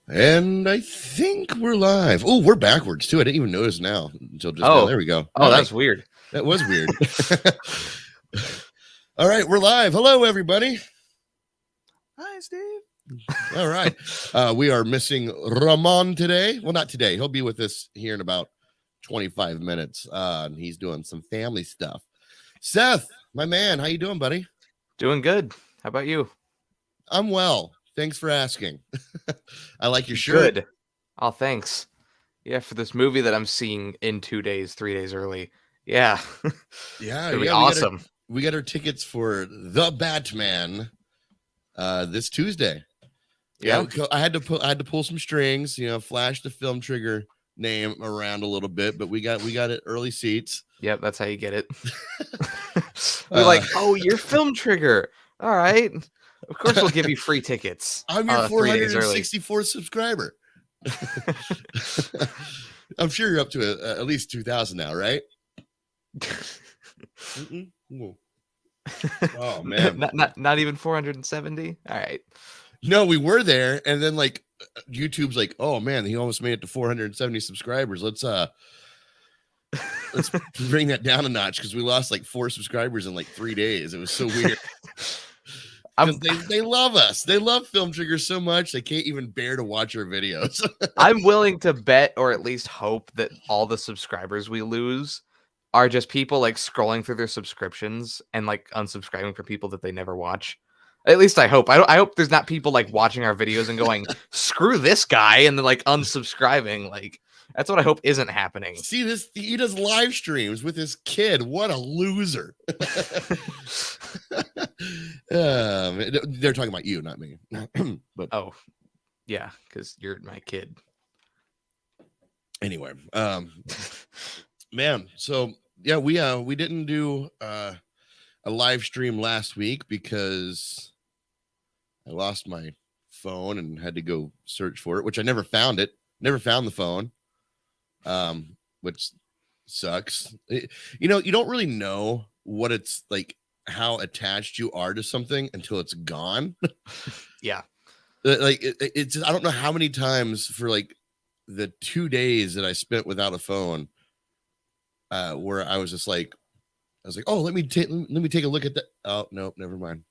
And I think we're live. Oh, we're backwards too. I didn't even notice now until just now. There we go. Oh, that's weird. That was weird. All right, we're live. Hello, everybody. Hi, Steve. All right. We are missing Ramon today. Well, not today. He'll be with us here in about 25 minutes. And he's doing some family stuff. Seth, my man, how you doing, buddy? Doing good. How about you? I'm well. Thanks for asking. I like your shirt. Good. Oh, thanks. Yeah, for this movie that I'm seeing in 2 days, 3 days early. Yeah. Yeah, it'll be awesome. We got our tickets for The Batman this Tuesday. Yeah. I had to pull some strings, flash the Film Trigger name around a little bit, but we got it early seats. Yep, that's how you get it. We're like, oh, you're Film Trigger. All right. Of course we'll give you free tickets. I'm your 464th subscriber. I'm sure you're up to at least 2,000 now, right? Oh man, not even 470. All right. No, we were there, and then like YouTube's like, oh man, he almost made it to 470 subscribers. Let's bring that down a notch because we lost like 4 subscribers in like 3 days. It was so weird. Because they love us. They love Film Trigger so much they can't even bear to watch our videos. I'm willing to bet, or at least hope, that all the subscribers we lose are just people like scrolling through their subscriptions and like unsubscribing for people that they never watch. At least I hope. I hope there's not people like watching our videos and going, screw this guy, and then like unsubscribing. Like, that's what I hope isn't happening. See this? He does live streams with his kid. What a loser. They're talking about you, not me. But oh, yeah, because you're my kid. Anyway, man. So yeah, we didn't do a live stream last week because I lost my phone and had to go search for it, which I never found it. Never found the phone. Which sucks. You don't really know what it's like, how attached you are to something until it's gone. Yeah. Like it's I don't know how many times for like the 2 days that I spent without a phone, where I was just like, oh, let me take a look at that. Oh, no, never mind.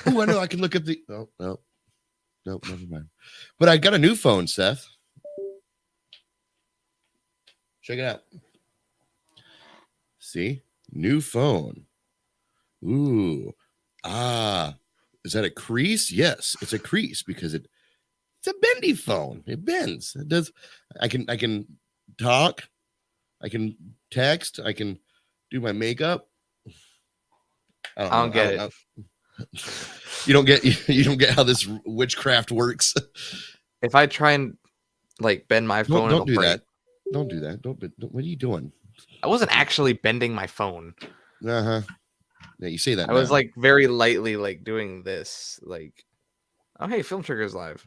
Oh, I know I can look at the. Oh, no, never mind. But I got a new phone, Seth. Check it out. See? New phone. Ooh. Is that a crease? Yes, it's a crease because it's a bendy phone. It bends. It does. I can talk. I can text. I can do my makeup. I don't get it. You don't get how this witchcraft works. If I try and like bend my phone, don't do that. Don't do that. Don't. What are you doing? I wasn't actually bending my phone. Yeah, you say that. I was like very lightly like doing this. Like, oh hey, Film Trigger's live.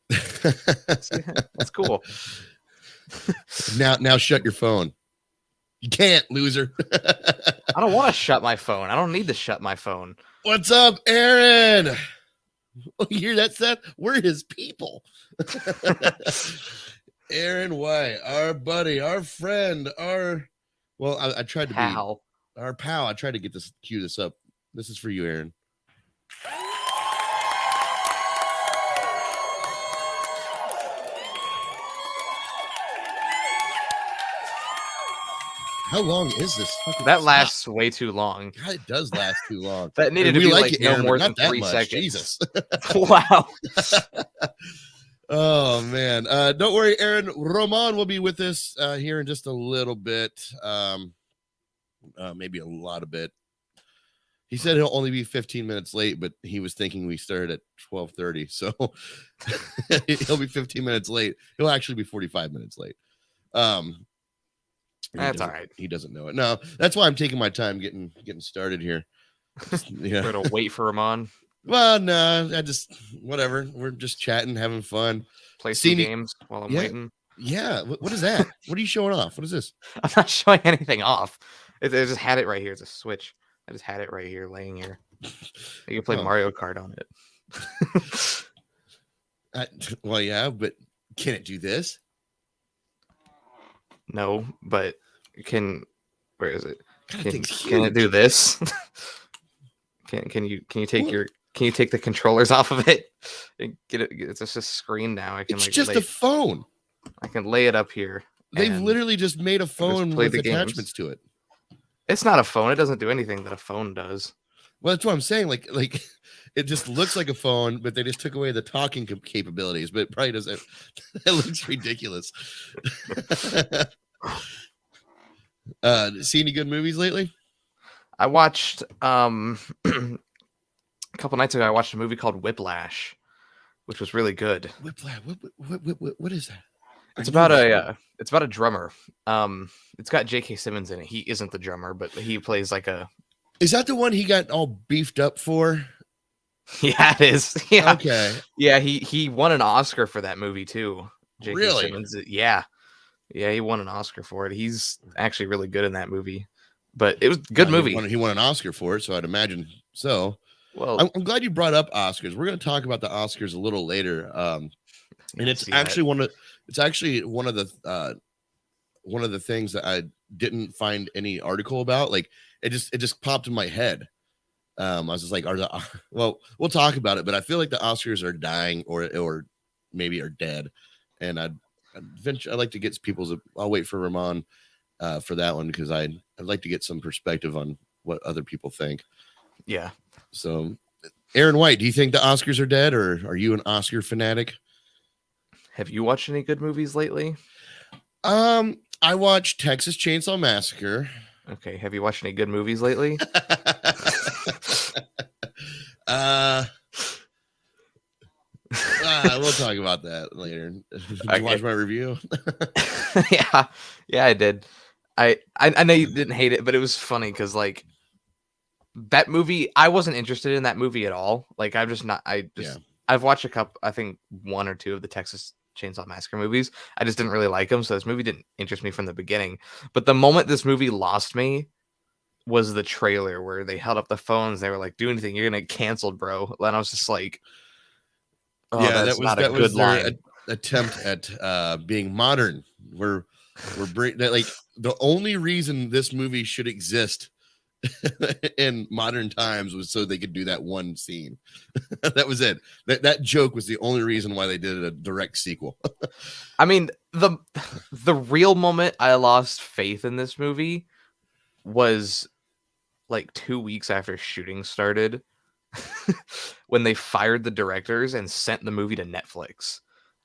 That's cool. Now shut your phone. You can't, loser. I don't want to shut my phone. I don't need to shut my phone. What's up, Aaron? Oh, you hear that, Seth? We're his people. Aaron White, our buddy, our friend, I tried to pal. Be our pal. I tried to cue this up. This is for you, Aaron. How long is this? That lasts way too long. God, it does last too long. That needed to be like no more than 3 seconds. Jesus. Wow. Oh man. Don't worry, Aaron. Ramon will be with us here in just a little bit. Maybe a lot of bit. He said he'll only be 15 minutes late, but he was thinking we started at 12:30, so he'll be 15 minutes late. He'll actually be 45 minutes late. That's all right. He doesn't know it. No, that's why I'm taking my time getting started here. Yeah. We're gonna wait for Ramon. Well, no, I just whatever. We're just chatting, having fun. Play some games while I'm waiting. Yeah. What is that? What are you showing off? What is this? I'm not showing anything off. I just had it right here. It's a Switch. I just had it right here, laying here. You can play Mario Kart on it. Well, yeah, but can it do this? No, but where is it? God, that thing's Can it do huge. this? Can you take can you take the controllers off of it and get it? It's just a screen now. I can It's just a phone. I can lay it up here. They've literally just made a phone with attachments to it. It's not a phone. It doesn't do anything that a phone does. Well, that's what I'm saying. Like it just looks like a phone, but they just took away the talking capabilities. But it probably doesn't. It looks ridiculous. See any good movies lately? I watched a couple nights ago. I watched a movie called Whiplash, which was really good. Whiplash. What is that? It's about a drummer. It's got J.K. Simmons in it. He isn't the drummer, but he plays like a. Is that the one he got all beefed up for? Yeah, it is. Yeah. Okay. Yeah, he won an Oscar for that movie too. J.K. Really? Simmons. Yeah, he won an Oscar for it. He's actually really good in that movie. But it was a good movie. He won an Oscar for it, so I'd imagine so. Well, I'm glad you brought up Oscars. We're going to talk about the Oscars a little later. And it's actually one of the things that I didn't find any article about. Like it just popped in my head. I was just like, well, we'll talk about it, but I feel like the Oscars are dying or maybe are dead. And I'd like to get people's. I'll wait for Ramon for that one because I'd like to get some perspective on what other people think. Yeah. So, Aaron White, do you think the Oscars are dead, or are you an Oscar fanatic? Have you watched any good movies lately? I watched Texas Chainsaw Massacre. Okay. Have you watched any good movies lately? We'll talk about that later. Did you watch my review? Yeah, I did. I know you didn't hate it, but it was funny because like that movie, I wasn't interested in that movie at all. Like I've watched I think one or two of the Texas Chainsaw Massacre movies. I just didn't really like them, so this movie didn't interest me from the beginning. But the moment this movie lost me was the trailer where they held up the phones. They were like, "Do anything, you're gonna get canceled, bro." And I was just like, "Oh, yeah, that was their attempt at being modern. We're like the only reason this movie should exist in modern times was so they could do that one scene. That was it. That joke was the only reason why they did a direct sequel. I mean, the real moment I lost faith in this movie was like 2 weeks after shooting started when they fired the directors and sent the movie to Netflix.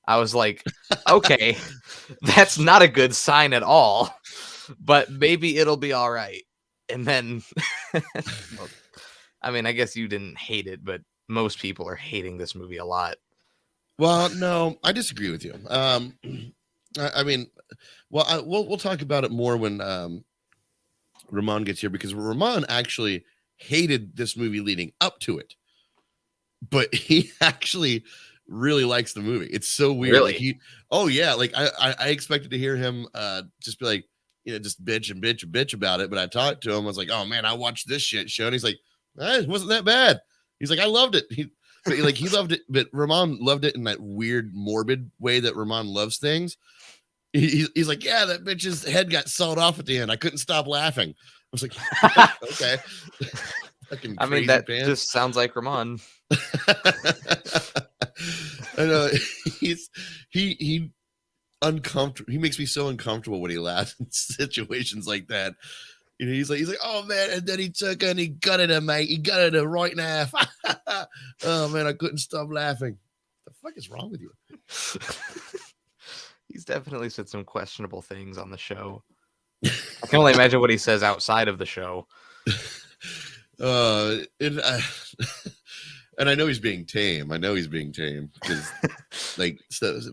I was like, okay, that's not a good sign at all, but maybe it'll be all right. And then, well, I mean, I guess you didn't hate it, but most people are hating this movie a lot. Well, no, I disagree with you. I mean, well, we'll talk about it more when Ramon gets here, because Ramon actually hated this movie leading up to it, but he actually really likes the movie. It's so weird. Really? Like I expected to hear him just be like, just bitch about it. But I talked to him. I was like, oh man, I watched this shit show. And he's like, it wasn't that bad. He's like, I loved it. He loved it, but Ramon loved it in that weird, morbid way that Ramon loves things. He's like, yeah, that bitch's head got sawed off at the end. I couldn't stop laughing. I was like, okay. I mean, that just sounds like Ramon. I know he uncomfortable. He makes me so uncomfortable when he laughs in situations like that. He's like, oh man, and then he took and he gutted him, mate. He gutted him right in half. Oh man, I couldn't stop laughing. What the fuck is wrong with you? He's definitely said some questionable things on the show. I can only imagine what he says outside of the show. And I know he's being tame. Because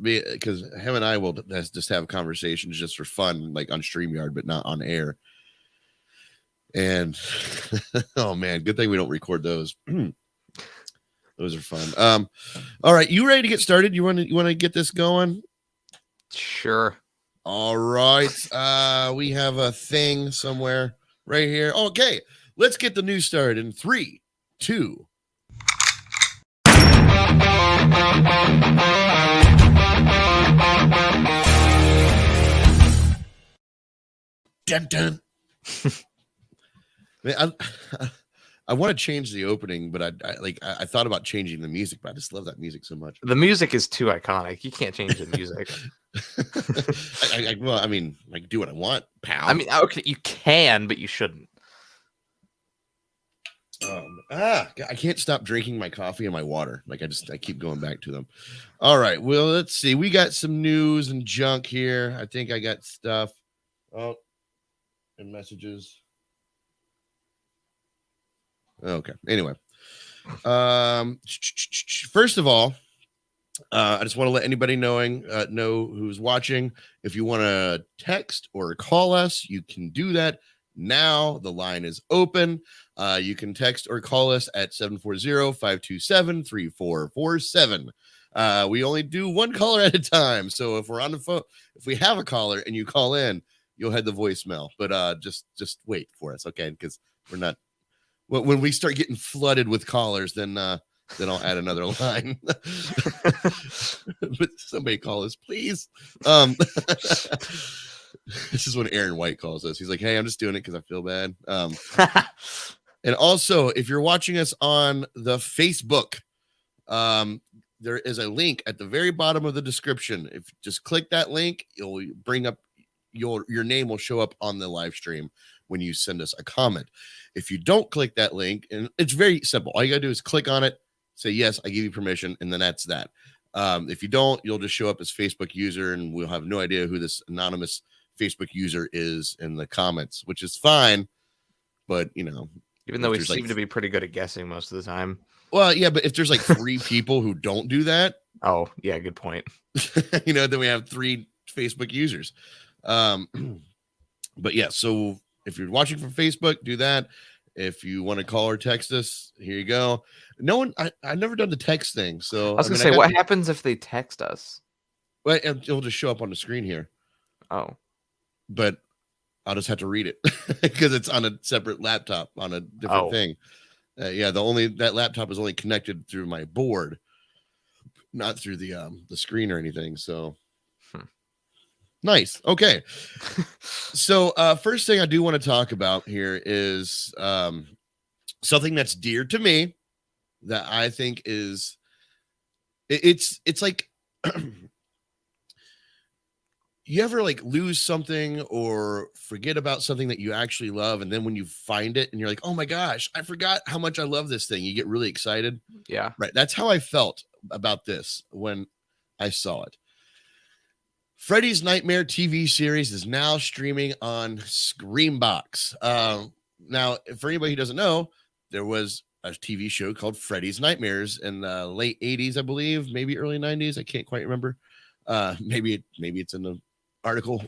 because him and I will just have conversations just for fun, like on StreamYard, but not on air. And oh man, good thing we don't record those. Those are fun. All right, you ready to get started? You want to get this going? Sure. All right. We have a thing somewhere right here. Okay, let's get the news started in 3, 2. Dun, dun. I want to change the opening, but I thought about changing the music, but I just love that music so much. The music is too iconic. You can't change the music. Well, I mean, like, do what I want, pal. I mean, okay, you can, but you shouldn't. I can't stop drinking my coffee and my water. Like, I keep going back to them. All right, well, let's see. We got some news and junk here. I think I got stuff. Oh, and messages. Okay. Anyway, first of all, I just want to let anybody know who's watching. If you want to text or call us, you can do that now. The line is open. You can text or call us at 740-527-3447. We only do one caller at a time. So if we're on the phone, if we have a caller and you call in, you'll head the voicemail. But just wait for us, okay? Because we're not. When we start getting flooded with callers, then I'll add another line. But somebody call us, please. This is when Aaron White calls us. He's like, "Hey, I'm just doing it because I feel bad." And also, if you're watching us on the Facebook, there is a link at the very bottom of the description. If you just click that link, you'll bring up your name will show up on the live stream when you send us a comment. If you don't click that link, and it's very simple, all you gotta do is click on it, say yes, I give you permission, and then that's that. If you don't, you'll just show up as Facebook user, and we'll have no idea who this anonymous Facebook user is in the comments, which is fine. But even though we seem to be pretty good at guessing most of the time. Well, yeah, but if there's like 3 people who don't do that, oh yeah, good point. Then we have 3 Facebook users. But yeah, so if you're watching from Facebook, do that. If you want to call or text us, here you go. No one, I've never done the text thing. So I was gonna say, what happens if they text us? Well, it'll just show up on the screen here. Oh, but I'll just have to read it because it's on a separate laptop on a different thing. Yeah, that laptop is only connected through my board, not through the screen or anything. So nice. Okay. So first thing I do want to talk about here is something that's dear to me that I think is it's like you ever like lose something or forget about something that you actually love, and then when you find it and you're like, oh my gosh, I forgot how much I love this thing, you get really excited. Yeah, right. That's how I felt about this when I saw it. Freddy's Nightmare TV series is now streaming on Screambox. Now, for anybody who doesn't know, there was a TV show called Freddy's Nightmares in the late 80s, I believe, maybe early 90s. I can't quite remember. Maybe it's in the article.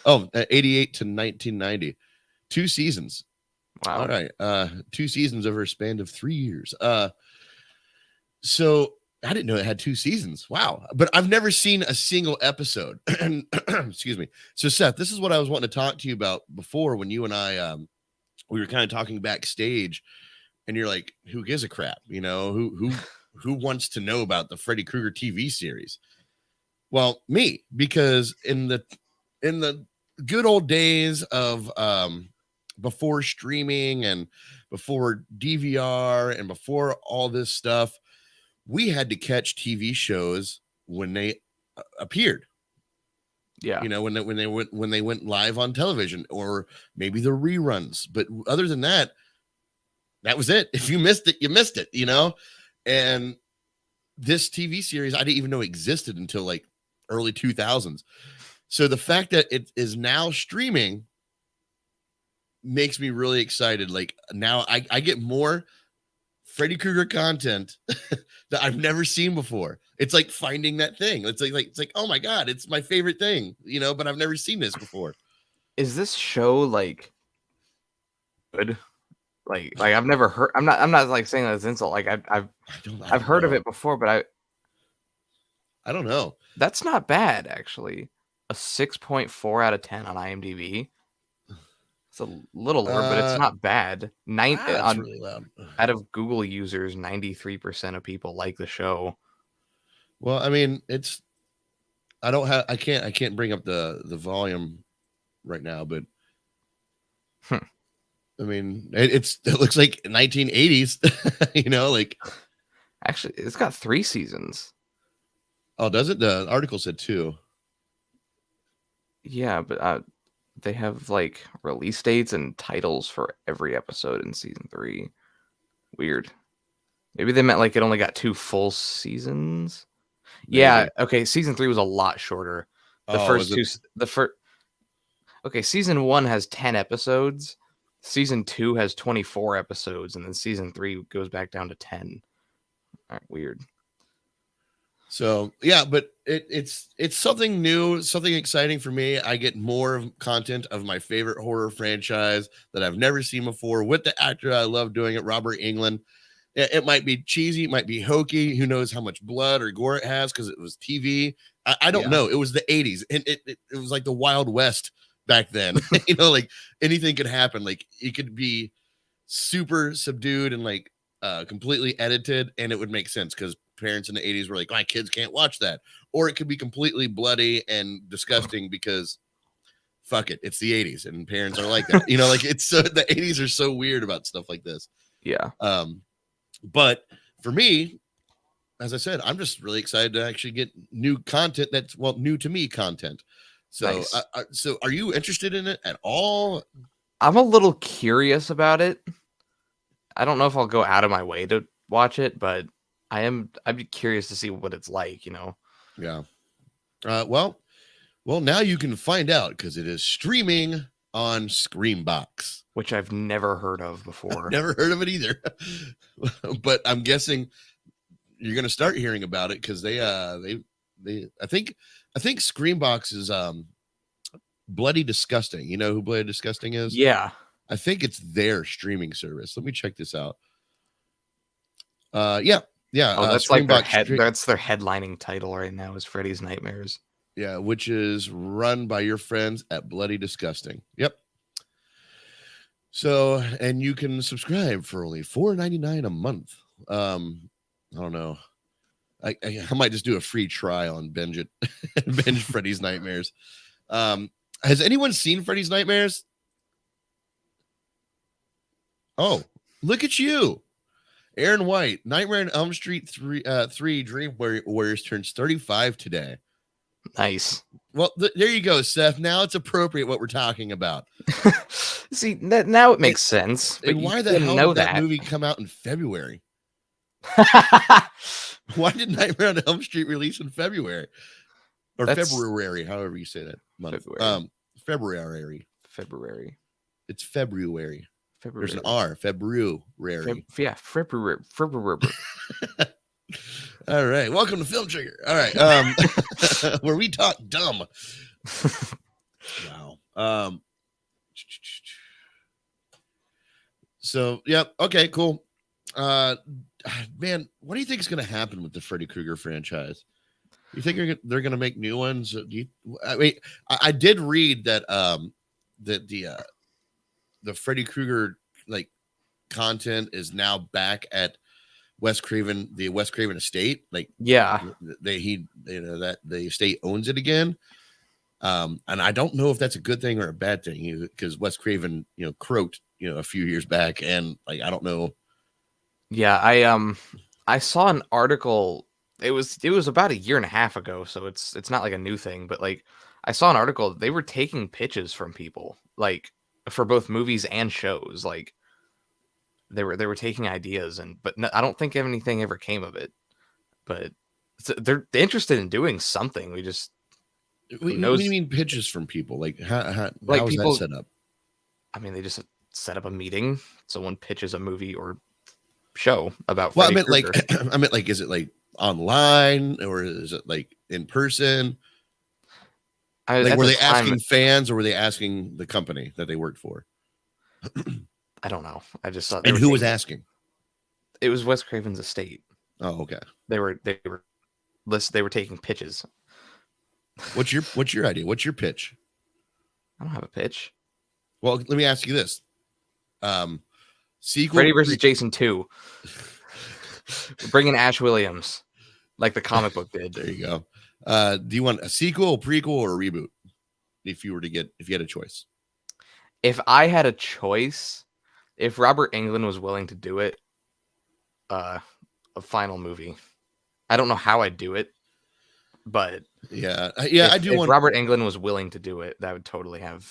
88 to 1990. 2 seasons. Wow. All right. 2 seasons over a span of 3 years. So I didn't know it had 2 seasons. Wow. But I've never seen a single episode. Excuse me. So Seth, this is what I was wanting to talk to you about before when you and I we were kind of talking backstage, and you're like, who gives a crap? Who wants to know about the Freddy Kreuger TV series? Well, me, because in the good old days of before streaming and before DVR and before all this stuff, we had to catch TV shows when they appeared. Yeah. When they went live on television, or maybe the reruns. But other than that, that was it. If you missed it, you missed it, And this TV series, I didn't even know existed until like early 2000s. So the fact that it is now streaming makes me really excited. Like now I get more Freddy Kreuger content that I've never seen before. It's like finding that thing. It's like, oh my God, it's my favorite thing, but I've never seen this before. Is this show like good? Like I've never heard. I'm not like saying that as insult. Like I've heard of it before, but I don't know. That's not bad, actually. A 6.4 out of 10 on IMDb. It's a little lower, but it's not bad. Really loud. Out of Google users, 93% of people like the show. Well, I mean, I can't bring up the volume right now, but Hmm. I mean, it looks like 1980s, you know, like. Actually, it's got 3 seasons. Oh, does it? The article said 2. Yeah, but they have like release dates and titles for every episode in season 3. Weird. Maybe they meant like it only got 2 full seasons. Yeah. Maybe. Okay. Season 3 was a lot shorter. The Oh, first is it? two. The first. Okay. Season 1 has 10 episodes. Season 2 has 24 episodes, and then season 3 goes back down to 10. All right, weird. So yeah, but it's something new, something exciting for me. I get more content of my favorite horror franchise that I've never seen before with the actor I love doing it, Robert Englund. It might be cheesy, it might be hokey. Who knows how much blood or gore it has because it was TV. I don't know. It was the 80s, and it was like the Wild West back then. You know, like anything could happen. Like it could be super subdued and like completely edited, and it would make sense because parents in the 80s were like, my kids can't watch that. Or it could be completely bloody and disgusting because fuck it, it's the 80s and parents are like that. You know, like it's so the 80s are so weird about stuff like this. Yeah. But for me, as I said, I'm just really excited to actually get new content that's new to me content. So Nice. so are you interested in it at all? I'm a little curious about it. I don't know if I'll go out of my way to watch it, but I'd be curious to see what it's like, you know. Yeah. Well, now you can find out because it is streaming on Screambox, which I've never heard of before. Never heard of it either. But I'm guessing you're going to start hearing about it because they I think Screambox is Bloody Disgusting. You know who Bloody Disgusting is? Yeah. I think it's their streaming service. Let me check this out. Yeah. Oh, that's like their that's their headlining title right now is Freddy's Nightmares. Yeah, which is run by your friends at Bloody Disgusting. Yep. So, and you can subscribe for only $4.99 a month. I don't know. I might just do a free trial and binge it. Binge Freddy's Nightmares. Has anyone seen Freddy's Nightmares? Oh, look at you. Aaron White, Nightmare on Elm Street 3 Dream Warriors turns 35 today. Nice. Well, there you go, Seth. Now it's appropriate what we're talking about. See, now it makes sense. But why the hell did that movie come out in February? Why did Nightmare on Elm Street release in February? Or February, however you say that month. February. February. It's February. February. There's an R. February. Yeah, February. All right. Welcome to Film Trigger. All right. Where we talk dumb. Wow. So, yeah. Okay, cool. Man, what do you think is going to happen with the Freddy Kreuger franchise? You think they're going to make new ones? I did read that that the Freddy Kreuger like content is now back at the Wes Craven estate. Like, yeah, that the estate owns it again. And I don't know if that's a good thing or a bad thing because Wes Craven, croaked, a few years back, and like I don't know. Yeah, I saw an article. It was about a year and a half ago, so it's not like a new thing, but like I saw an article. They were taking pitches from people, like for both movies and shows. Like they were taking ideas, but I don't think anything ever came of it. But they're interested in doing something. What do you mean pitches from people? Like how like is people, that set up? I mean, they just set up a meeting. Someone pitches a movie or show about. Well, I meant like, is it like online or is it like in person? Were they asking fans or were they asking the company that they worked for? I don't know. I just saw. And who was asking? It was Wes Craven's estate. Oh, okay. They were taking pitches. What's your idea? What's your pitch? I don't have a pitch. Well, let me ask you this. Sequel Freddy versus Jason 2. Bring in Ash Williams, like the comic book did. There you go. Do you want a sequel, prequel, or a reboot? if you had a choice? If I had a choice, if Robert Englund was willing to do it, a final movie. I don't know how I'd do it, but I do if want Robert Englund was willing to do it, that would totally have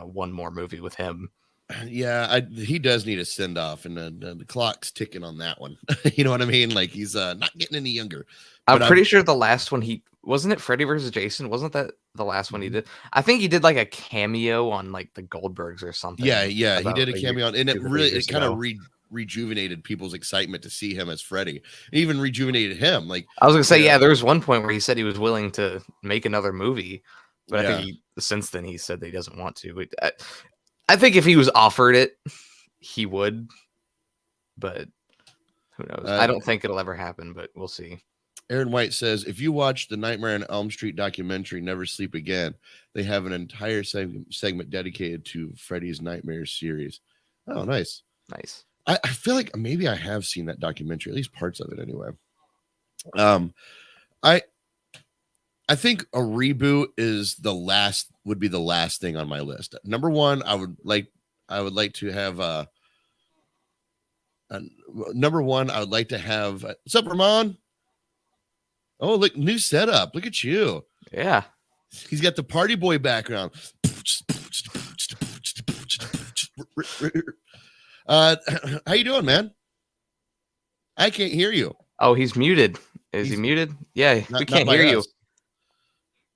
one more movie with him. Yeah, he does need a send off, and the clock's ticking on that one. You know what I mean? Like he's not getting any younger. I'm pretty sure the last one wasn't it Freddy versus Jason? Wasn't that the last one he did? I think he did like a cameo on like the Goldbergs or something. Yeah, he did a cameo, and it kind of rejuvenated people's excitement to see him as Freddy. It even rejuvenated him. Like I was gonna say, there was one point where he said he was willing to make another movie, but I think since then he said that he doesn't want to. I think if he was offered it, he would, but who knows? I don't think it'll ever happen, but we'll see. Aaron White says, if you watch the Nightmare on Elm Street documentary, Never Sleep Again, they have an entire segment dedicated to Freddy's Nightmare series. Oh, nice. Nice. I feel like maybe I have seen that documentary, at least parts of it anyway. I think a reboot would be the last thing on my list. Number one, I would like to have what's up, Ramon? Oh, look, new setup. Look at you. Yeah. He's got the party boy background. How you doing, man? I can't hear you. Oh, he's muted. Is he muted? Yeah, we can't hear you.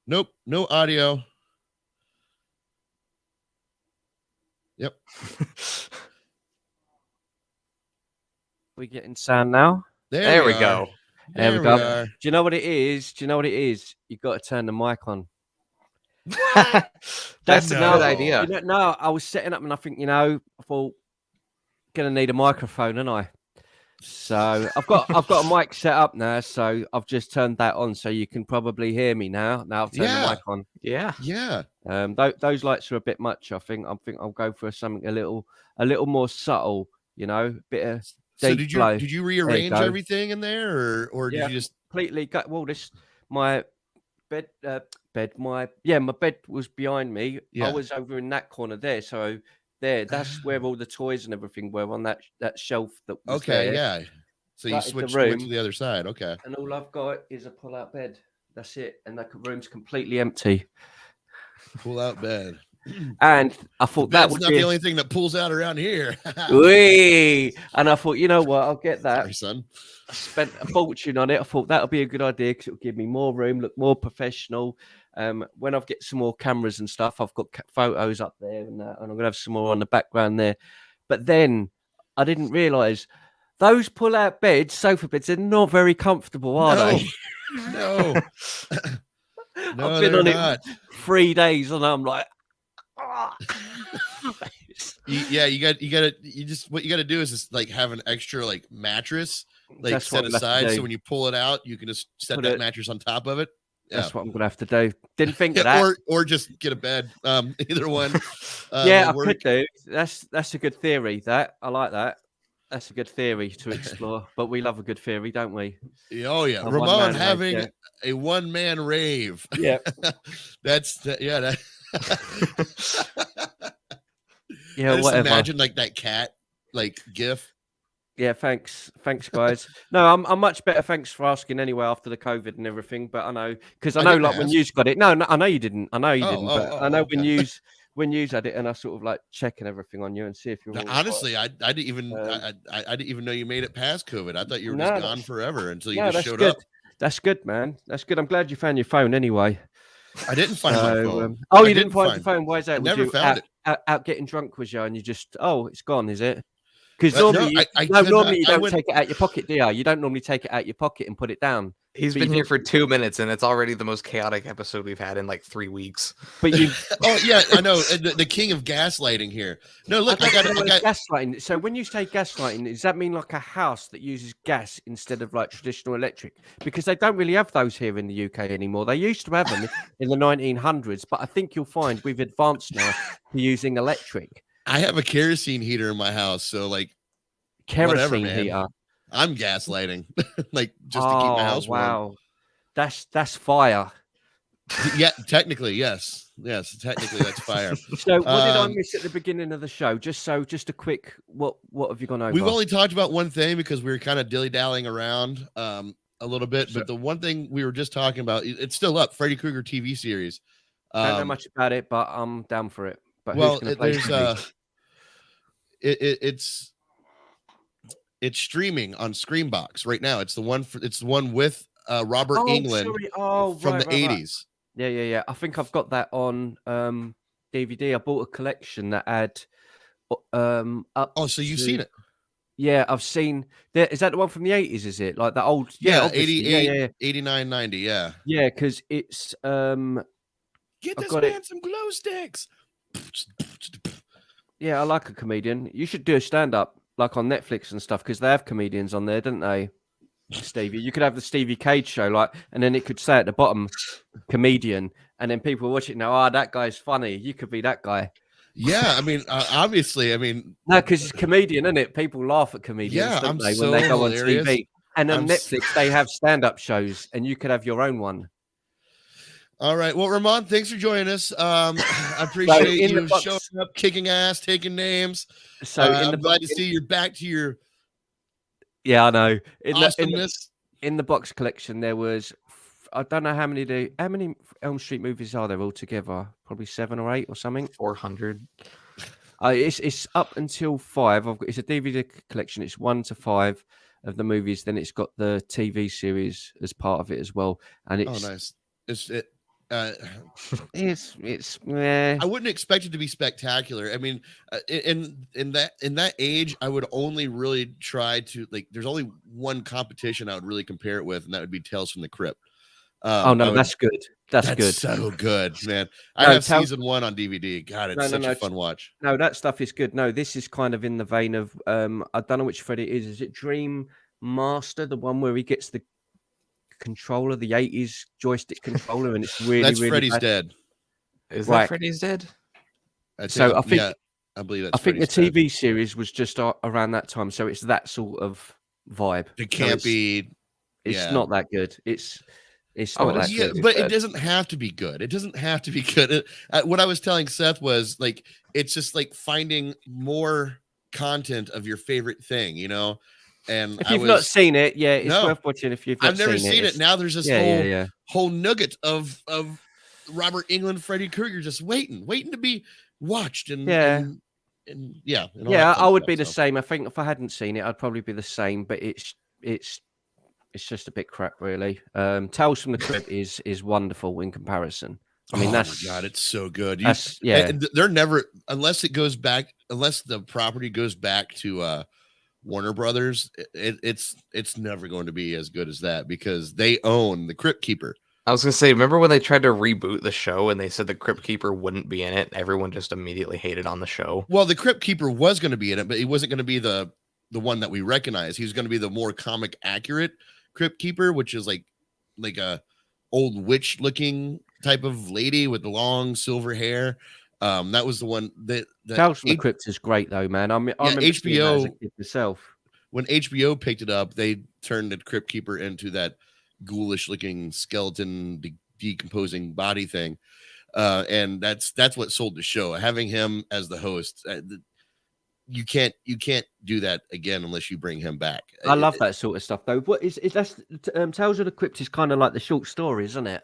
Nope, no audio. Yep. We getting sound now? There we go. There we go. Do you know what it is? You got to turn the mic on. That's a good idea. No, I was setting up and I think, I thought, gonna need a microphone, and I. So I've got a mic set up now, so I've just turned that on, so you can probably hear me now. Now I've turned the mic on. Yeah. Those lights are a bit much. I think I'll go for something a little more subtle. Bit of. So did you rearrange everything in there, or did you just completely got? Well, my bed, my bed was behind me. Yeah. I was over in that corner there, so. That's where all the toys and everything were on that shelf that was there. Yeah. So you switched to the other side. Okay. And all I've got is a pull-out bed. That's it. And the room's completely empty. Pull-out bed. And I thought that was not the only thing that pulls out around here. And I thought, you know what? I'll get that. Sorry, son. I spent a fortune on it. I thought that'll be a good idea because it'll give me more room, look more professional. When I get some more cameras and stuff, I've got photos up there, and I'm going to have some more on the background there. But then I didn't realise those pull-out beds, sofa beds, they're not very comfortable, are they? No. I've been on it 3 days, and I'm like, what you got to do is just like have an extra like mattress like set aside, so when you pull it out, you can just set that mattress on top of it. That's what I'm gonna have to do. Didn't think of that. Or just get a bed. Either one. I could do. That's a good theory. That I like that. That's a good theory to explore. But we love a good theory, don't we? Oh yeah, Ramon having a one-man rave. Yeah, that. Yeah, whatever. Imagine like that cat like gif. Yeah, thanks, guys. No, I'm much better. Thanks for asking anyway after the COVID and everything. But I know because I know like when you's got it. No, I know you didn't. I know you didn't. But I know when you's had it, and I sort of like checking everything on you and see if you're. Honestly, I didn't even I didn't even know you made it past COVID. I thought you were just gone forever until you just showed up. That's good, man. That's good. I'm glad you found your phone anyway. I didn't find my phone. You didn't find your phone. Why is that? I never found it. Out getting drunk, was you? And you just it's gone, is it? Because normally, you don't take it out your pocket, do you? You don't normally take it out your pocket and put it down. He's been here for 2 minutes, and it's already the most chaotic episode we've had in like 3 weeks. But you, I know the king of gaslighting here. No, look, I got gaslighting. So when you say gaslighting, does that mean like a house that uses gas instead of like traditional electric? Because they don't really have those here in the UK anymore. They used to have them in the 1900s, but I think you'll find we've advanced now to using electric. I have a kerosene heater in my house, so like kerosene heater. I'm gaslighting, like just to keep my house warm. Wow, that's fire. Yeah, technically, yes. Yes, technically that's fire. So what did I miss at the beginning of the show? Just a quick what have you gone over? We've only talked about one thing because we were kind of dilly-dallying around a little bit, but the one thing we were just talking about, it's still up, Freddy Kreuger TV series. Don't know much about it, but I'm down for it. But well, who's going to play it's streaming on Screambox right now. It's the one with Robert Englund from the 80s. Yeah. I think I've got that on DVD. I bought a collection that had up. Oh, so you've seen it? Yeah, I've seen. Is that the one from the 80s? Is it like the old? Yeah, 88, 89, 90. Yeah. Yeah, because it's Get this man some glow sticks. Yeah, I like a comedian. You should do a stand-up like on Netflix and stuff because they have comedians on there, don't they? Stevie, you could have the Stevie Cage show, like, and then it could say at the bottom, comedian, and then people watch it now. That guy's funny. You could be that guy. Yeah, I mean, obviously, I mean, no, because it's comedian, isn't it? People laugh at comedians, don't they, when they go hilarious. On TV. And on Netflix, they have stand-up shows, and you could have your own one. All right. Well, Ramon, thanks for joining us. I appreciate you showing up, kicking ass, taking names. So I'm glad to see you're back to your. Yeah, I know. In the box collection, there was, I don't know how many Elm Street movies are there altogether? Probably 7 or 8 or something. 400. It's up until 5. It's a DVD collection. It's 1 to 5 of the movies. Then it's got the TV series as part of it as well. And it's nice. It's I wouldn't expect it to be spectacular. I mean, in that age, I would only really try to there's only one competition I would really compare it with, and that would be Tales from the Crypt. That's good. That's good. So good, man. I have season 1 on DVD. God, it's such a fun watch. No, that stuff is good. No, this is kind of in the vein of I don't know which Freddy it is. Is it Dream Master, the one where he gets the controller, the 80s joystick controller, and it's really that's really Freddy's bad. Dead. Is that Freddy's Dead? I believe that's. I think the TV series was just around that time, so it's that sort of vibe. It can't be. It's not that good. It's not that good. But it doesn't have to be good. It doesn't have to be good. What I was telling Seth was it's just finding more content of your favorite thing, you know. And if you've not seen it, it's worth watching. If you've not I've never seen it. Now there's this whole nugget of Robert Englund, Freddy Kreuger just waiting to be watched. And I would be the same. I think if I hadn't seen it, I'd probably be the same. But it's just a bit crap, really. Tales from the Crypt is wonderful in comparison. I mean, my God, it's so good. They're never unless the property goes back to Warner Brothers, it's never going to be as good as that because they own the Crypt Keeper. I was gonna say, remember when they tried to reboot the show and they said the Crypt Keeper wouldn't be in it? Everyone just immediately hated on the show. Well, the Crypt Keeper was going to be in it, but he wasn't going to be the one that we recognize. He was going to be the more comic accurate Crypt Keeper, which is like a old witch looking type of lady with the long silver hair. That was the one that Tales from the Crypt is great though, man. I remember HBO as a kid myself. When HBO picked it up, they turned the Crypt Keeper into that ghoulish looking skeleton decomposing body thing. And that's what sold the show. Having him as the host, you can't do that again unless you bring him back. I love that sort of stuff though. What is that's Tales of the Crypt is kind of like the short stories, isn't it?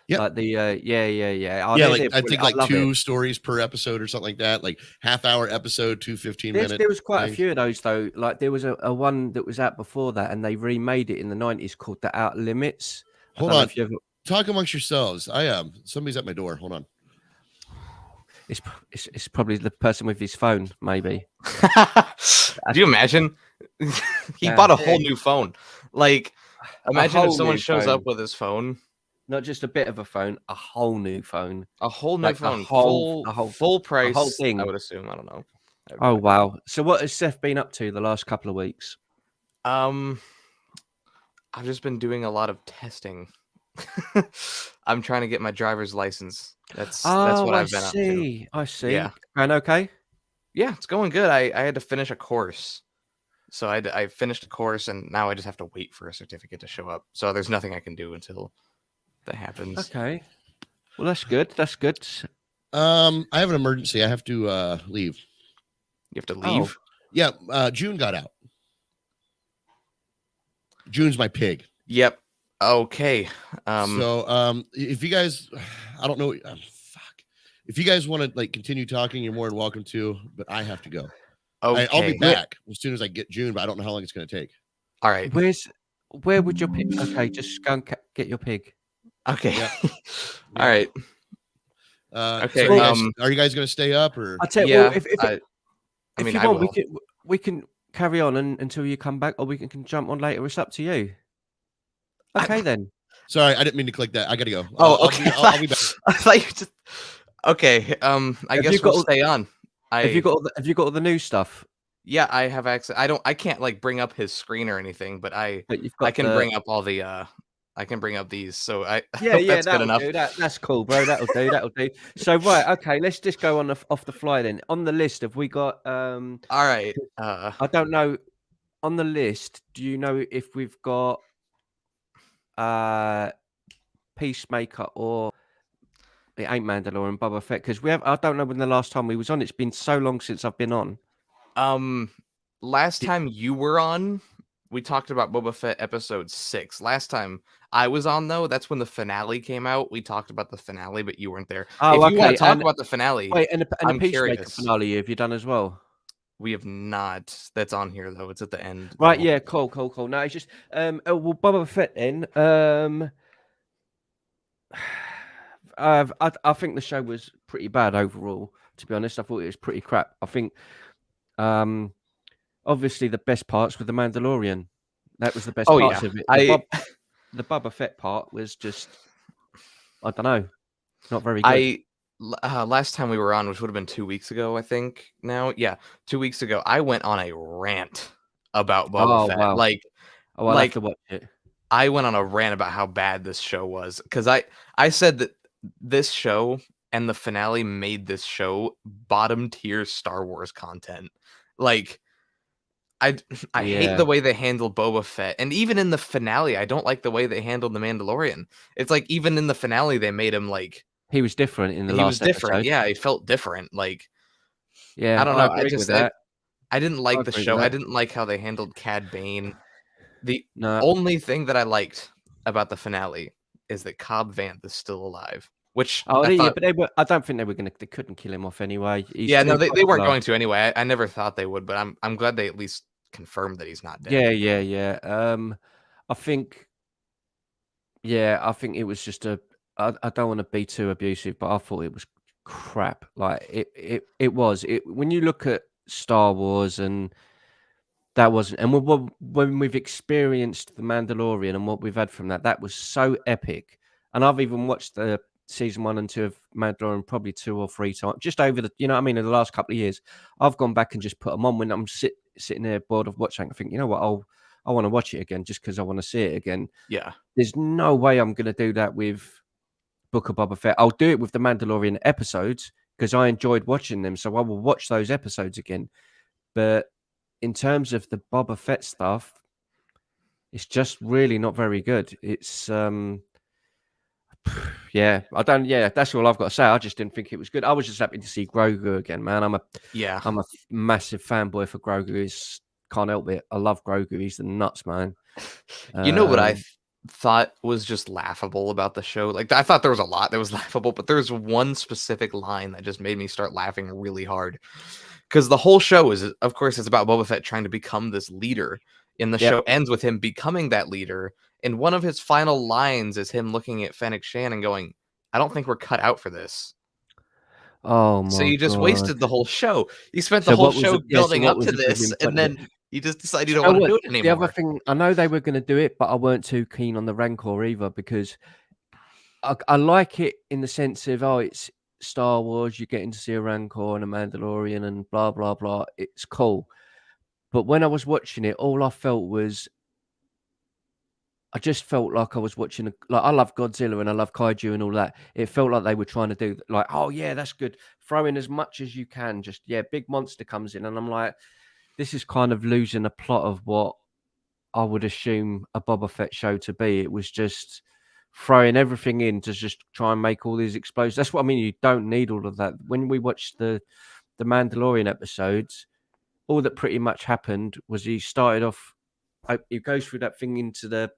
Yeah, like the I think 2 stories per episode or something like that, like half-hour episode, 2 15-minute. There was quite a few of those though. Like there was a one that was out before that, and they remade it in the 90s called The Outer Limits. Hold on, talk amongst yourselves. Somebody's at my door. Hold on. It's probably the person with his phone, maybe. Do you imagine? He bought a whole new phone. Imagine if someone shows up with his phone. Not just a bit of a phone, a whole new phone. A whole new phone. Full price. A whole thing. I would assume. I don't know. Oh, wow. So what has Seth been up to the last couple of weeks? I've just been doing a lot of testing. I'm trying to get my driver's license. That's what I've been up to. I see. Yeah. And okay? Yeah, it's going good. I had to finish a course. So I finished a course, and now I just have to wait for a certificate to show up. So there's nothing I can do until that happens. Okay. Well, that's good. That's good. I have an emergency. I have to leave. You have to Oh. leave. Yeah, June got out. June's my pig. Yep. Okay. So if you guys, I don't know, fuck. If you guys want to like continue talking, you're more than welcome to. But I have to go. Okay. I'll be back as soon as I get June, but I don't know how long it's going to take. All right. Where would your pig? Okay, just go and get your pig. Okay. Yeah. All right. Okay. Okay. So are you guys going to stay up or? I'll tell you. Yeah. Well, if you want, we can carry on until you come back, or we can jump on later. It's up to you. Okay, then. Sorry, I didn't mean to click that. I got to go. Oh, okay. I'll be back. I thought you just. Okay. I guess we'll stay on. Have you got all the new stuff? Yeah, I have access. I can't like bring up his screen or anything, but I can bring up all the I can bring up these. So I hope that's good enough. That's cool, bro. That'll do. So right, okay, let's just go on off the fly then. On the list, have we got all right. I don't know. On the list, do you know if we've got Peacemaker or it ain't Mandalorian Boba Fett? Because I don't know when the last time we was on. It's been so long since I've been on. Last time you were on, we talked about Boba Fett episode 6. Last time I was on, though, that's when the finale came out. We talked about the finale, but you weren't there. Oh, if you want to talk about the finale, wait, and the Peacemaker curious. finale, have you done as well? We have not. That's on here though. It's at the end. Right? Yeah. Cool. No, it's just well, Boba Fett then. I think the show was pretty bad overall. To be honest, I thought it was pretty crap. I think, obviously the best parts were the Mandalorian. That was the best parts of it. The Boba Fett part was just, I don't know, not very good. Last time we were on, which would have been 2 weeks ago, I think. Now, 2 weeks ago, I went on a rant about Boba Fett. Wow. I'll have to watch it. I went on a rant about how bad this show was because I said that this show and the finale made this show bottom tier Star Wars content. Like, I hate the way they handled Boba Fett, and even in the finale, I don't like the way they handled the Mandalorian. It's like even in the finale, they made him like he was different in the last episode. Yeah, he felt different. Like, yeah, I don't know. I didn't like the show. I didn't like how they handled Cad Bane. The only thing that I liked about the finale is that Cobb Vanth is still alive. Which but I don't think they couldn't kill him off anyway. They weren't going to anyway. I never thought they would, but I'm glad they at least confirmed that he's not dead. Yeah. I think it was just I don't want to be too abusive, but I thought it was crap. Like it was. When you look at Star Wars and that wasn't, and when we've experienced the Mandalorian and what we've had from that was so epic. And I've even watched the season 1 and 2 of Mandalorian probably 2 or 3 times, just over the, in the last couple of years. I've gone back and just put them on when I'm sitting there bored of watching. I think, you know what, I want to watch it again just because I want to see it again. Yeah, there's no way I'm going to do that with Book of Boba Fett. I'll do it with the Mandalorian episodes because I enjoyed watching them, so I will watch those episodes again. But in terms of the Boba Fett stuff, it's just really not very good. It's that's all I've got to say. I just didn't think it was good. I was just happy to see Grogu again, man. I'm a massive fanboy for Grogu. Can't help it. I love Grogu. He's the nuts, man. You know what I thought was just laughable about the show? Like, I thought there was a lot that was laughable, but there's one specific line that just made me start laughing really hard. Because the whole show is, of course, it's about Boba Fett trying to become this leader. And the show ends with him becoming that leader. And one of his final lines is him looking at Fennec Shan and going, I don't think we're cut out for this. Oh, my So you just God. wasted the whole show. You spent the whole show building up to this, and then you just decided you don't want to do it anymore. The other thing, I know they were going to do it, but I weren't too keen on the Rancor either because I like it in the sense of, it's Star Wars, you're getting to see a Rancor and a Mandalorian and blah, blah, blah. It's cool. But when I was watching it, all I felt was, I just felt like I was watching, I love Godzilla and I love Kaiju and all that. It felt like they were trying to do like, oh yeah, that's good. Throw in as much as you can. Just, big monster comes in. And I'm like, this is kind of losing the plot of what I would assume a Boba Fett show to be. It was just throwing everything in to just try and make all these explosions. That's what I mean. You don't need all of that. When we watched the Mandalorian episodes, all that pretty much happened was he started off. He goes through that thing into the,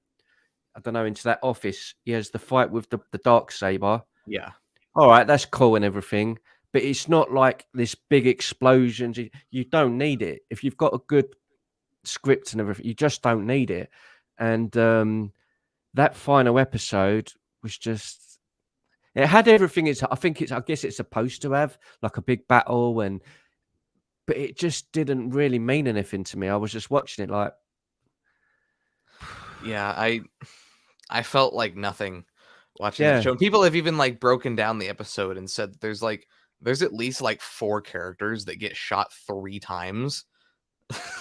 I don't know, into that office. He has the fight with the dark saber. Yeah. All right, that's cool and everything, but it's not like this big explosions. You don't need it if you've got a good script and everything. You just don't need it. And that final episode was just. It had everything. I guess it's supposed to have, like a big battle, but it just didn't really mean anything to me. I was just watching it like. Yeah, I felt like nothing watching Yeah. that show. And people have even like broken down the episode and said there's at least like 4 characters that get shot 3 times.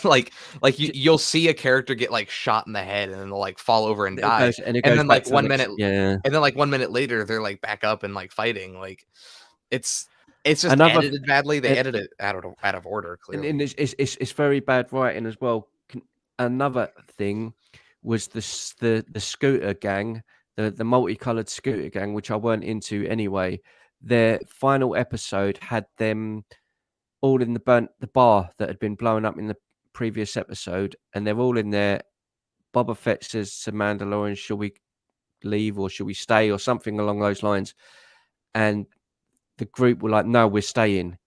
like you'll see a character get like shot in the head and then they'll like fall over and die. And then back like to 1 the next- minute, yeah. and then like 1 minute later they're like back up and like fighting. Like it's just Another- edited badly. They edited it out of order, clearly. And it's very bad writing as well. Another thing was the scooter gang, the multicolored scooter gang, which I weren't into anyway. Their final episode had them all in the bar that had been blown up in the previous episode, and they're all in there. Boba Fett says to Mandalorian, "Shall we leave or shall we stay?" or something along those lines. And the group were like, "No, we're staying."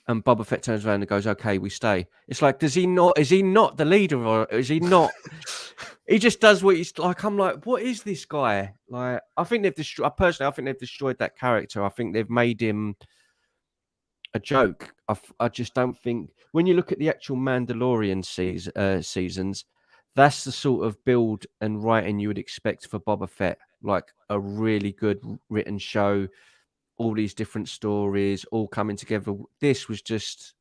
And Boba Fett turns around and goes, "Okay, we stay." It's like, is he not the leader, or is he not? He just does what he's like. I'm like, what is this guy? Like, I think they've destroyed. Personally, I think they've destroyed that character. I think they've made him a joke. I just don't think when you look at the actual Mandalorian seasons, that's the sort of build and writing you would expect for Boba Fett. Like a really good written show. All these different stories all coming together. This was just,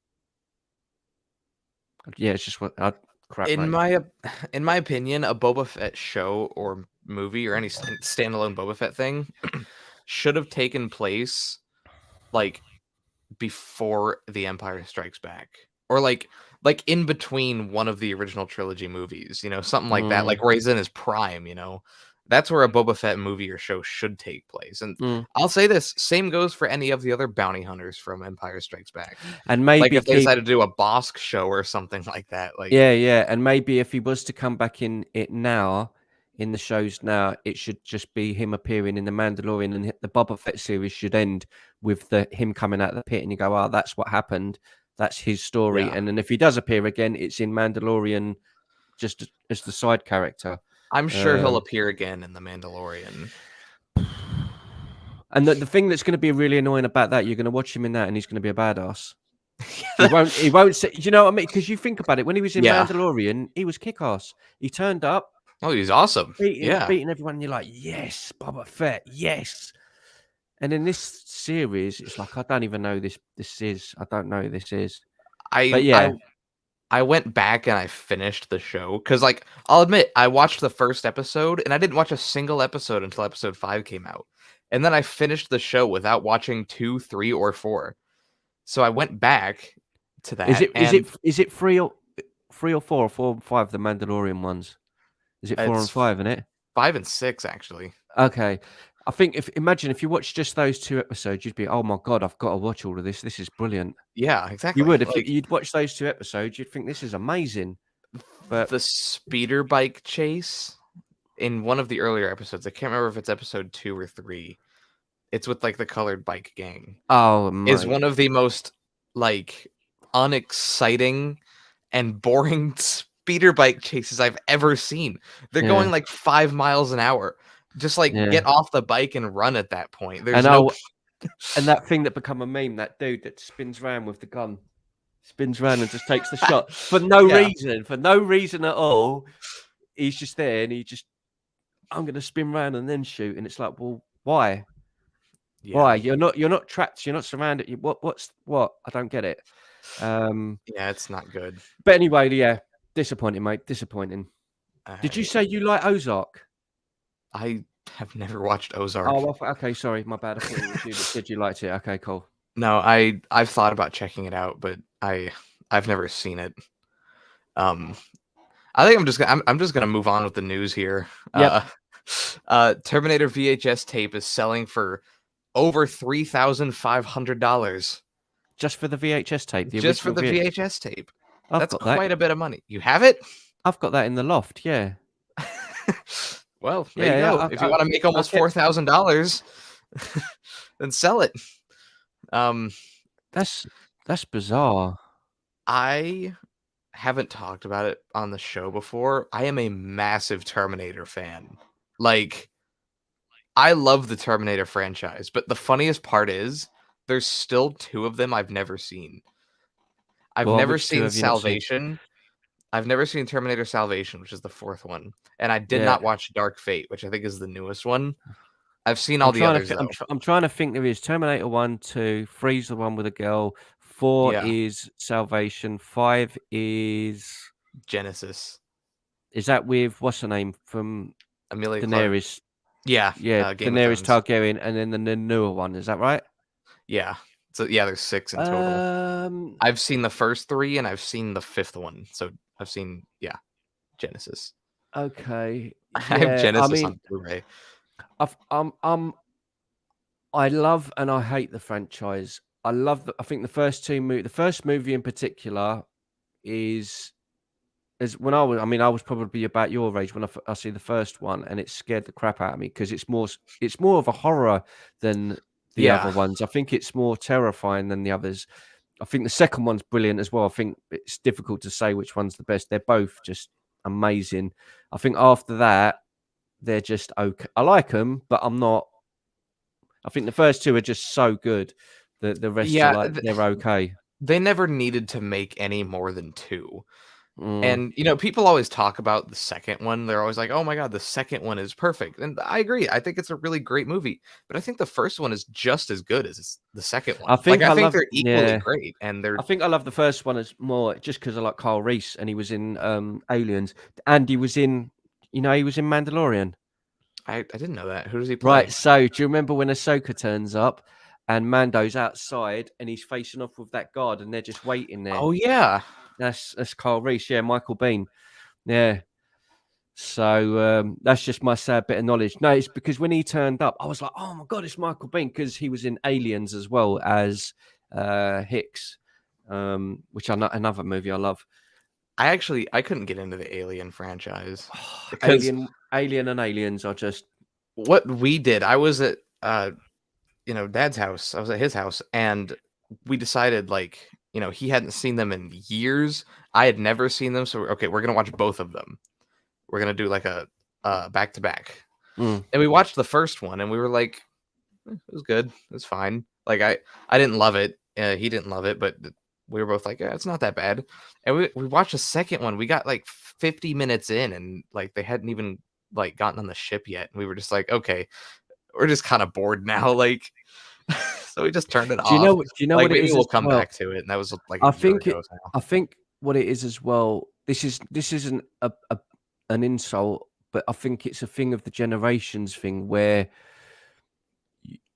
yeah, it's just what crap. In my opinion, a Boba Fett show or movie or any standalone Boba Fett thing should have taken place like before The Empire Strikes Back, or like in between one of the original trilogy movies, something like that, like where he's in his prime. That's where a Boba Fett movie or show should take place. And I'll say this, same goes for any of the other bounty hunters from Empire Strikes Back. And maybe like if they decided to do a Bosk show or something like that. Like yeah. And maybe if he was to come back in it now, in the shows now, it should just be him appearing in The Mandalorian, and the Boba Fett series should end with him coming out of the pit, and you go, "Oh, that's what happened. That's his story." Yeah. And then if he does appear again, it's in Mandalorian, just as the side character. I'm sure he'll appear again in The Mandalorian. And the thing that's going to be really annoying about that, you're going to watch him in that, and he's going to be a badass. He won't say, you know what I mean? Because you think about it, when he was in Mandalorian, he was kick-ass. He turned up. Oh, he's awesome. Beating everyone, and you're like, yes, Boba Fett, yes. And in this series, it's like, I don't even know this is. I don't know who this is. I went back and I finished the show because, like, I'll admit, I watched the first episode and I didn't watch a single episode until episode 5 came out. And then I finished the show without watching 2, 3, or 4. So I went back to that. Is it 3 or 4 or 4 and 5, the Mandalorian ones? Is it 4 and 5, isn't it? 5 and 6, actually. Okay. I think imagine if you watch just those 2 episodes, you'd be, oh my God, I've got to watch all of this. This is brilliant. Yeah, exactly. You would. If you'd watch those 2 episodes, you'd think this is amazing. But the speeder bike chase in one of the earlier episodes, I can't remember if it's episode 2 or 3. It's with like the colored bike gang. Oh, is one of the most like unexciting and boring speeder bike chases I've ever seen. They're going like 5 miles an hour. Just like get off the bike and run at that point. There's and that thing that become a meme, that dude that spins around with the gun, spins around and just takes the shot for no reason at all. He's just there and I'm going to spin around and then shoot. And it's like, well, why? Yeah. Why? You're not trapped. You're not surrounded. What's I don't get it. Yeah, it's not good. But anyway, yeah, disappointing, mate. Disappointing. Did you say you like Ozark? I have never watched Ozark. Oh, okay. Sorry, my bad. I thought it was you that said you liked it. Okay, cool. No, I've thought about checking it out, but I've never seen it. I think I'm just gonna move on with the news here. Yep. Terminator VHS tape is selling for over $3,500 Just for the VHS tape, the just for original the VHS. VHS tape. I've That's got that. quite a bit of money. You have it? I've got that in the loft. Yeah. Well, there you Yeah. go. If you want to make almost $4,000, then sell it. That's bizarre. I haven't talked about it on the show before. I am a massive Terminator fan. Like, I love the Terminator franchise, but the funniest part is there's still 2 of them I've never seen. I've Well, never which two seen have you not seen? Salvation. I've never seen Terminator Salvation, which is the 4th one, and I did Yeah. not watch Dark Fate, which I think is the newest one. I've seen all the others, though. I'm trying to think. There is Terminator 1, 2, 3's the one with a girl. 4 Yeah. is Salvation. 5 is Genesis. that with what's her name from Amelia Clark. Daenerys? Yeah. Yeah, Game of Daenerys Thrones. Targaryen, and then the newer one. Is that right? Yeah. So yeah, there's 6 in total. I've seen the first 3 and I've seen the 5th one. So I've seen Genesis. Okay. I have Genesis on Blu-ray. I love and I hate the franchise. I think the first 2 the first movie in particular is when I was probably about your age when I see the first one, and it scared the crap out of me because it's more of a horror than the other ones. I think it's more terrifying than the others. I think the second one's brilliant as well. I think it's difficult to say which one's the best. They're both just amazing. I think after that, they're just okay. I like them, but I'm not. I think the first 2 are just so good that the rest are like they're okay. They never needed to make any more than 2. And people always talk about the second one. They're always like, "Oh my god, the second one is perfect." And I agree. I think it's a really great movie. But I think the first one is just as good as the second one. I think they're equally great. And I think I love the first one as more just because I like Kyle Reese and he was in Aliens, and he was in he was in Mandalorian. I didn't know that. Who does he play? Right. So do you remember when Ahsoka turns up and Mando's outside and he's facing off with that guard and they're just waiting there? Oh yeah. That's Kyle Reese, Michael Biehn, So that's just my sad bit of knowledge. No, it's because when he turned up, I was like, "Oh my god, it's Michael Biehn," because he was in Aliens as well as Hicks, which I know another movie I love. I couldn't get into the Alien franchise. Alien and Aliens are just what we did. I was at Dad's house. I was at his house, and we decided he hadn't seen them in years. I had never seen them, so we're gonna watch both of them. We're gonna do like a back to back. And we watched the first one, and we were like, it was good. It was fine. Like I didn't love it. He didn't love it, but we were both like, yeah, it's not that bad. And we watched the second one. We got like 50 minutes in, and like they hadn't even like gotten on the ship yet. And we were just like, okay, we're just kind of bored now. Like, so we just turned it off. Do you know like, what it maybe is? We'll come back to it. And that was like I think what it is as well. This isn't an insult, but I think it's a thing of the generations thing where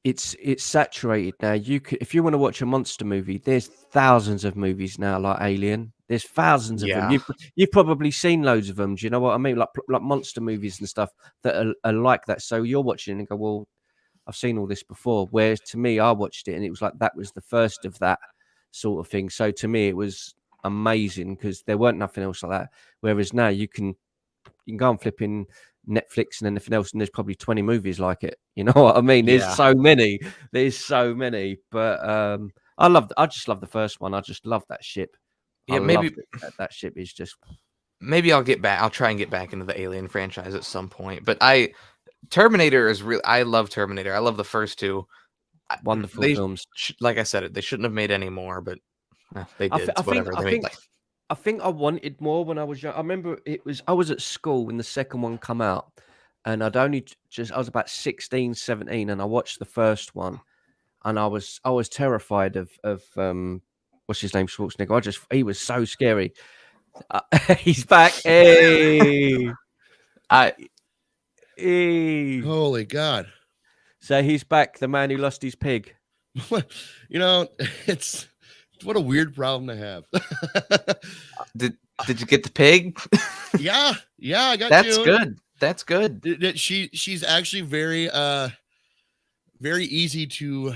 it's saturated now. If you want to watch a monster movie, there's thousands of movies now like Alien. There's thousands of them. You've probably seen loads of them. Do you know what I mean? Like monster movies and stuff that are like that. So you're watching and go, well, I've seen all this before. Whereas to me, I watched it and it was like that was the first of that sort of thing. So to me, it was amazing because there weren't nothing else like that. Whereas now you can go and flip in Netflix and anything else, and there's probably 20 movies like it. You know what I mean? There's so many. But I just love the first one. I just love that ship. Yeah, maybe that ship is just. Maybe I'll get back. I'll try and get back into the Alien franchise at some point. But Terminator is real. I love Terminator. I love the first 2. Wonderful films. Like I said, they shouldn't have made any more, but they did. I think I wanted more when I was young. I remember I was at school when the second one come out, and I was about 16, 17, and I watched the first one, and I was terrified of what's his name, Schwarzenegger. He was so scary. He's back. Hey. Holy God. So he's back, the man who lost his pig. It's what a weird problem to have. Did you get the pig? Yeah, I got That's June. good. That's good. She's actually very easy to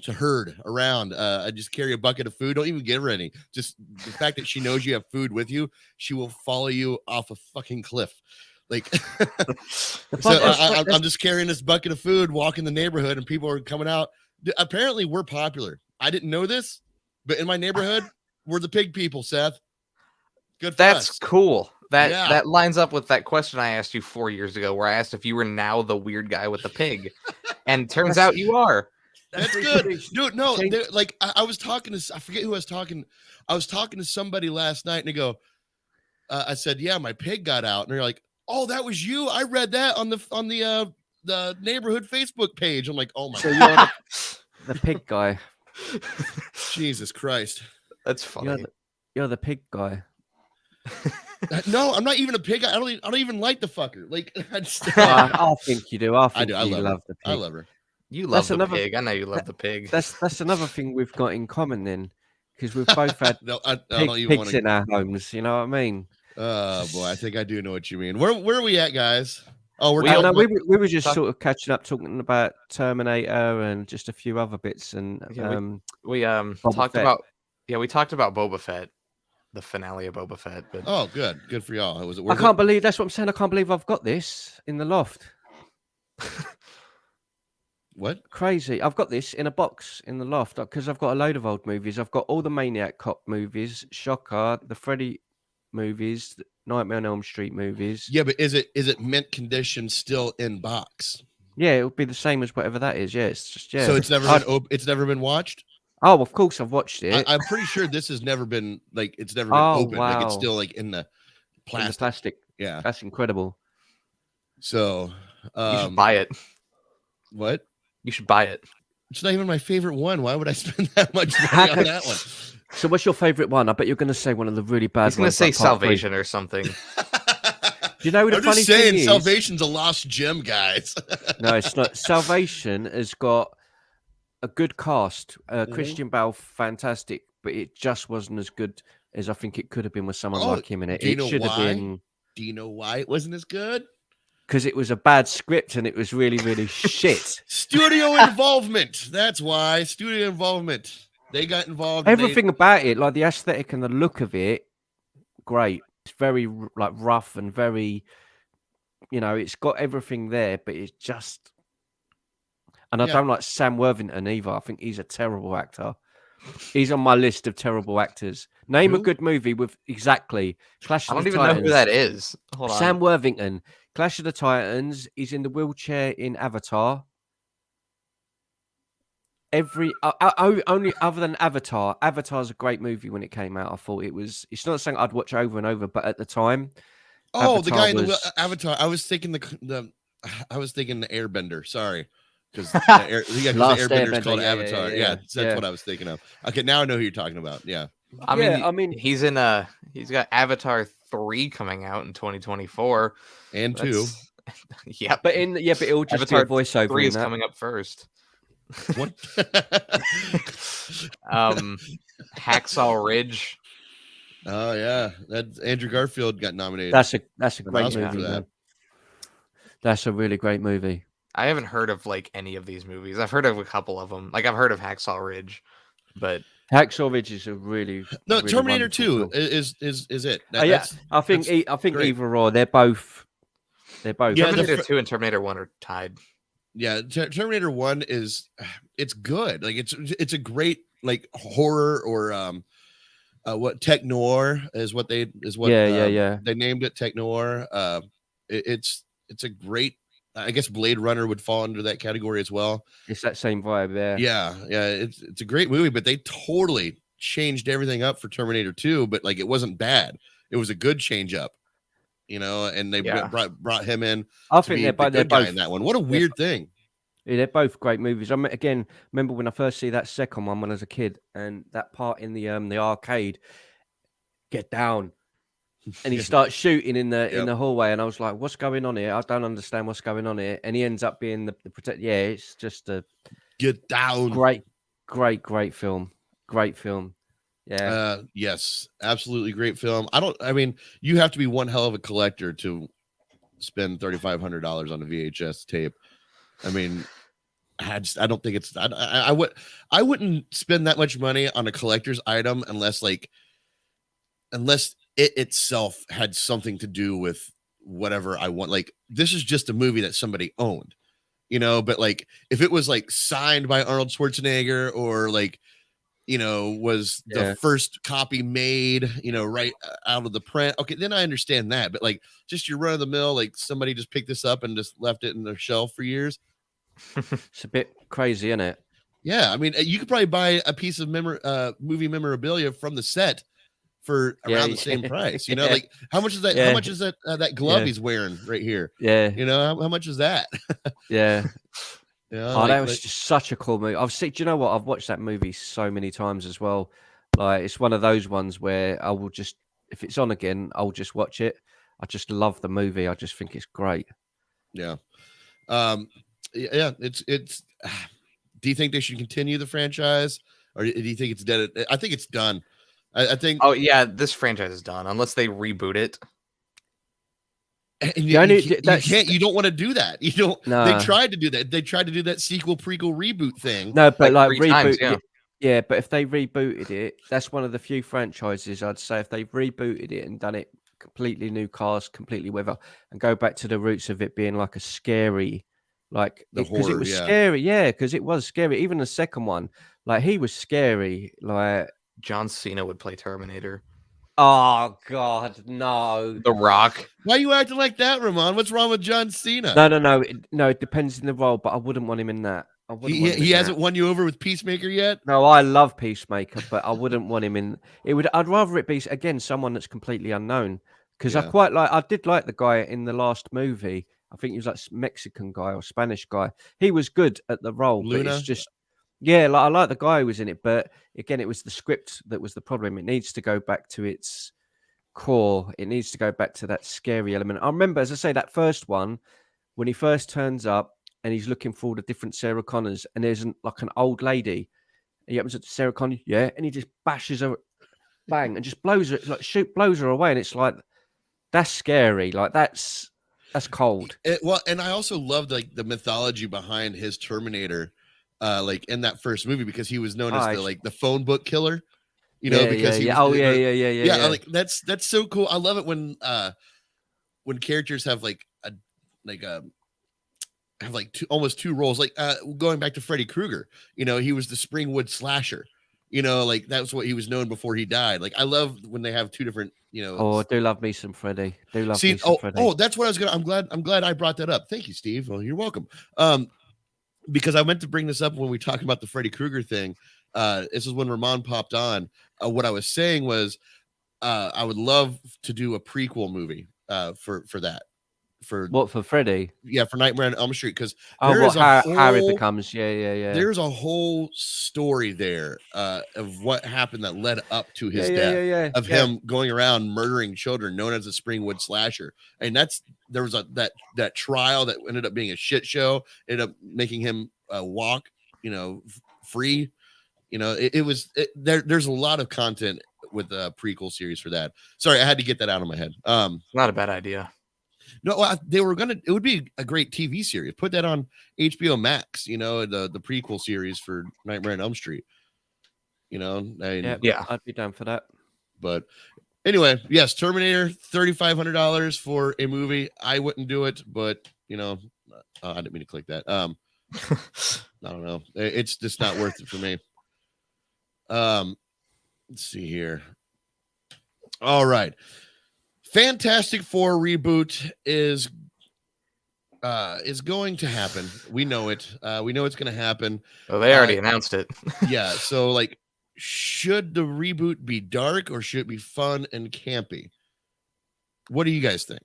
herd around. I just carry a bucket of food. Don't even give her any. Just the fact that she knows you have food with you, she will follow you off a fucking cliff. Like, I'm just carrying this bucket of food, walking the neighborhood, and people are coming out. Apparently, we're popular. I didn't know this, but in my neighborhood, we're the pig people, Seth. Good for That's us. cool. That lines up with that question I asked you 4 years ago, where I asked if you were now the weird guy with the pig, and turns out you are. That's good, dude. No, like I was talking to, I forget who I was talking. I was talking to somebody last night, and they go, I said, "Yeah, my pig got out," and they're like, "Oh, that was you? I read that on the neighborhood Facebook page." I'm like, "Oh my god, the pig guy." Jesus Christ, that's funny. You're the pig guy. No, I'm not even a pig. I don't even like the fucker. Like, I think you do. I do. I love the pig. I love her. You love the pig. I know you love the pig. That's another thing we've got in common then, because we've both had pigs in our homes. You know what I mean? Oh boy, I think I do know what you mean. Where are we at, guys? Oh, we were just sort of catching up, talking about Terminator and just a few other bits, and we talked about Boba Fett. The finale of Boba Fett. But... Oh, good for y'all. Was it I can't believe that's what I'm saying. I can't believe I've got this in the loft. What? Crazy! I've got this in a box in the loft because I've got a load of old movies. I've got all the Maniac Cop movies, Shocker, the Freddy movies, the Nightmare on Elm Street movies. Yeah, but is it mint condition still in box? Yeah, it would be the same as whatever that is. Yeah, it's just So it's never been watched. Oh, of course I've watched it. I'm pretty sure this has never been open. Wow. Like it's still like in the plastic. Yeah, that's incredible. So you should buy it. What? You should buy it. It's not even my favorite one. Why would I spend that much money on that one? So what's your favorite one? I bet you're going to say one of the really bad ones. He's going to say Salvation or something. You know, I'm just saying Salvation's a lost gem, guys. No, it's not. Salvation has got a good cast. Christian Bale, fantastic, but it just wasn't as good as I think it could have been with someone like him in it. It should have been. Do you know why it wasn't as good? Because it was a bad script and it was really, really shit. Studio involvement. That's why. Studio involvement. They got involved. Everything about it, like the aesthetic and the look of it, great. It's very like rough and very, it's got everything there, but it's just. And I don't like Sam Worthington either. I think he's a terrible actor. He's on my list of terrible actors. Name a good movie with exactly Clash of the Titans. I don't even know who that is. Hold on. Sam Worthington, Clash of the Titans. He's in the wheelchair in Avatar. Only other than Avatar. Avatar's a great movie when it came out. I thought it was. It's not something I'd watch over and over, but at the time, Avatar the guy in the Avatar. I was thinking the Airbender. Sorry. Because the Airbender is called Avatar. Yeah, that's what I was thinking of. Okay, now I know who you're talking about. Yeah. I mean, he's got Avatar 3 coming out in 2024 and 2. Yeah, but it'll just Avatar be a voiceover. 3 is coming up first. What? Hacksaw Ridge. Oh yeah, that Andrew Garfield got nominated. That's a great movie for that. That's a really great movie. I haven't heard of like any of these movies. I've heard of a couple of them. Like I've heard of Hacksaw Ridge, but Hacksaw Ridge is a really Terminator 2 is it? I think either or. They're both. Yeah, Terminator 2 and Terminator 1 are tied. Yeah, Terminator 1 it's good. Like it's a great like horror or what tech noir is what they named it, tech noir. It's a great. I guess Blade Runner would fall under that category as well. It's that same vibe there. Yeah. It's a great movie, but they totally changed everything up for Terminator 2. But like, it wasn't bad. It was a good change up, And they brought him in. I think they're both in that one. What a weird thing. Yeah, they're both great movies. Again, remember when I first see that second one when I was a kid, and that part in the arcade, get down. And he starts shooting in the hallway, and I was like, "What's going on here? I don't understand what's going on here." And he ends up being the protect. Yeah, it's just a get down. Great film. Great film. Yeah. Yes, absolutely great film. You have to be one hell of a collector to spend $3,500 on a VHS tape. I mean, I don't think it's I wouldn't spend that much money on a collector's item unless it itself had something to do with whatever I want. Like, this is just a movie that somebody owned, but like if it was like signed by Arnold Schwarzenegger or like, was the first copy made, right out of the print. Okay, then I understand that. But like just your run of the mill, like somebody just picked this up and just left it in their shelf for years. It's a bit crazy, isn't it? Yeah, I mean, you could probably buy a piece of movie memorabilia from the set for around the same price. Like how much is that? How much is that that glove he's wearing right here? Yeah. How much is that? Yeah. Yeah. That was just such a cool movie. Do you know what? I've watched that movie so many times as well. Like, it's one of those ones where I will just, if it's on again, I'll just watch it. I just love the movie. I just think it's great. Yeah. Yeah. It's. Do you think they should continue the franchise, or do you think it's dead? I think it's done. I think. Oh yeah, this franchise is done unless they reboot it. And you don't want to do that. You don't. No. They tried to do that. They tried to do that sequel, prequel, reboot thing. No, but like reboot. Times, yeah, but if they rebooted it, that's one of the few franchises I'd say if they rebooted it and done it completely new cast, completely whatever, and go back to the roots of it being like a scary, like because it was scary. Yeah, because it was scary. Even the second one, like he was scary. Like John Cena would play Terminator. Oh God, no! The Rock. Why are you acting like that, Ramon? What's wrong with John Cena? No. It depends on the role, but I wouldn't want him in that. He hasn't won you over with Peacemaker yet. No, I love Peacemaker, but I wouldn't want him in. I'd rather it be again someone that's completely unknown because I did like the guy in the last movie. I think he was like Mexican guy or Spanish guy. He was good at the role, Luna? But it's just. Yeah, like I like the guy who was in it, but again, it was the script that was the problem. It needs to go back to its core. It needs to go back to that scary element. I remember, as I say, that first one, when he first turns up and he's looking for all the different Sarah Connors, and there's like an old lady. And he happens to Sarah Connor, and he just bashes her, bang, and just blows her away. And it's like, that's scary. Like that's cold. And I also loved like the mythology behind his Terminator. Like in that first movie, because he was known as the phone book killer, because he was, yeah. Like that's so cool. I love it when characters have almost two roles, like going back to Freddy Kreuger, he was the Springwood slasher, like that's what he was known before he died. Like I love when they have two different, I do love me some Freddy. Freddy. That's what I was I'm glad I brought that up. Thank you, Steve. Well, you're welcome. Because I meant to bring this up when we talked about the Freddy Kreuger thing. This is when Ramon popped on. What I was saying was I would love to do a prequel movie for that. For Freddy? Yeah, for Nightmare on Elm Street. Because how it becomes. Yeah. There's a whole story there of what happened that led up to his death. Of him going around murdering children, known as a Springwood slasher. And there was that trial that ended up being a shit show, ended up making him walk, free. There's a lot of content with a prequel series for that. Sorry, I had to get that out of my head. Not a bad idea. No, it would be a great TV series. Put that on HBO Max, the prequel series for Nightmare on Elm Street. I'd be down for that. But anyway, yes, Terminator, $3,500 for a movie. I wouldn't do it, but I didn't mean to click that. I don't know. It's just not worth it for me. Let's see here. All right. Fantastic Four reboot is going to happen. We know it. We know it's going to happen. Well, they already announced it. Yeah. So, like, should the reboot be dark or should it be fun and campy? What do you guys think?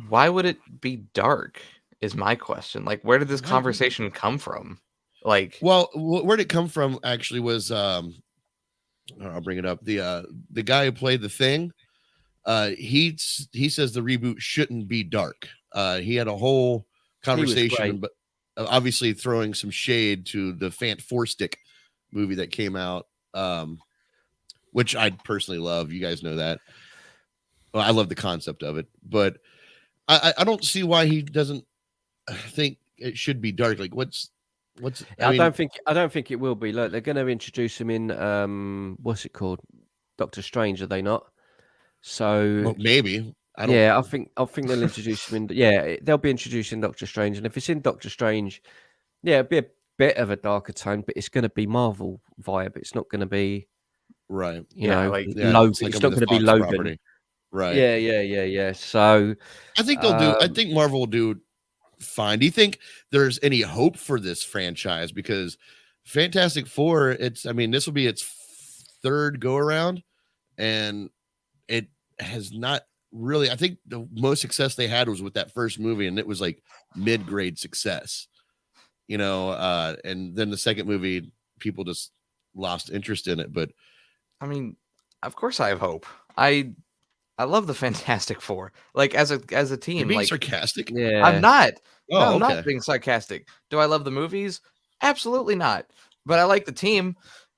Why would it be dark? Is my question. Like, where did this conversation come from? Like, well, where did it come from? Actually, was I'll bring it up. The guy who played the Thing, he says the reboot shouldn't be dark. He had a whole conversation, but obviously throwing some shade to the Fant4stick movie that came out, which I personally love. You guys know that. Well, I love the concept of it, but I don't see why he doesn't think it should be dark. Like, what's? I don't think it will be. Look, they're going to introduce him in what's it called, Doctor Strange, are they not? So well, maybe. I think they'll introduce him in. Yeah, they'll be introducing Doctor Strange, and if it's in Doctor Strange, yeah, it'll be a bit of a darker tone, but it's going to be Marvel vibe. It's not going to be right. You know, like Logan. It's, like it's not going to be Fox Logan. property. Right. Yeah. So I think they'll do. I think Marvel will do fine. Do you think there's any hope for this franchise? Because Fantastic Four, I mean, this will be its third go around, and it has not really. I think the most success they had was with that first movie, and it was like mid-grade success. You know, and then the second movie, people just lost interest in it. But I mean, of course, I have hope. I love the Fantastic Four. Like as a team. You're being like sarcastic. yeah, I'm not. Oh, No, I'm okay. not being sarcastic. Do I love the movies? Absolutely not. But I like the team.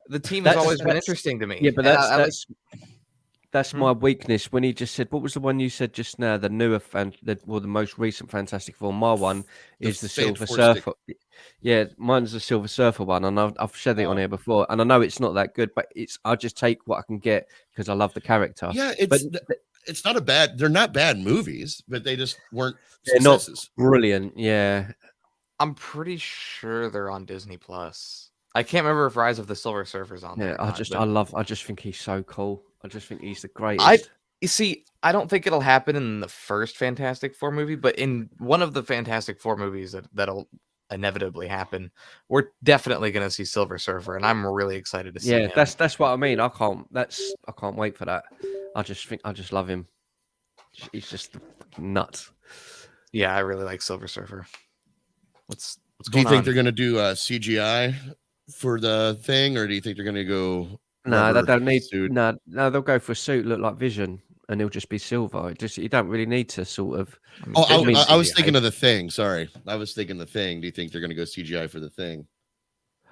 The team has always been interesting to me. Yeah, but that's Hmm? my weakness. When he just said, what was the one you said just now? The newer the most recent Fantastic Four. My one is the Silver Surfer. Yeah, mine's the Silver Surfer one, and I've said it on here before. And I know it's not that good, but I just take what I can get because I love the character. Yeah, it's not they're not bad movies, but they just weren't not successes. brilliant. Yeah, I'm pretty sure they're on Disney Plus. I can't remember if Rise of the Silver Surfer's on there. I just think he's so cool. I just think he's the greatest. You see, I don't think it'll happen in the first Fantastic Four movie, but in one of the Fantastic Four movies that'll inevitably happen, we're definitely going to see Silver Surfer, and I'm really excited to see him. That's what I mean. I can't wait for that. I just love him. He's just nuts. Yeah, I really like Silver Surfer. What's Do you going think on? they're going to do CGI for the thing, or do you think they're going to go? No, they don't need. Suit? No, they'll go for a suit look like Vision, and he'll just be silver. You don't really need to sort of. I was thinking of the thing. Sorry, I was thinking the thing. Do you think they're going to go CGI for the thing?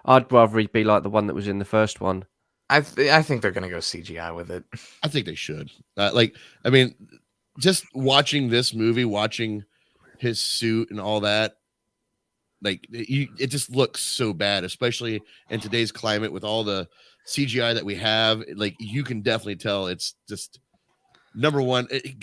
I'd rather he be like the one that was in the first one. I think they're going to go CGI with it. I think they should. I mean, just watching this movie, watching his suit and all that, like it just looks so bad, especially in today's climate with all the CGI that we have. Like, you can definitely tell it's just number one. It's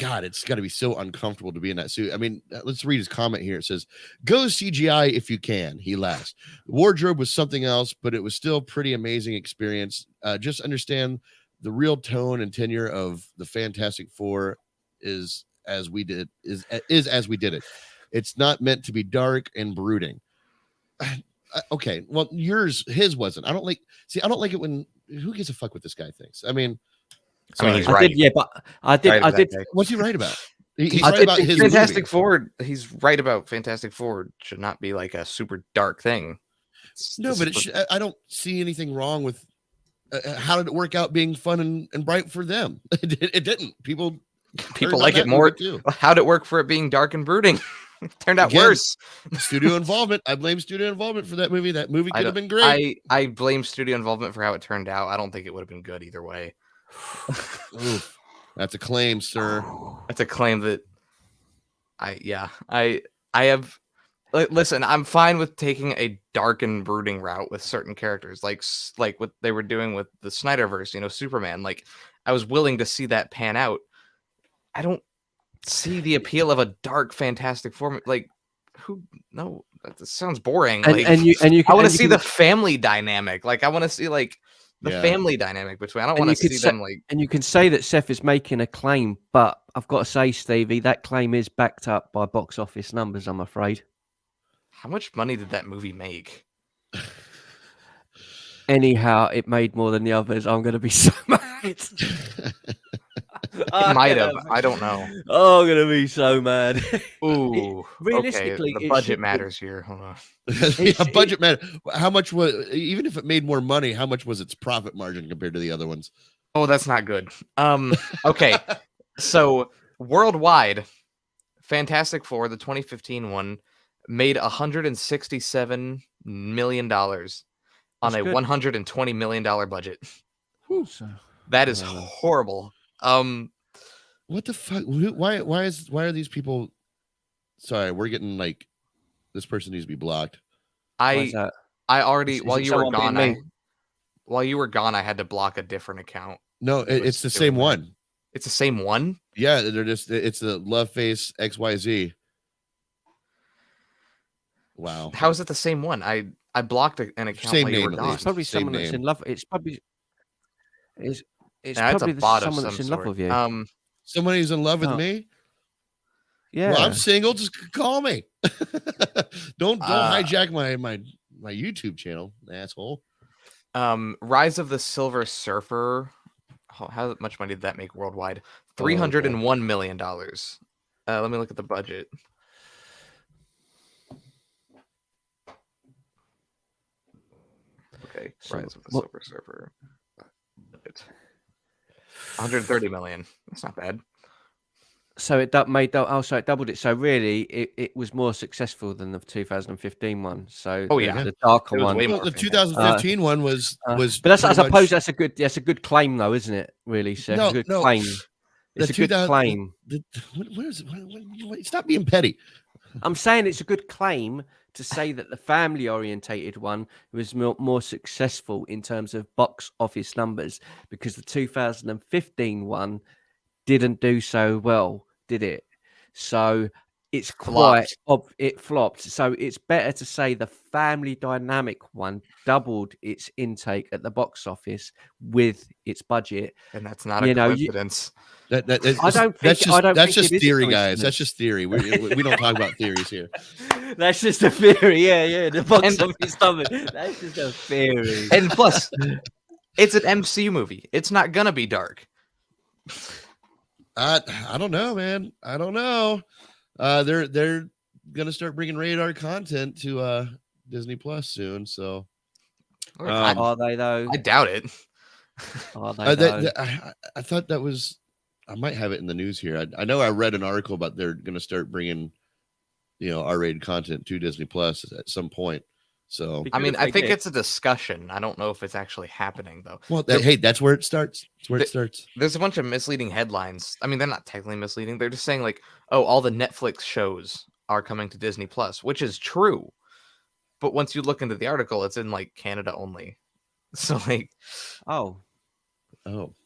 got to be so uncomfortable to be in that suit. I mean, let's read his comment here. It says, "Go CGI if you can." He laughs. "Wardrobe was something else, but it was still pretty amazing experience. Just understand the real tone and tenure of the Fantastic Four is as we did it. It's not meant to be dark and brooding." Okay, well, his wasn't. I don't like it when who gives a fuck what this guy thinks. I mean, he's right. I did. What's he right about? He's I right about his Fantastic movie. Four. He's right about Fantastic Four should not be like a super dark thing. No, but I don't see anything wrong with how did it work out being fun and bright for them. It didn't. People like it more too. How'd it work for it being dark and brooding? It turned out worse. Studio involvement. I blame studio involvement for that movie. That movie could have been great. I blame studio involvement for how it turned out. I don't think it would have been good either way. Oof, that's a claim, sir. That's a claim that I have. Listen, I'm fine with taking a dark and brooding route with certain characters, like what they were doing with the Snyderverse. Superman. Like, I was willing to see that pan out. I don't see the appeal of a dark Fantastic Four. Like, no, that sounds boring. I want to see the family dynamic. Like, I want to see the family dynamic between. I don't want to see them like. And you can say that Seth is making a claim, but I've got to say, Stevie, that claim is backed up by box office numbers, I'm afraid. How much money did that movie make? Anyhow, it made more than the others. I'm going to be so mad. It might have. I don't know. Oh, I'm going to be so mad. Ooh. Realistically, the budget matters here. Hold on. Budget matter. How much even if it made more money, how much was its profit margin compared to the other ones? Oh, that's not good. Okay. So worldwide, Fantastic Four, the 2015 one, made $167 million on a $120 million budget. Whew. That is horrible. What the fuck? Why are these people? Sorry, we're getting like this person needs to be blocked. Why is that? I already Is while it you were someone being gone, mean? while you were gone, I had to block a different account. No, that was it's the doing same that. one. It's the same one. Yeah, it's the Love Face XYZ. Wow. How is it the same one? I blocked an account Same while you were name, at gone. least. It's probably Same someone that's name. in love. It's probably it's Nah, it's a probably bot of someone some that's in love sort. with you. Somebody who's in love with Oh. me. Yeah. Well, I'm single. Just call me. don't Uh, hijack my YouTube channel, asshole. Rise of the Silver Surfer. How much money did that make worldwide? Oh, $301 million. Let me look at the budget. Okay, So Rise of the what- Silver Surfer. 130 million. That's not bad. So it doubled it. So really, it was more successful than the 2015 one. So Oh, yeah. the darker It was one. way Well, more the fantastic. 2015 one was But that's pretty I suppose much- that's a good claim though, isn't it? Really, Seth? No, a good no. claim. It's the a good 2000 claim. Where is it? Stop being petty. I'm saying it's a good claim to say that the family orientated one was more successful in terms of box office numbers, because the 2015 one didn't do so well, did it? So it's it flopped. So it's better to say the family dynamic one doubled its intake at the box office with its budget. And that's not a You know, coincidence. I don't think that's just it is a theory, guys. coincidence. That's just theory. We don't talk about theories here. That's just a theory. Yeah. The box office number. That's just a theory. And plus, it's an MCU movie. It's not gonna be dark. I don't know, man. I don't know. They're gonna start bringing radar content to Disney Plus soon. So Are they though? I doubt it. Are they though? I thought that was. I might have it in the news here. I know I read an article about they're gonna start bringing, R-rated content to Disney Plus at some point. So I mean, if I they think did. it's a discussion. I don't know if it's actually happening though. well, hey, that's where it starts. That's where it starts. There's a bunch of misleading headlines. I mean, they're not technically misleading. They're just saying like, oh, all the Netflix shows are coming to Disney Plus, which is true. But once you look into the article, it's in like Canada only. So like, Oh,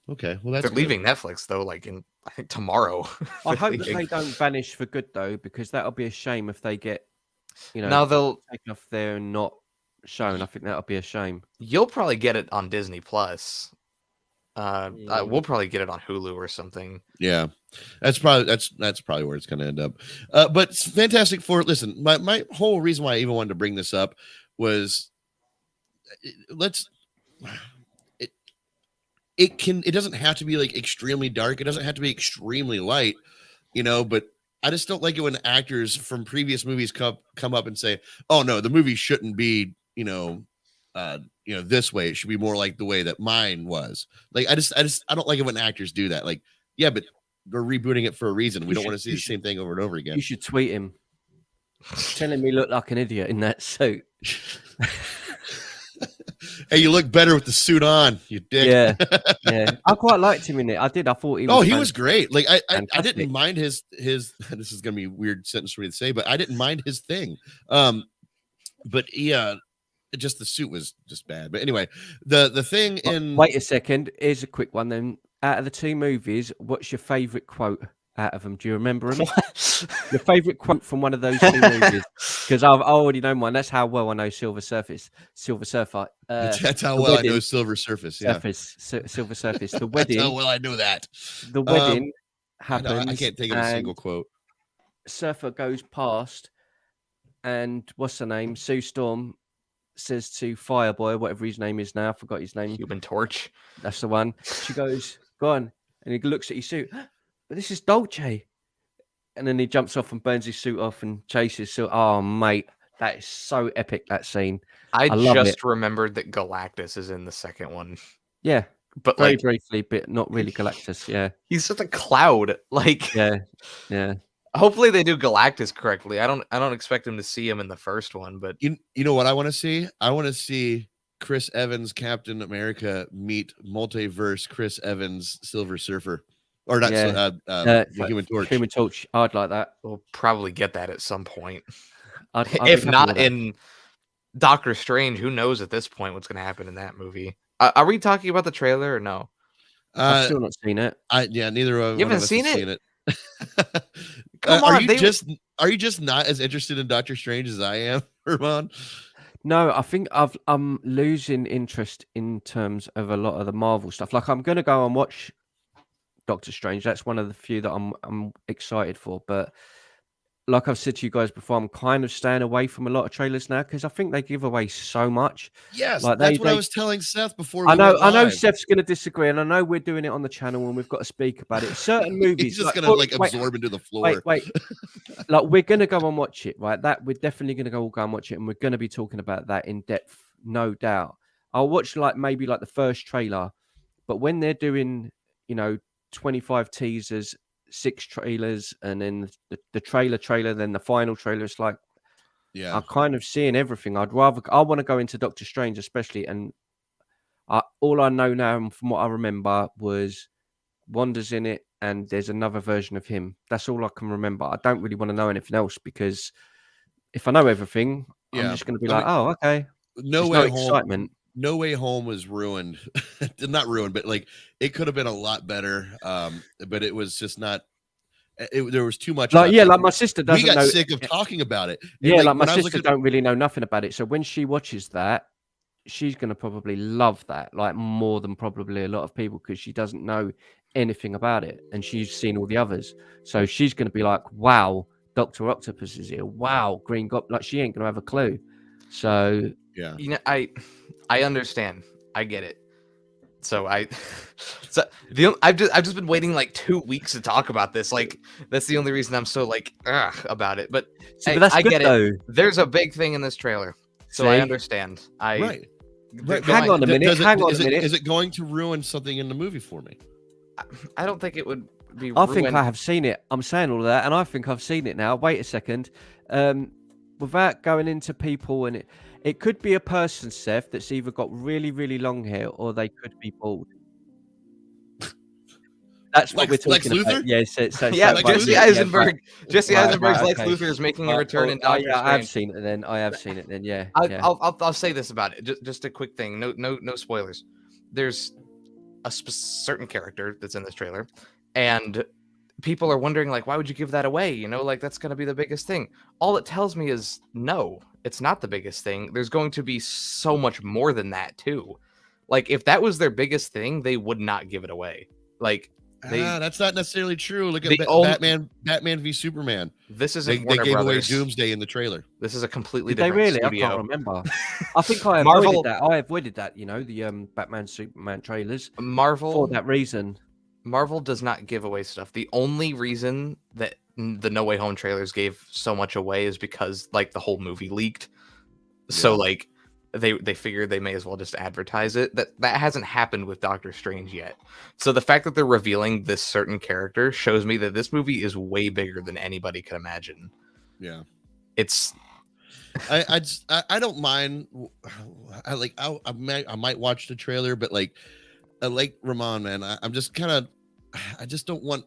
Okay. Well, that's they're good. leaving Netflix though, like in I think tomorrow. I They're hope that leaving. they don't vanish for good though, because that'll be a shame if they get, Now they'll taken off there and not shown. I think that'll be a shame. you'll probably get it on Disney Plus. Yeah. We'll probably get it on Hulu or something. Yeah, that's probably where it's going to end up. But Fantastic Four. Listen, my whole reason why I even wanted to bring this up was it doesn't have to be like extremely dark. It doesn't have to be extremely light, but I just don't like it when actors from previous movies come up and say, "Oh no, the movie shouldn't be, this way. It should be more like the way that mine was." Like I don't like it when actors do that. Like, yeah, but we're rebooting it for a reason. We don't want to see the same thing over and over again. You should tweet him, telling me look like an idiot in that suit. Hey, you look better with the suit on, you dick. Yeah. I quite liked him in it. I did. I thought he was. Oh, he was great. Like I fantastic. didn't mind his. This is gonna be a weird sentence for me to say, but I didn't mind his thing. But just the suit was just bad. But anyway, the thing in Wait a second. Here's a quick one. Then, out of the two movies, what's your favourite quote out of them? Do you remember them? Your favourite quote from one of those two movies? Because I already know mine. That's how well I know Silver Surfer. that's how the well wedding. I know Silver Surface. Yeah, Silver Surface. The that's wedding. how well I know that. The wedding I know, happens. I can't think of a and single quote. Surfer goes past, and what's her name? Sue Storm says to Fireboy, whatever his name is now, I forgot his name. Human Torch. That's the one. She goes, "Go on," and he looks at his suit. But this is Dolce. And then he jumps off and burns his suit off and chases. So, oh mate, that is so epic. That scene. I love just it. remembered that Galactus is in the second one, Yeah, but very like briefly, but not really Galactus. Yeah, he's just a cloud. Like, yeah. hopefully they do Galactus correctly. I don't expect him to see him in the first one, but You know what I want to see? I want to see Chris Evans, Captain America, meet multiverse Chris Evans, Silver Surfer. or not. Yeah. The Human Torch. Human Torch. I'd like that. We'll probably get that at some point. I'd If be happy not with that. in Doctor Strange, who knows at this point what's going to happen in that movie? Are we talking about the trailer or no? I've still not seen it. Neither of You one haven't of us seen has it? seen it. Come Are on, you just not as interested in Doctor Strange as I am, Ramon? No, I think I'm losing interest in terms of a lot of the Marvel stuff. Like I'm gonna go and watch Doctor Strange. That's one of the few that I'm excited for. But like I've said to you guys before, I'm kind of staying away from a lot of trailers now because I think they give away so much. Yes, Like that's what I was telling Seth before we I know went live. Seth's going to disagree, and I know we're doing it on the channel and we've got to speak about it. Certain movies, He's just gonna absorb into the floor. Wait. Like we're going to go and watch it, right? That we're definitely going to go and watch it, and we're going to be talking about that in depth, no doubt. I'll watch maybe the first trailer, but when they're doing 25 teasers, 6 trailers, and then the trailer, then the final trailer, it's like I'm kind of seeing everything. I want to go into Doctor Strange especially, and all I know now, and from what I remember, was Wanda's in it, and there's another version of him. That's all I can remember. I don't really want to know anything else because if I know everything, I'm just going to be oh, okay. No There's Way no excitement. No Way Home was ruined. Not ruined, but it could have been a lot better. But it was just not. There was too much. Like my sister doesn't. We got know, sick of talking about it. Yeah, like my sister don't really know nothing about it. So when she watches that, she's going to probably love that, like more than probably a lot of people, because she doesn't know anything about it and she's seen all the others. So she's going to be like, wow, Dr. Octopus is here. Wow, Green Goblin. Like she ain't going to have a clue. So yeah, I understand. I get it. So I've just been waiting like 2 weeks to talk about this. Like that's the only reason I'm so about it. But but that's I good, get though. it. There's a big thing in this trailer, so I understand. Right. Hang on a minute. Is it going to ruin something in the movie for me? I don't think it would be. I think I have seen it. I'm saying all of that, and I think I've seen it now. Wait a second. Without going into people, and it could be a person, Seth, that's either got really, really long hair or they could be bald. That's what we're talking about. Yeah, Jesse Eisenberg. Jesse Eisenberg's Lex Luthor is making a return in Doctor Strange. I have seen it then. Yeah. I'll say this about it. Just a quick thing. No spoilers. There's a certain character that's in this trailer, and people are wondering why would you give that away? That's going to be the biggest thing. All it tells me is no, it's not the biggest thing. There's going to be so much more than that too. If that was their biggest thing, they would not give it away. That's not necessarily true. Look at Batman v Superman. This is they gave away Doomsday in the trailer. This is a completely different studio. I can't remember. I think I avoided that. I avoided that. The Batman Superman trailers. Marvel for that reason. Marvel does not give away stuff. The only reason that the No Way Home trailers gave so much away is because the whole movie leaked. So they figured they may as well just advertise it. That hasn't happened with Doctor Strange yet. So the fact that they're revealing this certain character shows me that this movie is way bigger than anybody could imagine. Yeah. It's I don't mind. I might watch the trailer, but like Ramon, man, I'm just kind of, I just don't want.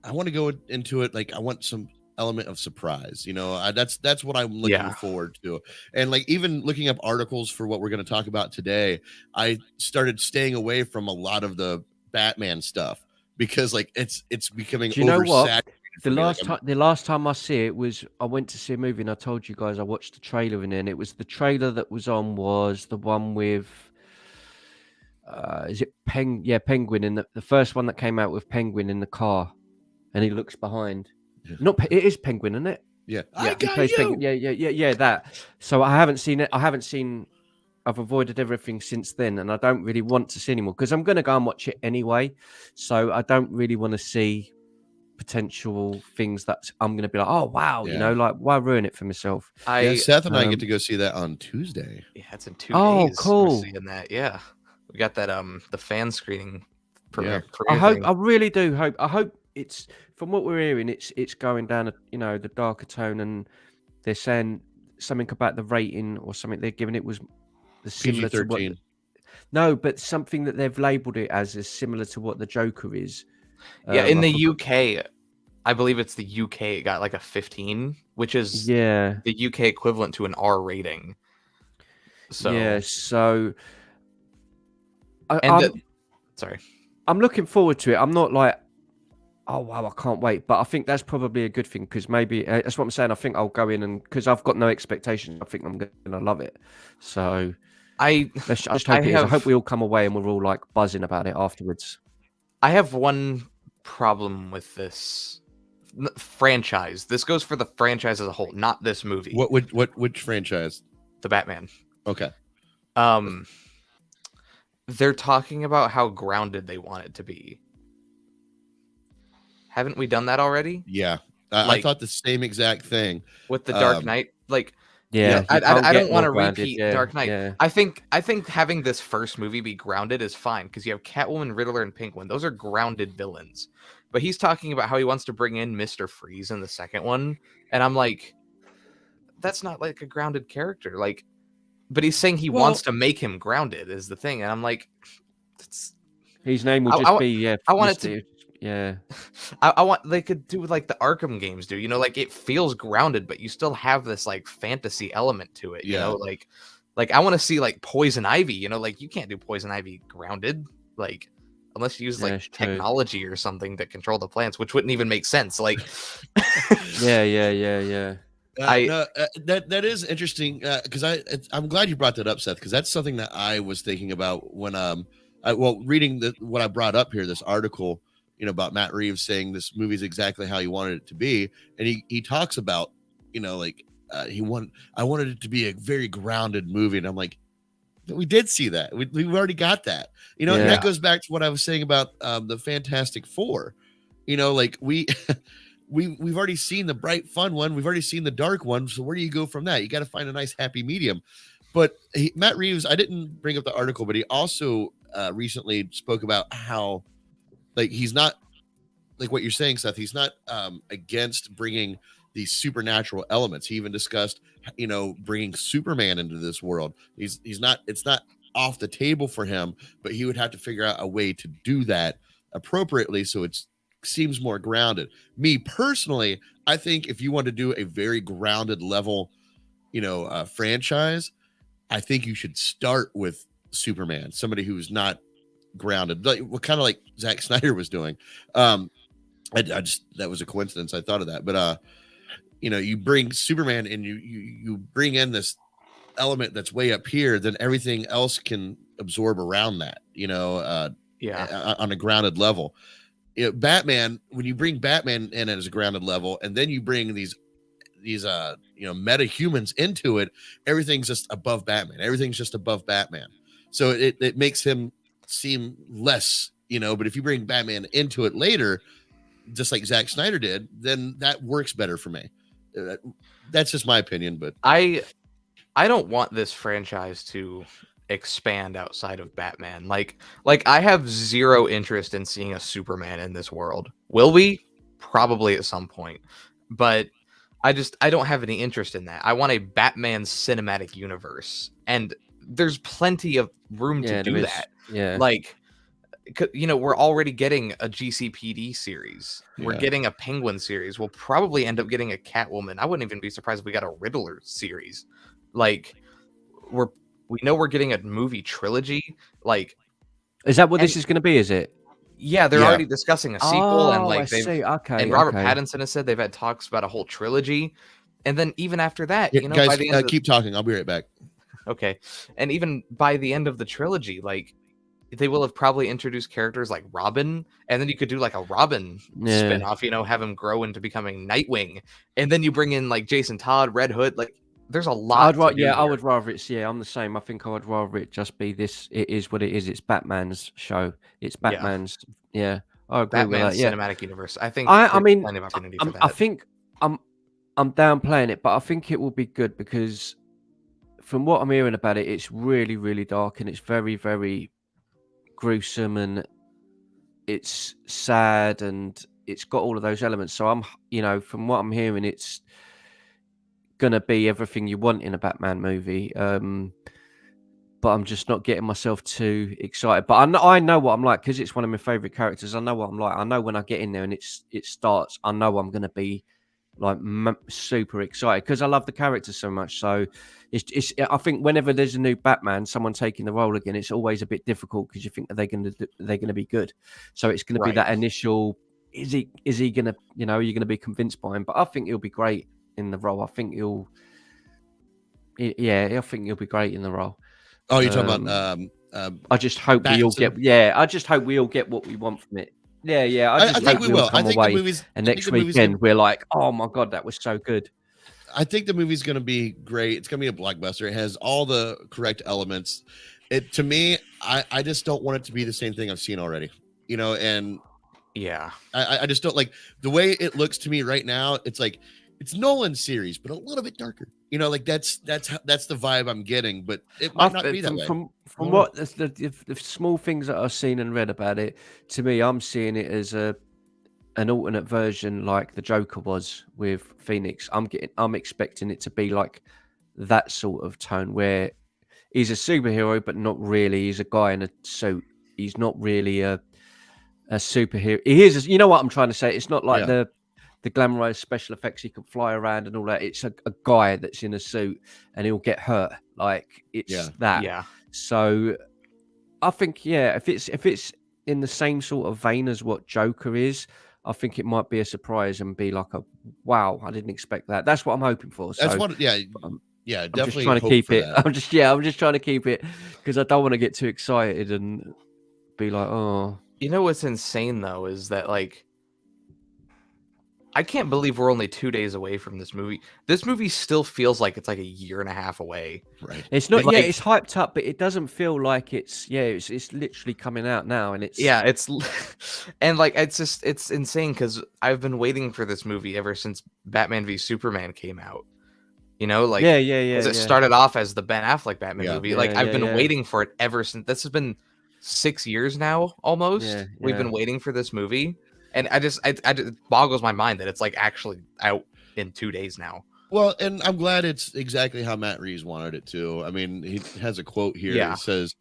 I want to go into it I want some element of surprise. That's what I'm looking forward to. And even looking up articles for what we're going to talk about today, I started staying away from a lot of the Batman stuff because it's becoming. Do you know what? The last time I see it was I went to see a movie and I told you guys I watched the trailer and it was the trailer that was the one with is it Penguin in the first one that came out with Penguin in the car and he looks behind. It is Penguin, isn't it? Yeah. Penguin. Yeah, that. So I haven't seen it. I've avoided everything since then and I don't really want to see anymore because I'm going to go and watch it anyway. So I don't really want to see potential things that I'm going to be oh wow, why ruin it for myself? Seth and I get to go see that on Tuesday. Yeah, it's in 2 days. Oh, cool. We're seeing that. Yeah, we got that the fan screening premiere. I really do hope. I hope it's from what we're hearing. It's going down the darker tone, and they're saying something about the rating or something they're giving it was similar to what. No, but something that they've labelled it as is similar to what the Joker is. Yeah, in I the forgot- UK, I believe it's the UK. It got like a 15, which is Yeah, the UK equivalent to an R rating. yeah. So, So I, and I'm sorry. I'm looking forward to it. I'm not like, oh wow, I can't wait. But I think that's probably a good thing because maybe that's what I'm saying. I think I'll go in and because I've got no expectations. I think I'm gonna love it. So I I just I hope it is. I hope have we all come away and we're all like buzzing about it afterwards. I have one problem with this franchise. This goes for the franchise as a whole, not this movie. Which franchise? The Batman. Okay. They're talking about how grounded they want it to be. Haven't we done that already? Yeah. I Like- thought the same exact thing. With the Dark Knight, like Yeah, I you can't don't get want to more grounded, repeat yeah, Dark Knight. yeah. I think having this first movie be grounded is fine because you have Catwoman, Riddler, and Penguin. Those are grounded villains. But he's talking about how he wants to bring in Mr. Freeze in the second one, and I'm like, that's not like a grounded character. Like, but he's saying he wants to make him grounded is the thing, and I'm like, that's. His name will I- just I- be yeah. I want it Mr. Yeah. I want they could do like the Arkham games do, you know, like it feels grounded, but you still have this like fantasy element to it, you know, like I want to see like Poison Ivy, you know, like you can't do Poison Ivy grounded, like unless you use Yeah, like it's true. technology or something to control the plants, which wouldn't even make sense. Like, Yeah. That is interesting because I'm glad you brought that up, Seth, because that's something that I was thinking about when reading what I brought up here, this article, you know, about Matt Reeves saying this movie is exactly how he wanted it to be, and he talks about, you know, like I wanted it to be a very grounded movie, and I'm like, we did see that, we've already got that, you know, and that goes back to what I was saying about the Fantastic Four, you know, like we've already seen the bright fun one, we've already seen the dark one, so where do you go from that? You got to find a nice happy medium. But Matt Reeves, I didn't bring up the article, but he also recently spoke about how, like, he's not like what you're saying, Seth. He's not against bringing these supernatural elements. He even discussed, you know, bringing Superman into this world. He's not. It's not off the table for him, but he would have to figure out a way to do that appropriately so it seems more grounded. Me personally, I think if you want to do a very grounded level, you know, franchise, I think you should start with Superman, somebody who's not grounded, like what kind of like Zack Snyder was doing. I just, that was a coincidence. I thought of that, but you know, you bring Superman and you bring in this element that's way up here, then everything else can absorb around that, you know, on a grounded level. You know, Batman, when you bring Batman in as a grounded level, and then you bring these you know, meta humans into it, everything's just above Batman. Everything's just above Batman. So it makes him seem less, you know, but if you bring Batman into it later, just like Zack Snyder did, then that works better for me. That's just my opinion, but I don't want this franchise to expand outside of Batman. Like I have zero interest in seeing a Superman in this world. Will we? Probably at some point. But I don't have any interest in that. I want a Batman cinematic universe, and there's plenty of room to do that. Yeah, like, you know, we're already getting a GCPD series. We're getting a Penguin series. We'll probably end up getting a Catwoman. I wouldn't even be surprised if we got a Riddler series. Like, we know we're getting a movie trilogy. Like, is that what this is going to be? Is it? Yeah, they're already discussing a sequel, and like and Robert Pattinson has said they've had talks about a whole trilogy, and then even after that, you know, guys, by the end keep talking. I'll be right back. Okay, and even by the end of the trilogy, like they will have probably introduced characters like Robin, and then you could do like a Robin spinoff, you know, have him grow into becoming Nightwing, and then you bring in like Jason Todd, Red Hood, like. There's a lot. I would rather it's. Yeah, I'm the same. I think I would rather it just be this. It is what it is. It's Batman's show. It's Batman's. Yeah, I agree Batman's with that. Yeah, cinematic universe. I think. I mean, plenty of opportunity for that. I think I'm downplaying it, but I think it will be good because from what I'm hearing about it, it's really, really dark and it's very, very gruesome and it's sad and it's got all of those elements. So I'm, you know, from what I'm hearing, it's gonna be everything you want in a Batman movie. but I'm just not getting myself too excited. But I know what I'm like because it's one of my favorite characters. I know what I'm like. I know when I get in there and it starts, I know I'm going to be like super excited because I love the character so much. So it's I think whenever there's a new Batman, someone taking the role again, it's always a bit difficult because you think they're going to be good. So it's going to be that initial. Is he going to, are you going to be convinced by him? But I think he'll be great in the role. I think I think he'll be great in the role. Oh, you're talking about I just hope we all get. Yeah, I just hope we all get what we want from it. Yeah. I think we will come away. And next weekend we're like, oh my god, that was so good. I think the movie's going to be great. It's going to be a blockbuster. It has all the correct elements. To me, I just don't want it to be the same thing I've seen already. And yeah, I just don't like the way it looks to me right now. It's like it's Nolan's series, but a little bit darker. That's the vibe I'm getting, but it might not be that way. From what the small things that I've seen and read about it, to me, I'm seeing it as an alternate version, like the Joker was with Phoenix. I'm expecting it to be like that sort of tone where he's a superhero, but not really. He's a guy in a suit. He's not really a superhero. He is. You know what I'm trying to say? It's not like the glamorized special effects. He can fly around and all that. It's a guy that's in a suit and he'll get hurt. Like it's that. Yeah. So I think if it's in the same sort of vein as what Joker is, I think it might be a surprise and be like a wow. I didn't expect that. That's what I'm hoping for. So, that's what. Yeah. I'm Definitely. just trying to keep it. I'm just trying to keep it because I don't want to get too excited and be like, oh. You know what's insane though is that like I can't believe we're only 2 days away from this movie. This movie still feels like it's like a year and a half away. Right. It's not. It's hyped up, but it doesn't feel like it's. Yeah, it's literally coming out now, and it's. Yeah, it's, and like it's insane because I've been waiting for this movie ever since Batman v Superman came out. Like it started off as the Ben Affleck Batman movie. Like I've been waiting for it ever since. This has been 6 years now, almost. Yeah, We've been waiting for this movie. And it boggles my mind that it's like actually out in 2 days now. Well, and I'm glad it's exactly how Matt Reeves wanted it to. I mean, he has a quote here that says,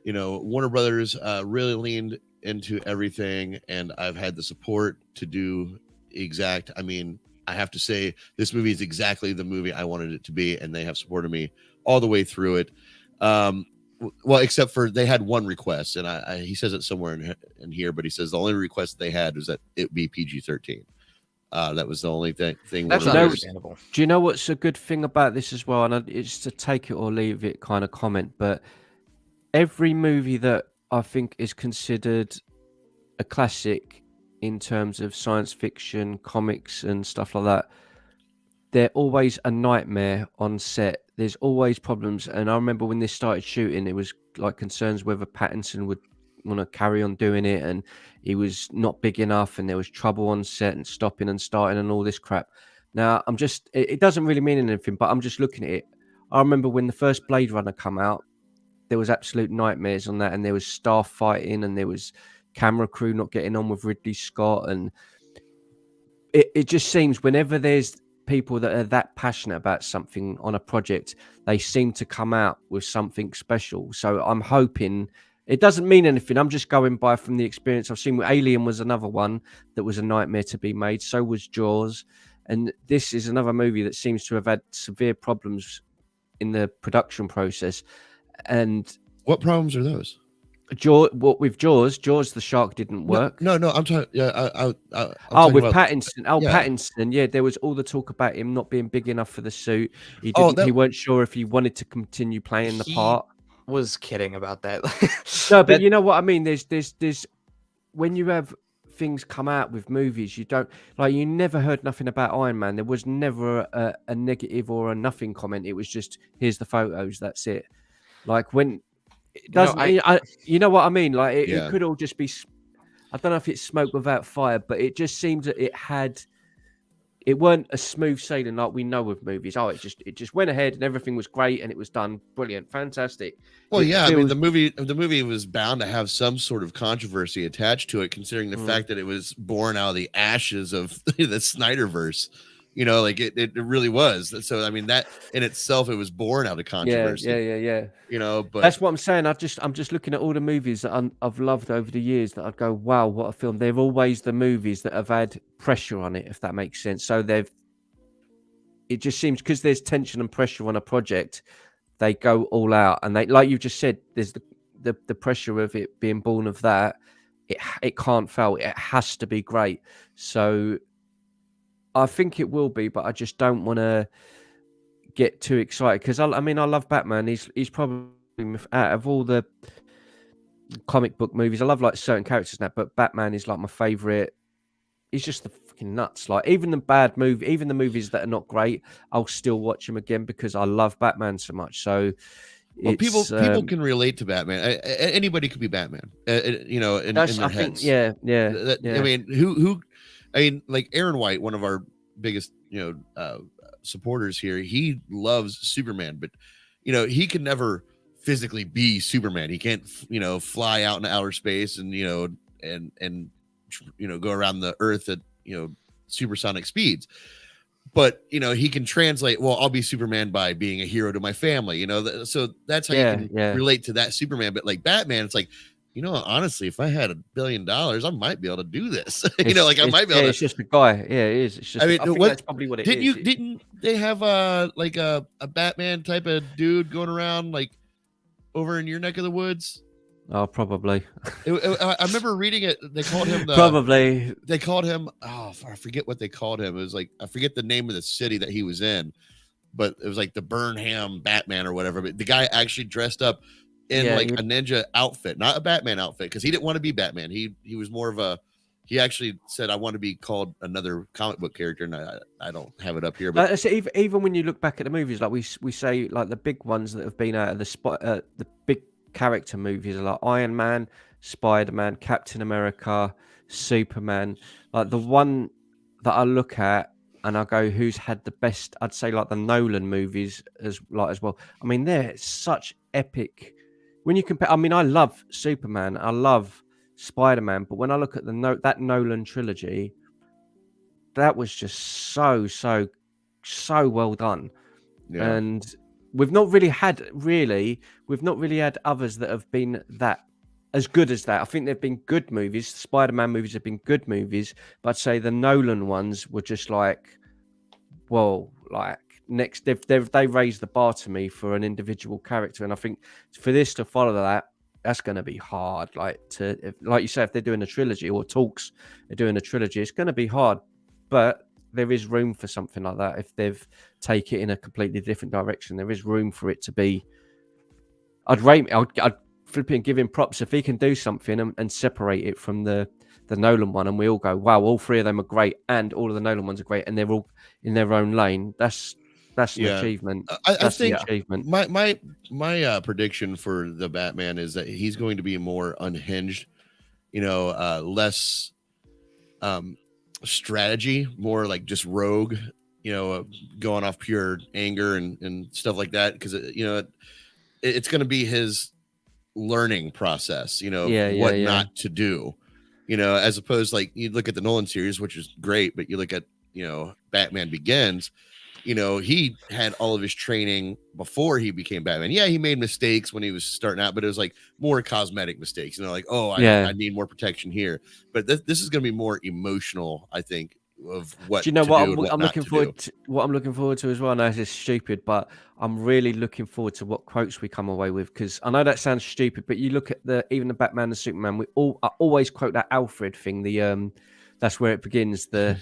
Warner Brothers really leaned into everything, and I've had the support to do exact. I mean, I have to say this movie is exactly the movie I wanted it to be, and they have supported me all the way through it. Well, except for they had one request, and he says it somewhere in here, but he says the only request they had was that it be PG-13. That was the only thing. That's understandable. Do you know what's a good thing about this as well? And it's to take it or leave it kind of comment, but every movie that I think is considered a classic in terms of science fiction, comics, and stuff like that, they're always a nightmare on set. There's always problems. And I remember when this started shooting, it was like concerns whether Pattinson would want to carry on doing it. And he was not big enough. And there was trouble on set and stopping and starting and all this crap. Now, it doesn't really mean anything, but I'm just looking at it. I remember when the first Blade Runner come out, there was absolute nightmares on that. And there was staff fighting and there was camera crew not getting on with Ridley Scott. And it just seems whenever there's people that are that passionate about something on a project, they seem to come out with something special. So I'm hoping it doesn't mean anything. I'm just going by from the experience I've seen. Alien was another one that was a nightmare to be made. So was Jaws. And this is another movie that seems to have had severe problems in the production process. And what problems are those? With Jaws, the shark didn't work. No, I'm talking. Yeah, with Pattinson. Pattinson. Yeah, there was all the talk about him not being big enough for the suit. He weren't sure if he wanted to continue playing the part. Was kidding about that. No, but you know what I mean. There's when you have things come out with movies, you don't you never heard nothing about Iron Man. There was never a negative or a nothing comment. It was just here's the photos. That's it. Like when. It doesn't. You know what I mean? Like it could all just be. I don't know if it's smoke without fire, but it just seems that it weren't a smooth sailing like we know with movies. Oh, it just went ahead and everything was great and it was done brilliant, fantastic. Well, I mean the movie was bound to have some sort of controversy attached to it, considering the fact that it was born out of the ashes of the Snyderverse. You know, like it really was. So I mean, that in itself, it was born out of controversy. Yeah. You know, but That's what I'm saying. I'm just looking at all the movies that I've loved over the years that I'd go, wow, what a film. They're always the movies that have had pressure on it, if that makes sense. So it just seems because there's tension and pressure on a project, they go all out, and they, like you just said, there's the pressure of it being born of that. It can't fail. It has to be great. So I think it will be, but I just don't want to get too excited because I mean I love Batman. He's probably out of all the comic book movies, I love like certain characters now, but Batman is like my favorite. He's just the fucking nuts. Like even the movies that are not great, I'll still watch them again because I love Batman so much. So well, people can relate to Batman. Anybody could be Batman. You know, in their heads. Yeah. I mean, who? I mean, like Aaron White, one of our biggest, supporters here. He loves Superman, but he can never physically be Superman. He can't, fly out into outer space and go around the Earth at supersonic speeds. But he can translate. Well, I'll be Superman by being a hero to my family. So that's how you can relate to that Superman. But like Batman, it's like, honestly, if I had $1 billion, I might be able to do this. I might be able to. It's just a guy. Yeah, it is. It's just. I mean, that's probably what it is. Didn't they have a Batman type of dude going around like over in your neck of the woods? Oh, probably. I remember reading it. They called him probably. They called him. Oh, I forget what they called him. It was like I forget the name of the city that he was in, but it was like the Burnham Batman or whatever. But the guy actually dressed up in a ninja outfit, not a Batman outfit, because he didn't want to be Batman. He was more of a. He actually said, "I want to be called another comic book character," and I don't have it up here. But so even when you look back at the movies, like we say, like the big ones that have been out of the big character movies are like Iron Man, Spider-Man, Captain America, Superman. Like the one that I look at and I go, who's had the best? I'd say like the Nolan movies as well. I mean, they're such epic. When you compare, I mean, I love Superman, I love Spider-Man, but when I look at that Nolan trilogy, that was just so well done. Yeah. And we've not really had others that have been that as good as that. I think they've been good movies. Spider-Man movies have been good movies, but I'd say the Nolan ones were just like, well, like next they raised the bar to me for an individual character, and I think for this to follow that, that's going to be hard. Like you say, if they're doing a trilogy or talks, they're doing a trilogy, it's going to be hard, but there is room for something like that. If they've take it in a completely different direction, there is room for it to be. I'd flip it and give him props if he can do something and separate it from the Nolan one, and we all go, wow, all three of them are great, and all of the Nolan ones are great, and they're all in their own lane. That's an achievement. I think achievement. My prediction for the Batman is that he's going to be more unhinged, less strategy, more like just rogue, going off pure anger and stuff like that, because it's going to be his learning process, what not to do, as opposed, like you look at the Nolan series, which is great, but you look at Batman Begins, he had all of his training before he became Batman. Yeah, he made mistakes when he was starting out, but it was like more cosmetic mistakes, like, I need more protection here. But this is going to be more emotional, I think, of what. Do you know what I'm looking forward to? What I'm looking forward to as well. I know this is stupid, but I'm really looking forward to what quotes we come away with, because I know that sounds stupid, but you look at even the Batman and Superman. I always quote that Alfred thing. That's where it begins. The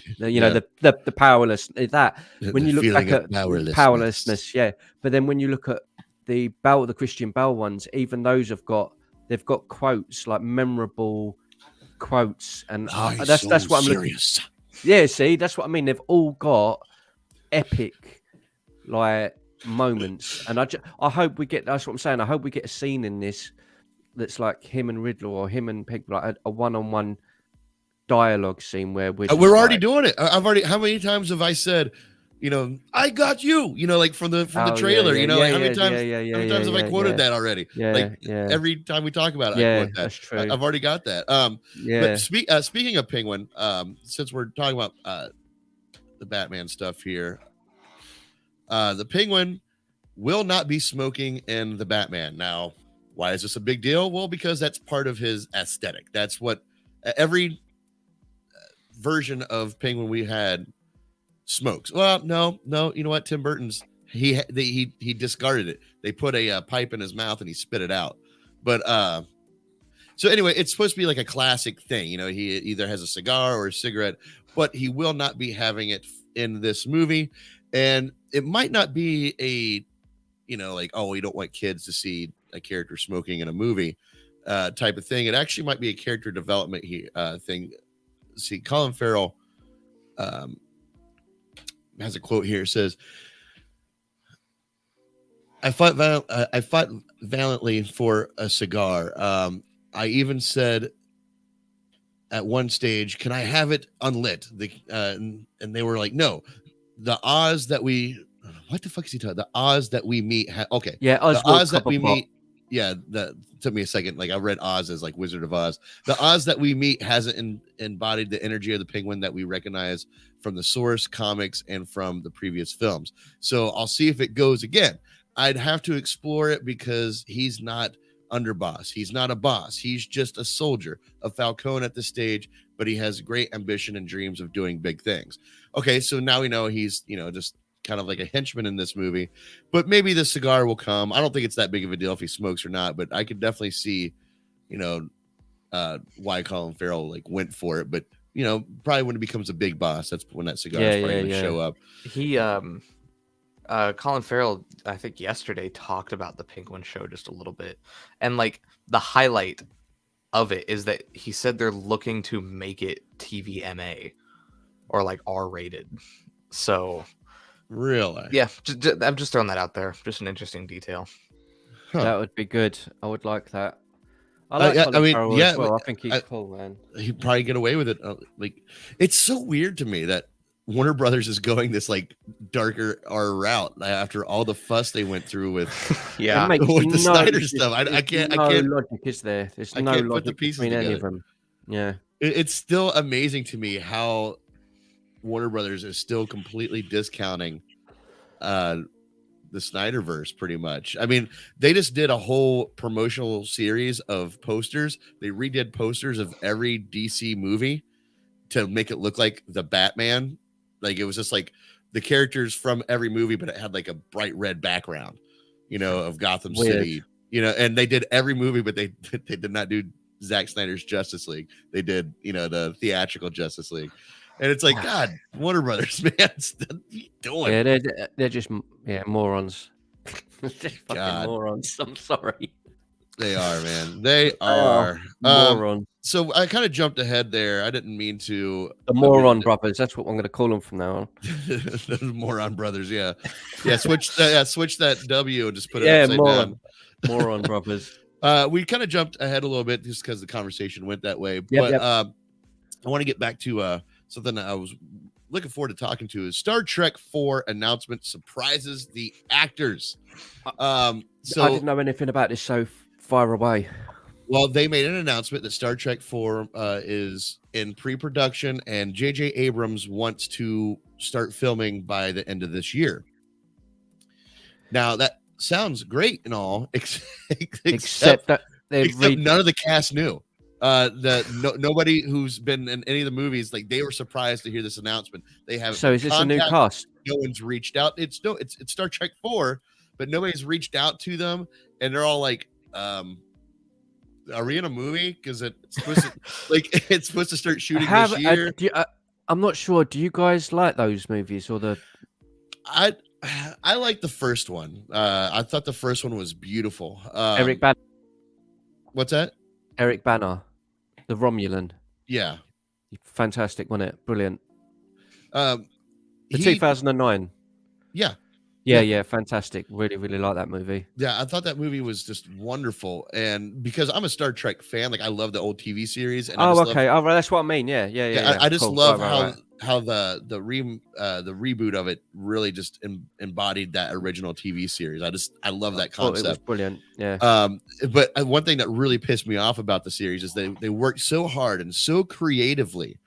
powerless. That when you look back at powerlessness, yeah. But then when you look at the Christian Bale ones, even those they've got quotes, like memorable quotes, and that's what I'm looking. Yeah, see, that's what I mean. They've all got epic like moments, and I hope we get. That's what I'm saying. I hope we get a scene in this that's like him and Riddler or him and Peg, like a one-on-one dialogue scene where we're already doing it. I've already. How many times have I said, I got you, like from the trailer, how many times have I quoted that already? Every time we talk about it, I quote that. That's true. I've already got that. But speaking of Penguin, since we're talking about the Batman stuff here. The Penguin will not be smoking in the Batman. Now, why is this a big deal? Well, because that's part of his aesthetic. That's what every version of Penguin we had smokes. Well, no, you know what? Tim Burton's he discarded it. They put a pipe in his mouth and he spit it out. But so anyway, it's supposed to be like a classic thing. You know, he either has a cigar or a cigarette, but he will not be having it in this movie. And it might not be a, you know, like, oh, we don't want kids to see a character smoking in a movie type of thing. It actually might be a character development thing. See, Colin Farrell has a quote here. It says, I fought valiantly for a cigar. I even said at one stage, can I have it unlit? And they were like, no. The Oz that we, what the fuck is he talking? The Oz that we meet. Okay. Yeah. The Oz that we meet. Yeah. That took me a second. Like I read Oz as like Wizard of Oz. The Oz that we meet hasn't embodied the energy of the Penguin that we recognize from the source comics and from the previous films. So I'll see if it goes again. I'd have to explore it because he's not underboss. He's not a boss. He's just a soldier, a Falcone at this stage, but he has great ambition and dreams of doing big things. Okay, so now we know he's, you know, just kind of like a henchman in this movie, but maybe the cigar will come. I don't think it's that big of a deal if he smokes or not, but I could definitely see, you know, why Colin Farrell like went for it. But, you know, probably when it becomes a big boss, that's when that cigar is probably going to show up. He, Colin Farrell, I think yesterday talked about the Penguin show just a little bit, and like the highlight of it is that he said they're looking to make it TVMA or like R-rated. So, really, yeah, I'm just throwing that out there. Just an interesting detail. Huh. That would be good. I would like that. I like Colin Farrell as well. I think he's cool, man. He'd probably get away with it. Like, it's so weird to me that Warner Brothers is going this like darker R route after all the fuss they went through with with the Snyder stuff. I can't logic, is there? There's no logic put the pieces between together. any of them. Yeah, it's still amazing to me how Warner Brothers is still completely discounting the Snyderverse pretty much. I mean, they just did a whole promotional series of posters. They redid posters of every DC movie to make it look like the Batman. Like it was just like the characters from every movie, but it had like a bright red background, you know, of Gotham City, you know, and they did every movie, but they did not do Zack Snyder's Justice League. They did, you know, the theatrical Justice League. And it's like, God, Warner Brothers, man, what are you doing? Yeah, they're just morons. They're fucking morons. I'm sorry. They are, man. They are morons. So I kind of jumped ahead there. I didn't mean to. The moron brothers. That's what I'm going to call them from now on. The moron brothers. Yeah. Switch that W and just put it upside down. Moron brothers. We kind of jumped ahead a little bit just because the conversation went that way. Yep, but I want to get back to something that I was looking forward to talking to is Star Trek 4 announcement surprises the actors. So I didn't know anything about this so far away. Well, they made an announcement that Star Trek 4 is in pre-production, and J.J. Abrams wants to start filming by the end of this year. Now, that sounds great and all, except that none of the cast knew. Nobody who's been in any of the movies, like they were surprised to hear this announcement. They have so is this a new cast? No one's reached out. It's Star Trek 4, but nobody's reached out to them, and they're all like, are we in a movie? Because it's supposed to, it's supposed to start shooting this year. I'm not sure. Do you guys like those movies or the? I like the first one. I thought the first one was beautiful. Eric Banner. What's that? Eric Banner, the Romulan. Yeah, fantastic, wasn't it? Brilliant. The 2009. Yeah. Yeah, fantastic. Really, really like that movie. Yeah, I thought that movie was just wonderful, and because I'm a Star Trek fan, like I love the old TV series. And that's what I mean. Yeah. I just love how the reboot of it really just embodied that original TV series. I love that concept. It was brilliant. Yeah. But one thing that really pissed me off about the series is they worked so hard and so creatively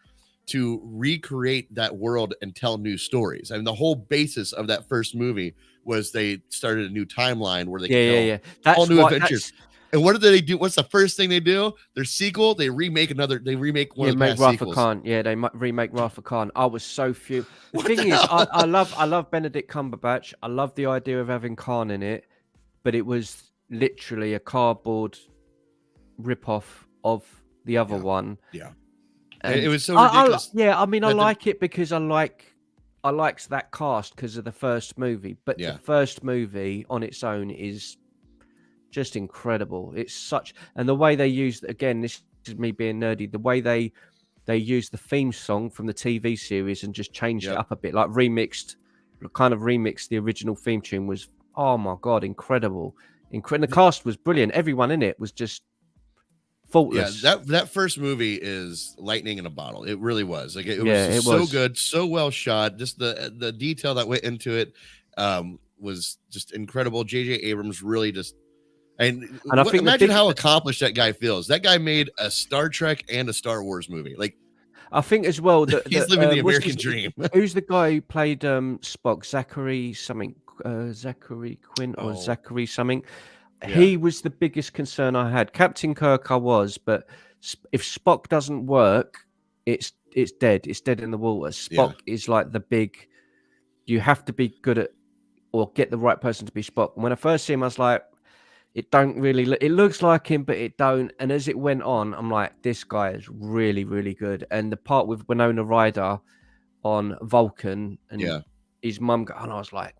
to recreate that world and tell new stories. I mean, the whole basis of that first movie was they started a new timeline where they could tell all new adventures. And what do they do? What's the first thing they do? Their sequel, they remake one of the past sequels. Khan. Yeah, they remake Rafa Khan. I was so few. The thing is, I love Benedict Cumberbatch. I love the idea of having Khan in it, but it was literally a cardboard rip-off of the other one. Yeah. And it was so ridiculous. I mean, I like it because I liked that cast because of the first movie. But the first movie on its own is just incredible. It's such, and the way they used, again, this is me being nerdy, the way they used the theme song from the TV series and just changed it up a bit, like remixed the original theme tune was, oh my God, incredible. The cast was brilliant. Everyone in it was just faultless. Yeah, that first movie is lightning in a bottle. It really was. Like it was so good, so well shot. Just the detail that went into it was just incredible. J.J. Abrams really just and I think imagine how accomplished that guy feels. That guy made a Star Trek and a Star Wars movie. Like I think as well that he's living the American dream. Who's the guy who played Spock? Zachary Quint or Zachary something. Yeah. He was the biggest concern I had. Captain Kirk I was, but if Spock doesn't work, it's dead. It's dead in the water. Spock is like the big. You have to be good at or get the right person to be Spock. And when I first see him, I was like, it don't really look, it looks like him, but it don't. And as it went on, I'm like, this guy is really, really good. And the part with Winona Ryder on Vulcan and his mum, and I was like,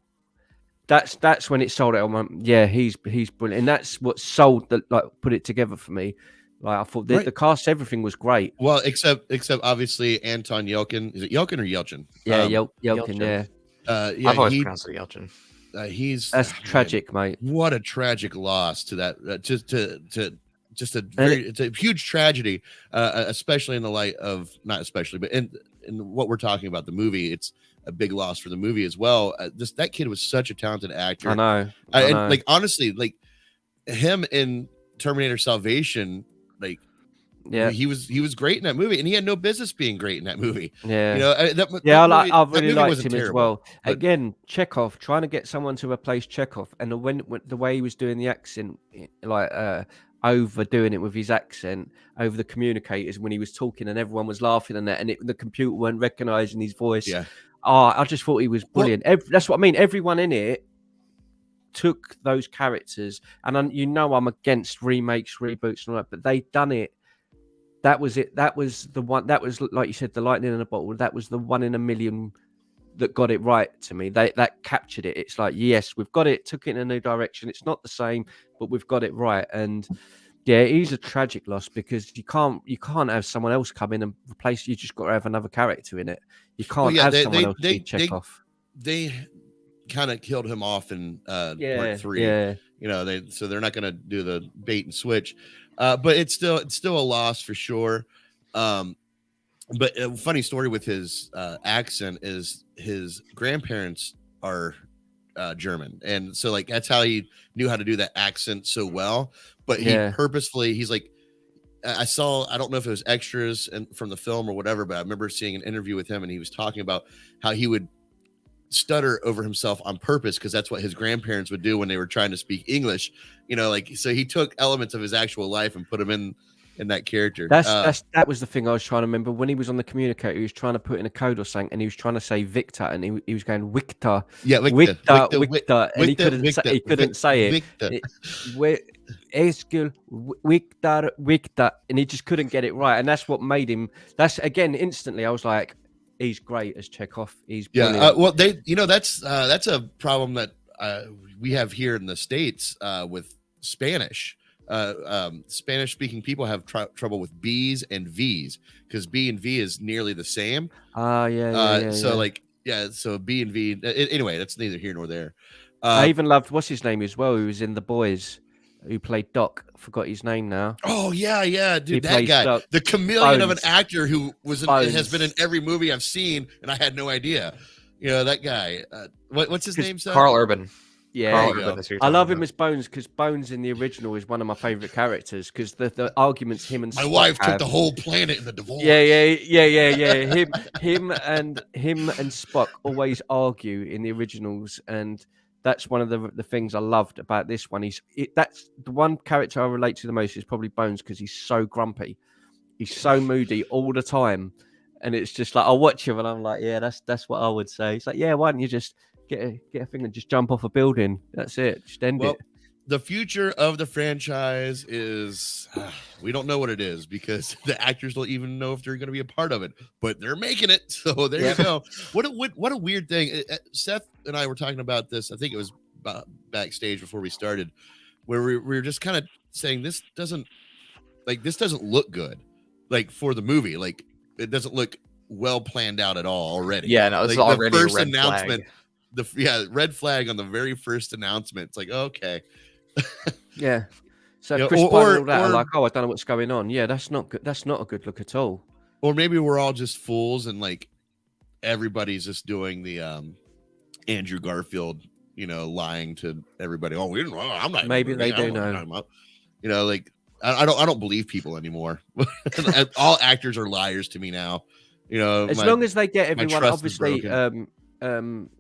that's when it sold it. I went, yeah, he's brilliant. And that's what sold put it together for me. Like I thought the cast, everything was great. Well, except obviously Anton Yelchin. Is it Yelkin or Yelchin? Yeah, Yelkin. Yeah. I've always pronounced it Yelchin. That's tragic, mate. What a tragic loss to that. It's a huge tragedy, especially in the light of not especially, but in what we're talking about the movie. It's a big loss for the movie as well. That kid was such a talented actor. I know. And like honestly, like him in Terminator Salvation, like. Yeah, he was great in that movie, and he had no business being great in that movie. Yeah, you know, I really liked him as well. But again, Chekhov trying to get someone to replace Chekhov, and when the way he was doing the accent, like overdoing it with his accent over the communicators when he was talking, and everyone was laughing and that, and the computer weren't recognizing his voice. Yeah, I just thought he was brilliant. That's what I mean. Everyone in it took those characters, and I'm against remakes, reboots, and all that, but they done it. That was it. That was the one. That was, like you said, the lightning in a bottle. That was the 1 in a million that got it right to me. That captured it. It's like, yes, we've got it. Took it in a new direction. It's not the same, but we've got it right. And yeah, it is a tragic loss because you can't have someone else come in and replace. You just got to have another character in it. You can't have someone else be Chekhov. They kind of killed him off in part 3. Yeah. You know, so they're not going to do the bait and switch. But it's still a loss for sure. But a funny story with his accent is his grandparents are German, and so like that's how he knew how to do that accent so well. But he purposefully, he's like, I don't know if it was extras from the film or whatever, but I remember seeing an interview with him, and he was talking about how he would stutter over himself on purpose because that's what his grandparents would do when they were trying to speak English. You know, like so he took elements of his actual life and put them in that character. That was the thing I was trying to remember when he was on the communicator. He was trying to put in a code or something, and he was trying to say Victor, and he was going Victor, Victor, and he couldn't say it. Victor, and he just couldn't get it right, and that's what made him. That's again instantly. I was like, he's great as Chekhov. He's brilliant. Well, that's a problem that we have here in the States with Spanish. Spanish speaking people have trouble with B's and V's because B and V is nearly the same. So B and V. Anyway, that's neither here nor there. I even loved what's his name as well, who was in The Boys, who played Doc. I forgot his name now. Oh yeah, dude, that guy, Doc. The chameleon of an actor who has been in every movie I've seen, and I had no idea. You know that guy. What's his name? Carl Urban. Yeah, Carl, you go. goodness, who you're I love talking him about. as Bones because Bones in the original is one of my favorite characters because the arguments him and My Spock wife took have- the whole planet in the divorce. Yeah. Him and Spock always argue in the originals, and that's one of the things I loved about this one. That's the one character I relate to the most is probably Bones because he's so grumpy, he's so moody all the time, and it's just like I watch him and I'm like, yeah, that's what I would say. It's like, yeah, why don't you just get a thing and just jump off a building? That's it. Just end it. The future of the franchise is we don't know what it is because the actors don't even know if they're going to be a part of it, but they're making it. So there you go. What a weird thing. Seth and I were talking about this. I think it was backstage before we started, where we were just kind of saying this doesn't look good, like for the movie. Like it doesn't look well planned out at all already. Yeah, no, it's like, already the first a red announcement. flag. Red flag on the very first announcement. It's like, okay. Yeah. So Yeah, Chris Pine or- and all that are or- like, oh, I don't know what's going on. Yeah, that's not good. That's not a good look at all. Or maybe we're all just fools and like everybody's just doing the Andrew Garfield, lying to everybody. Oh, we didn't. I'm not. Maybe they I don't do what you're know. talking about. Like I don't believe people anymore. All actors are liars to me now. As long as they get my everyone, trust is obviously, broken.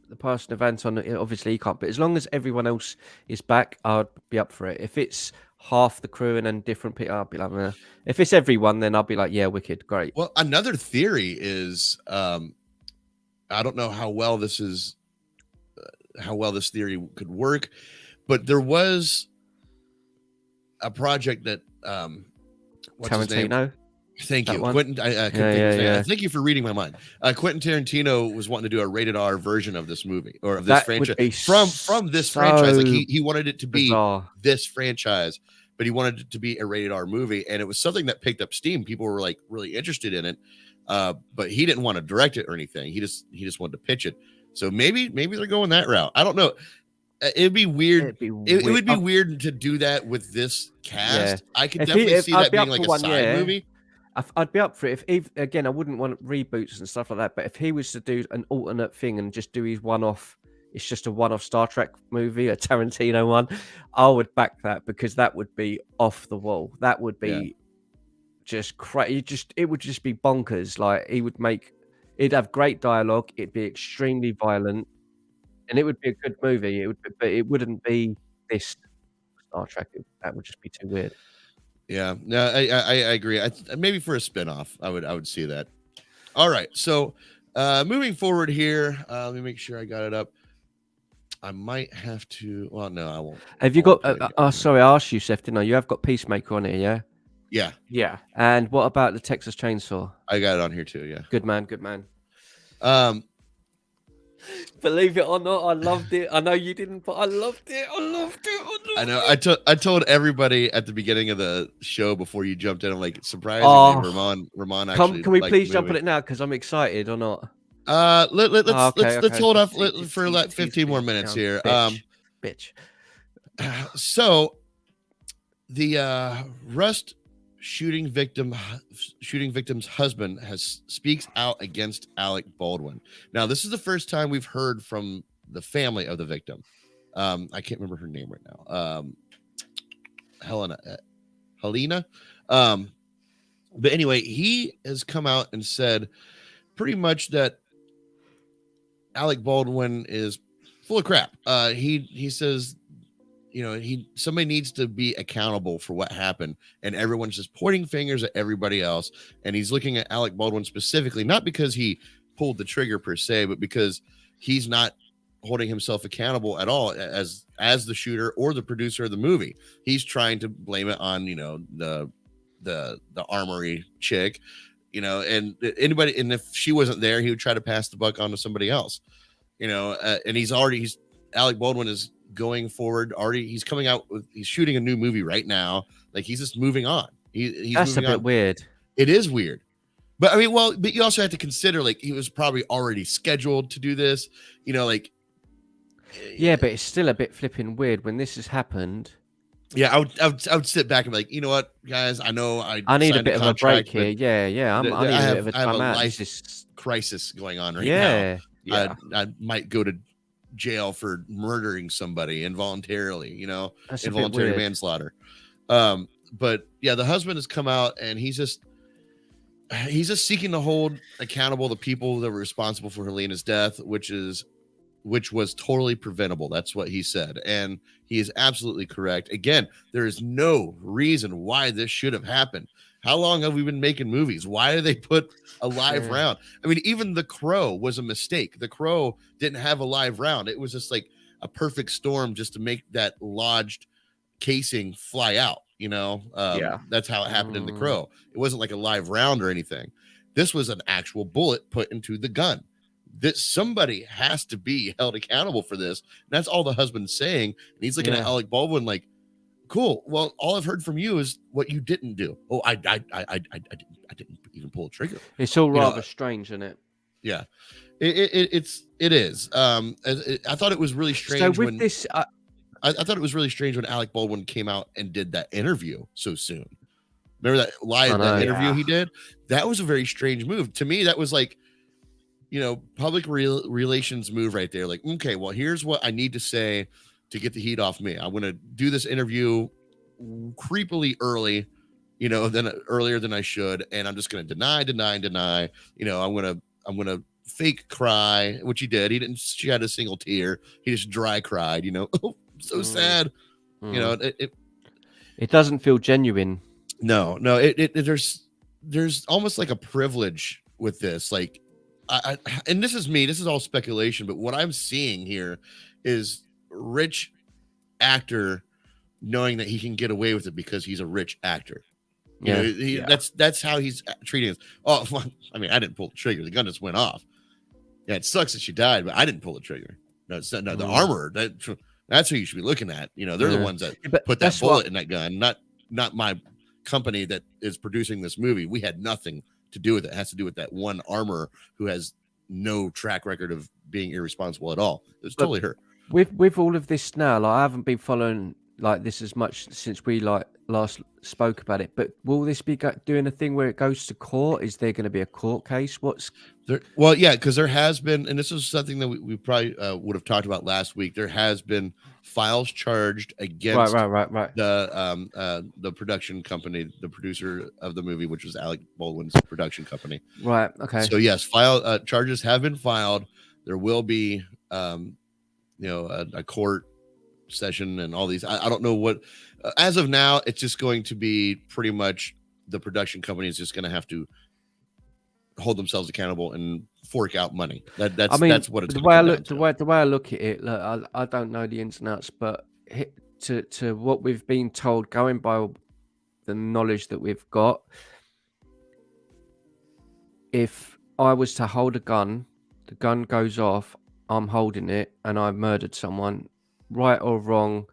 the person of Anton, obviously he can't. But as long as everyone else is back, I'd be up for it. If it's half the crew and then different people, I'll be like, nah. If it's everyone, then I'll be like, yeah, wicked, great. Well, another theory is I don't know how well this theory could work, but there was a project that what's his name? Tarantino. Thank you, That one? Quentin. I couldn't think of his name. Thank you for reading my mind. Quentin Tarantino was wanting to do a rated R version of this movie or of this That franchise would be from this franchise. Like so he wanted it to be bizarre. this franchise, but he wanted it to be a rated R movie, and it was something that picked up steam. People were like really interested in it, but he didn't want to direct it or anything. He just wanted to pitch it. So maybe they're going that route. I don't know. It'd be weird. It would be weird to do that with this cast. Yeah. I could definitely see that being like a side movie. I'd be up for it. If again, I wouldn't want reboots and stuff like that. But if he was to do an alternate thing and just do his one-off, it's just a one-off Star Trek movie, a Tarantino one, I would back that because that would be off the wall. That would be just crazy. It would just be bonkers. Like it'd have great dialogue. It'd be extremely violent, and it would be a good movie. But it wouldn't be this Star Trek. That would just be too weird. Yeah, no, I agree. Maybe for a spinoff, I would see that. All right, so moving forward here, let me make sure I got it up. I might have to. Well, no, I won't. Have you got? Sorry, I asked you, Seth. Didn't I? You have got Peacemaker on here, yeah. Yeah. And what about the Texas Chainsaw? I got it on here too. Yeah. Good man. Believe it or not, I loved it. I know you didn't, but I loved it. I know. I told everybody at the beginning of the show before you jumped in. I'm like, surprisingly, Ramon actually. Can we please jump on it now? Because I'm excited or not? Let's hold off for like 15 more minutes here. Bitch. So the Rust shooting victim's husband speaks out against Alec Baldwin. Now, this is the first time we've heard from the family of the victim. I can't remember her name right now. Helena. But anyway, he has come out and said pretty much that Alec Baldwin is full of crap. He says, somebody needs to be accountable for what happened, and everyone's just pointing fingers at everybody else. And he's looking at Alec Baldwin specifically, not because he pulled the trigger per se, but because he's not holding himself accountable at all as the shooter or the producer of the movie. He's trying to blame it on, the armory chick, and anybody. And if she wasn't there, he would try to pass the buck on to somebody else, and Alec Baldwin is going forward already. He's shooting a new movie right now. Like he's just moving on. That's a bit weird. It is weird. But I mean, but you also have to consider like he was probably already scheduled to do this, Yeah, but it's still a bit flipping weird when this has happened. Yeah, I would sit back and be like, you know what, guys, I know I need a bit of a break here. Yeah. I need a bit of a time out. Crisis going on right now. Yeah. I might go to jail for murdering somebody involuntarily, That's a bit involuntary weird. manslaughter. But yeah, the husband has come out and he's just seeking to hold accountable the people that were responsible for Helena's death, which was totally preventable. That's what he said. And he is absolutely correct. Again, there is no reason why this should have happened. How long have we been making movies? Why did they put a live round? I mean, even The Crow was a mistake. The Crow didn't have a live round. It was just like a perfect storm just to make that lodged casing fly out. That's how it happened in The Crow. It wasn't like a live round or anything. This was an actual bullet put into the gun. That somebody has to be held accountable for this. And that's all the husband's saying. And he's looking at Alec Baldwin like, cool. Well, all I've heard from you is what you didn't do. Oh, I didn't even pull a trigger. It's all rather strange, isn't it? Yeah, it is. I thought it was really strange. So with this, I thought it was really strange when Alec Baldwin came out and did that interview so soon. Remember that live interview he did? That was a very strange move to me. That was like, public relations move right there. Like, okay, well, here's what I need to say to get the heat off me. I'm going to do this interview creepily early, earlier than I should. And I'm just going to deny. I'm going to fake cry, which he did. He didn't shed a single tear. He just dry cried, oh, so sad. It doesn't feel genuine. No, there's almost like a privilege with this. Like, and this is all speculation, but what I'm seeing here is rich actor knowing that he can get away with it because he's a rich actor. That's how he's treating it. Oh, well, I mean, I didn't pull the trigger. The gun just went off. Yeah, it sucks that she died, but I didn't pull the trigger. No, it's not, the armor. That's who you should be looking at. They're the ones that put that bullet in that gun, not my company that is producing this movie. We had nothing to do with it. It has to do with that one armorer who has no track record of being irresponsible at all. It's totally her. With all of this now, like I haven't been following like this as much since we last spoke about it. But will this be doing a thing where it goes to court? Is there going to be a court case? What's there? Well, yeah, because there has been, and this is something that we probably would have talked about last week. There has been files charged against the production company, the producer of the movie, which was Alec Baldwin's production company. Right. Okay. So yes, charges have been filed. There will be, a court session and all these. I don't know what. As of now, it's just going to be pretty much the production company is just going to have to hold themselves accountable and fork out money. That's what it's the way I look at it. Look, I don't know the ins and outs, but to what we've been told, going by the knowledge that we've got, if I was to hold a gun, the gun goes off, I'm holding it, and I murdered someone, right or wrong,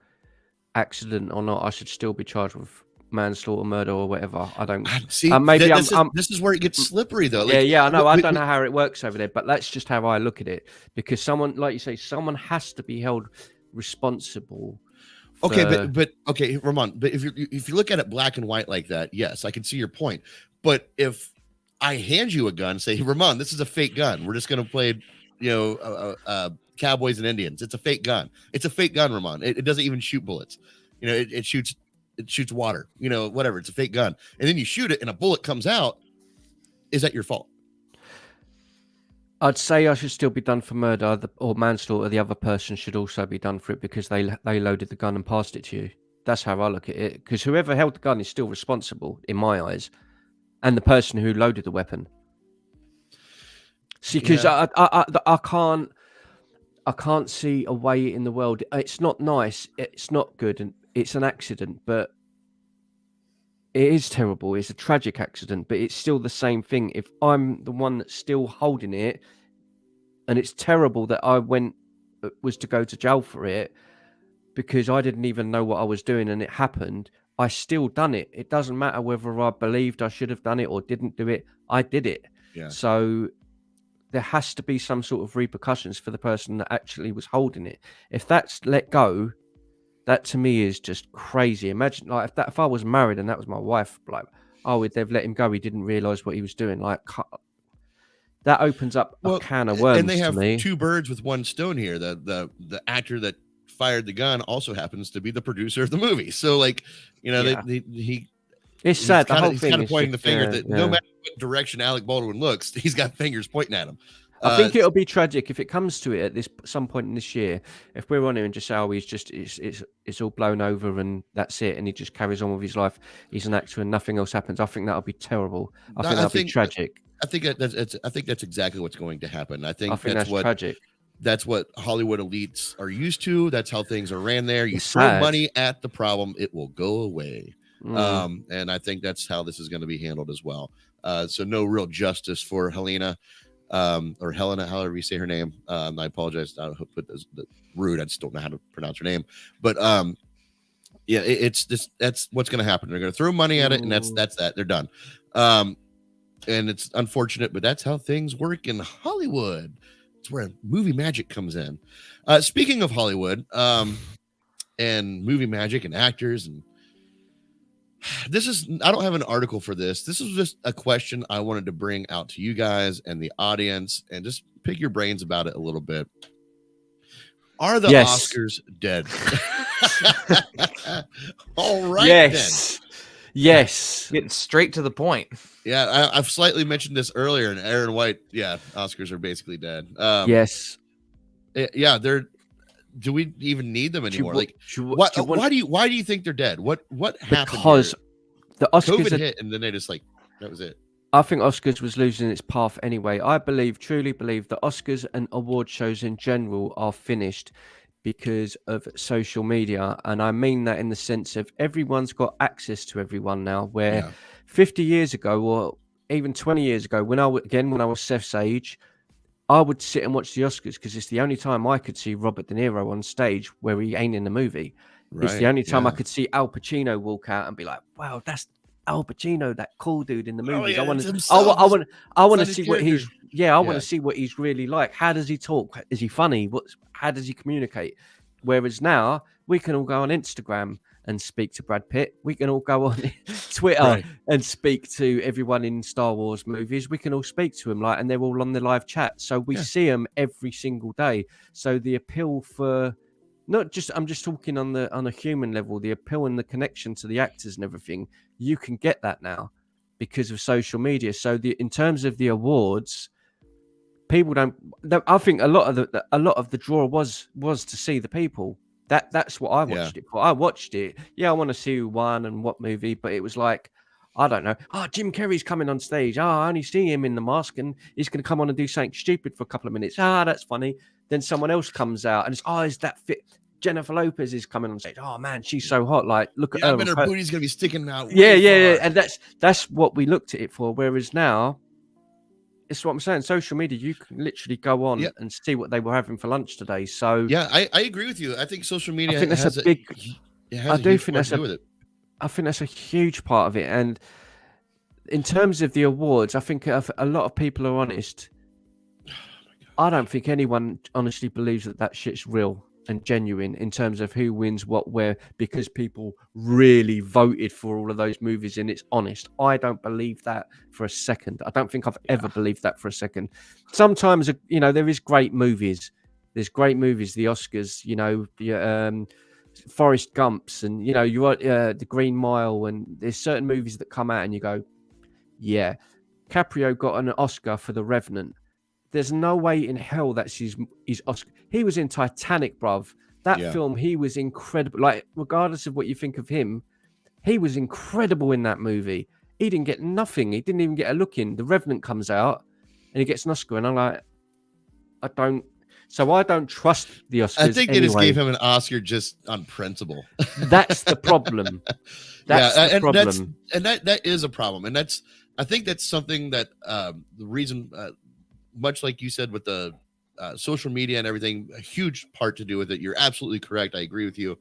accident or not, I should still be charged with manslaughter, murder, or whatever. I don't see. This is where it gets slippery, though. Like, I know. I don't know how it works over there, but that's just how I look at it. Because someone, like you say, someone has to be held responsible. Okay, but okay, Ramon. But if you look at it black and white like that, yes, I can see your point. But if I hand you a gun, say, hey, Ramon, this is a fake gun. We're just going to play, cowboys and Indians. It's a fake gun. It's a fake gun, Ramon. It doesn't even shoot bullets. It shoots water. Whatever. It's a fake gun. And then you shoot it, and a bullet comes out. Is that your fault? I'd say I should still be done for murder or manslaughter. The other person should also be done for it because they loaded the gun and passed it to you. That's how I look at it. Because whoever held the gun is still responsible in my eyes, and the person who loaded the weapon. See, because I can't see a way in the world. It's not nice. It's not good, and it's an accident, but it is terrible. It's a tragic accident, but it's still the same thing. If I'm the one that's still holding it, and it's terrible that I was to go to jail for it because I didn't even know what I was doing and it happened, I still done it. It doesn't matter whether I believed I should have done it or didn't do it. I did it. Yeah. So there has to be some sort of repercussions for the person that actually was holding it. If that's let go, that to me is just crazy. Imagine like if I was married and that was my wife, like, oh, they've let him go. He didn't realize what he was doing. Like, that opens up a can of worms and they have to me. two birds with one stone here. The actor that fired the gun also happens to be the producer of the movie. So like, you know, Yeah. he's sad. The whole he's thing kind of is pointing the just, finger that no matter what direction Alec Baldwin looks, he's got fingers pointing at him. I think it'll be tragic if it comes to it at some point in this year. If we're on here and just say, "Oh, he's just it's all blown over and that's it," and he just carries on with his life, he's an actor and nothing else happens. I think that'll be terrible. I think that'll be tragic. I think that's exactly what's going to happen. I think that's tragic. That's what Hollywood elites are used to. That's how things are ran there. You It's throw sad. money at the problem, it will go away. And I think that's how this is going to be handled as well. So no real justice for Helena. Or Helena, however you say her name. I apologize. I put the rude. I just don't know how to pronounce her name. But yeah, it's just that's what's going to happen. They're going to throw money at it, and that's that. They're done. And it's unfortunate, but that's how things work in Hollywood. It's where movie magic comes in. Speaking of Hollywood, and movie magic and actors and I don't have an article for this. This is just a question I wanted to bring out to you guys and the audience and just pick your brains about it a little bit. Are the Oscars dead? All right. Yes. Then. Yes. Getting straight to the point. Yeah, I've slightly mentioned this earlier, and Aaron White, Oscars are basically dead. Yes. Yeah, do we even need them anymore? Why do you think they're dead? What happened? Because the Oscars COVID hit, and then they just that was it. I think Oscars was losing its path anyway. I truly believe that Oscars and award shows in general are finished because of social media, and I mean that in the sense of everyone's got access to everyone now. Where 50 years ago, or even 20 years ago, when I was Seth's age, I would sit and watch the Oscars because it's the only time I could see Robert De Niro on stage where he ain't in the movie. Right, it's the only time I could see Al Pacino walk out and be like, "Wow, that's Al Pacino, that cool dude in the movies." I want to see what he's. I want to see what he's really like. How does he talk? Is he funny? How does he communicate? Whereas now we can all go on Instagram and speak to Brad Pitt. We can all go on Twitter and speak to everyone in Star Wars movies. We can all speak to them and they're all on the live chat. So we see them every single day. So the appeal for I'm just talking on a human level, the appeal and the connection to the actors and everything, you can get that now because of social media. So in terms of the awards, people don't. I think a lot of the draw was to see the people. That's what I watched it for. I watched it. Yeah, I want to see who won and what movie, but it was like, I don't know. Oh, Jim Carrey's coming on stage. Oh, I only see him in the mask and he's going to come on and do something stupid for a couple of minutes. Ah, that's funny. Then someone else comes out and it's, is that fit? Jennifer Lopez is coming on stage. Oh man, she's so hot. Like, look at her. I bet her booty's going to be sticking out. Yeah. And that's what we looked at it for. Whereas now, it's what I'm saying. Social media, you can literally go on and see what they were having for lunch today. So I agree with you. I think social media. I think that's a big. I think that's a huge part of it. And in terms of the awards, I think a lot of people are honest. I don't think anyone honestly believes that shit's real and genuine in terms of who wins what where, because people really voted for all of those movies and it's honest. I don't believe that for a second. I don't think I've ever believed that for a second. Sometimes, there is great movies. There's great movies, the Oscars, the Forrest Gumps and, you want The Green Mile, and there's certain movies that come out and you go, yeah. Caprio got an Oscar for The Revenant. There's no way in hell that's his Oscar. He was in Titanic, bruv. That film, he was incredible. Like, regardless of what you think of him, he was incredible in that movie. He didn't get nothing. He didn't even get a look in. The Revenant comes out and he gets an Oscar. And I'm like, I don't trust the Oscars. I think they just gave him an Oscar just on principle. That's the problem. That's the problem. That is a problem. And I think that's something that the reason... much like you said with the social media and everything, a huge part to do with it. You're absolutely correct. I agree with you.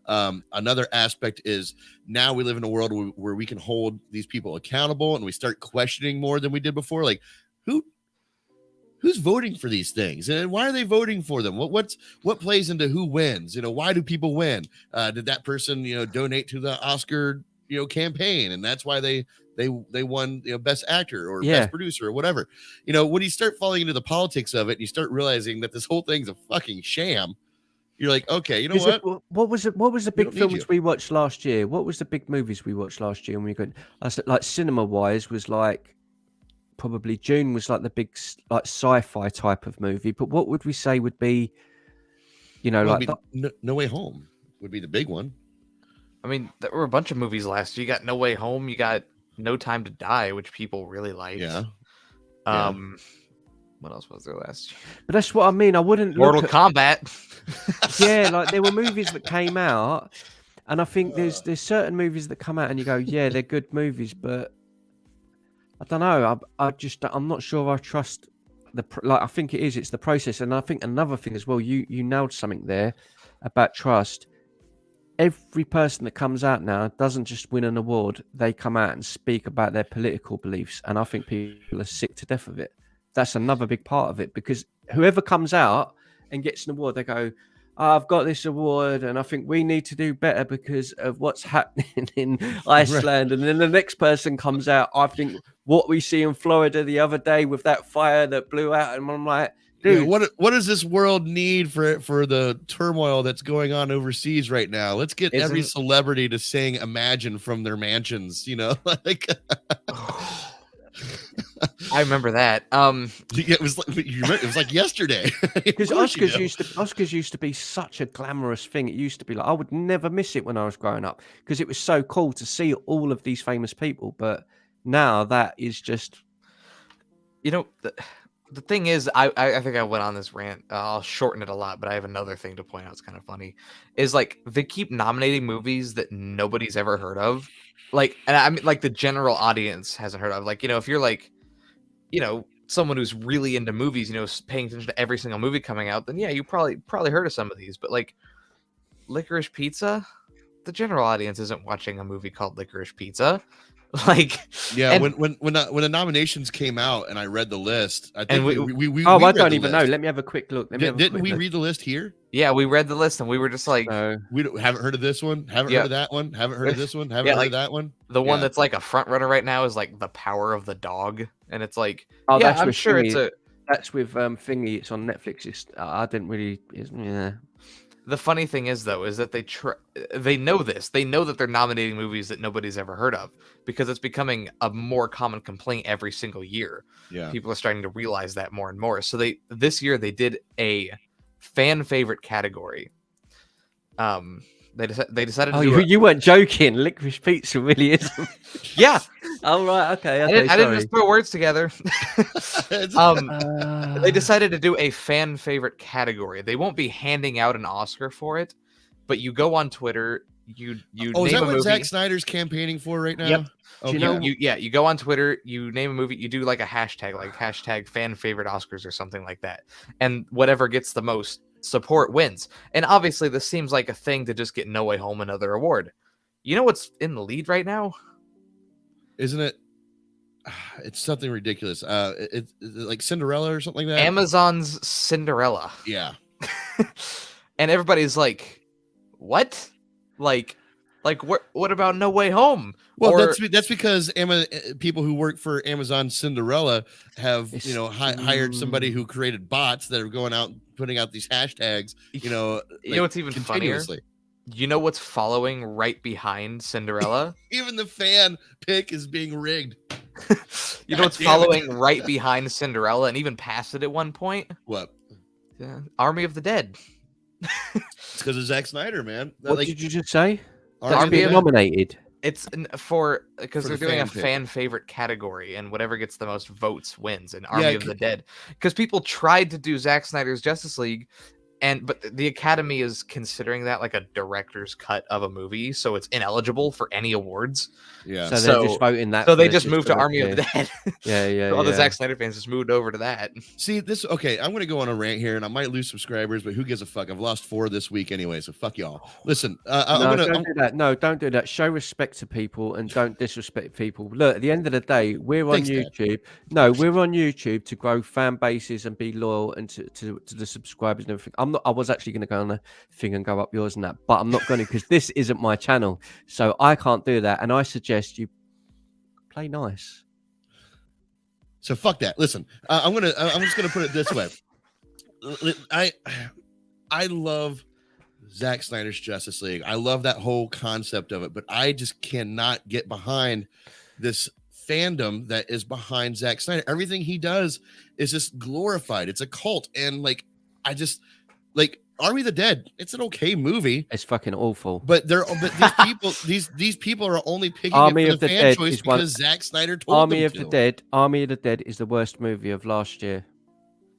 Another aspect is now we live in a world where we can hold these people accountable and we start questioning more than we did before. Like, who's voting for these things and why are they voting for them? What plays into who wins? Why do people win? Did that person, donate to the Oscar campaign, and that's why they won best actor or Yeah. best producer or whatever. When you start falling into the politics of it, and you start realizing that this whole thing's a fucking sham, you're like, okay, you know what? What was the big don't need films you. we watched last year? What was the big movies we watched last year? And we got like cinema wise was like probably June was like the big like sci-fi type of movie. But what would we say would be, Well, like No Way Home would be the big one. I mean, there were a bunch of movies last year. You got No Way Home. You got No Time to Die, which people really liked. Yeah. What else was there last year? But that's what I mean. I wouldn't Mortal look Kombat. yeah, like there were movies that came out, and I think there's certain movies that come out and you go, yeah, they're good movies, but I don't know. I'm not sure I trust I think it's the process. And I think another thing as well, you nailed something there about trust. Every person that comes out now doesn't just win an award. They come out and speak about their political beliefs. And I think people are sick to death of it. That's another big part of it, because whoever comes out and gets an award, they go, I've got this award and I think we need to do better because of what's happening in Iceland. And then the next person comes out, I think what we see in Florida the other day with that fire that blew out. And I'm like, dude, what does this world need for the turmoil that's going on overseas right now? Let's get every celebrity to sing Imagine from their mansions, like I remember that. it was like yesterday. Because Oscars used to be such a glamorous thing. It used to be like I would never miss it when I was growing up because it was so cool to see all of these famous people. But now that is just, the thing is, I think I went on this rant. I'll shorten it a lot, but I have another thing to point out. It's kind of funny. Is like they keep nominating movies that nobody's ever heard of. Like, and I mean, like the general audience hasn't heard of. Like, if you're like, someone who's really into movies, paying attention to every single movie coming out, then yeah, you probably heard of some of these. But like, Licorice Pizza, the general audience isn't watching a movie called Licorice Pizza. Like, yeah, and when the nominations came out and I read the list, I think we I don't even know. Let me have a quick look. Didn't we read the list here? Yeah, we read the list and we were just like, we haven't heard of this one, haven't heard of that one, haven't heard of this one, haven't heard of that one. The one that's like a front runner right now is like The Power of the Dog, and it's like, that's I'm with sure Thingy. That's with Thingy. It's on Netflix. I didn't really. Yeah. The funny thing is, though, is that they know this. They know that they're nominating movies that nobody's ever heard of because it's becoming a more common complaint every single year. Yeah, people are starting to realize that more and more. So this year they did a fan favorite category. They decided to do you weren't joking. Licorice Pizza really is. Yeah. Oh, right. Okay. I didn't just throw words together. They decided to do a fan favorite category. They won't be handing out an Oscar for it, but you go on Twitter. You name is that a what movie. Zack Snyder's campaigning for right now? Yep. Okay. You go on Twitter. You name a movie. You do like a hashtag, like hashtag fan favorite Oscars or something like that, and whatever gets the most support wins. And obviously, this seems like a thing to just get No Way Home another award. You know what's in the lead right now? Isn't it? It's something ridiculous. It's like Cinderella or something like that. Amazon's Cinderella. Yeah. And everybody's like, "What? Like what about No Way Home?" Well, that's because people who work for Amazon Cinderella have hired somebody who created bots that are going out and putting out these hashtags. You know what's even funnier? You know what's following right behind Cinderella? Even the fan pick is being rigged. You know what's following right behind Cinderella and even past it at one point? What? Yeah, Army of the Dead. It's because of Zack Snyder, man. What did you just say? Army of nominated. It's because they're doing a fan favorite category, and whatever gets the most votes wins. And Army of the Dead, because people tried to do Zack Snyder's Justice League, but the Academy is considering that like a director's cut of a movie, so it's ineligible for any awards. Yeah, so they're just voting that. So they just moved to Army of the Dead. Yeah. All the Zack Snyder fans just moved over to that. See this? Okay, I'm gonna go on a rant here, and I might lose subscribers, but who gives a fuck? I've lost 4 this week anyway, so fuck y'all. Listen, don't do that. No, don't do that. Show respect to people and don't disrespect people. Look, at the end of the day, we're on YouTube. No, we're on YouTube to grow fan bases and be loyal and to the subscribers and everything. I was actually going to go on the thing and go up yours and that, but I'm not going to because this isn't my channel, so I can't do that. And I suggest you play nice. So fuck that. Listen, I'm just gonna put it this way. I love Zack Snyder's Justice League. I love that whole concept of it, but I just cannot get behind this fandom that is behind Zack Snyder. Everything he does is just glorified. It's a cult, and like I just like Army of the Dead. It's an okay movie. It's fucking awful. But these people are only picking Army it for of the the fan Dead choice is one- because Zack Snyder told Army them of to. the Dead. Army of the Dead is the worst movie of last year.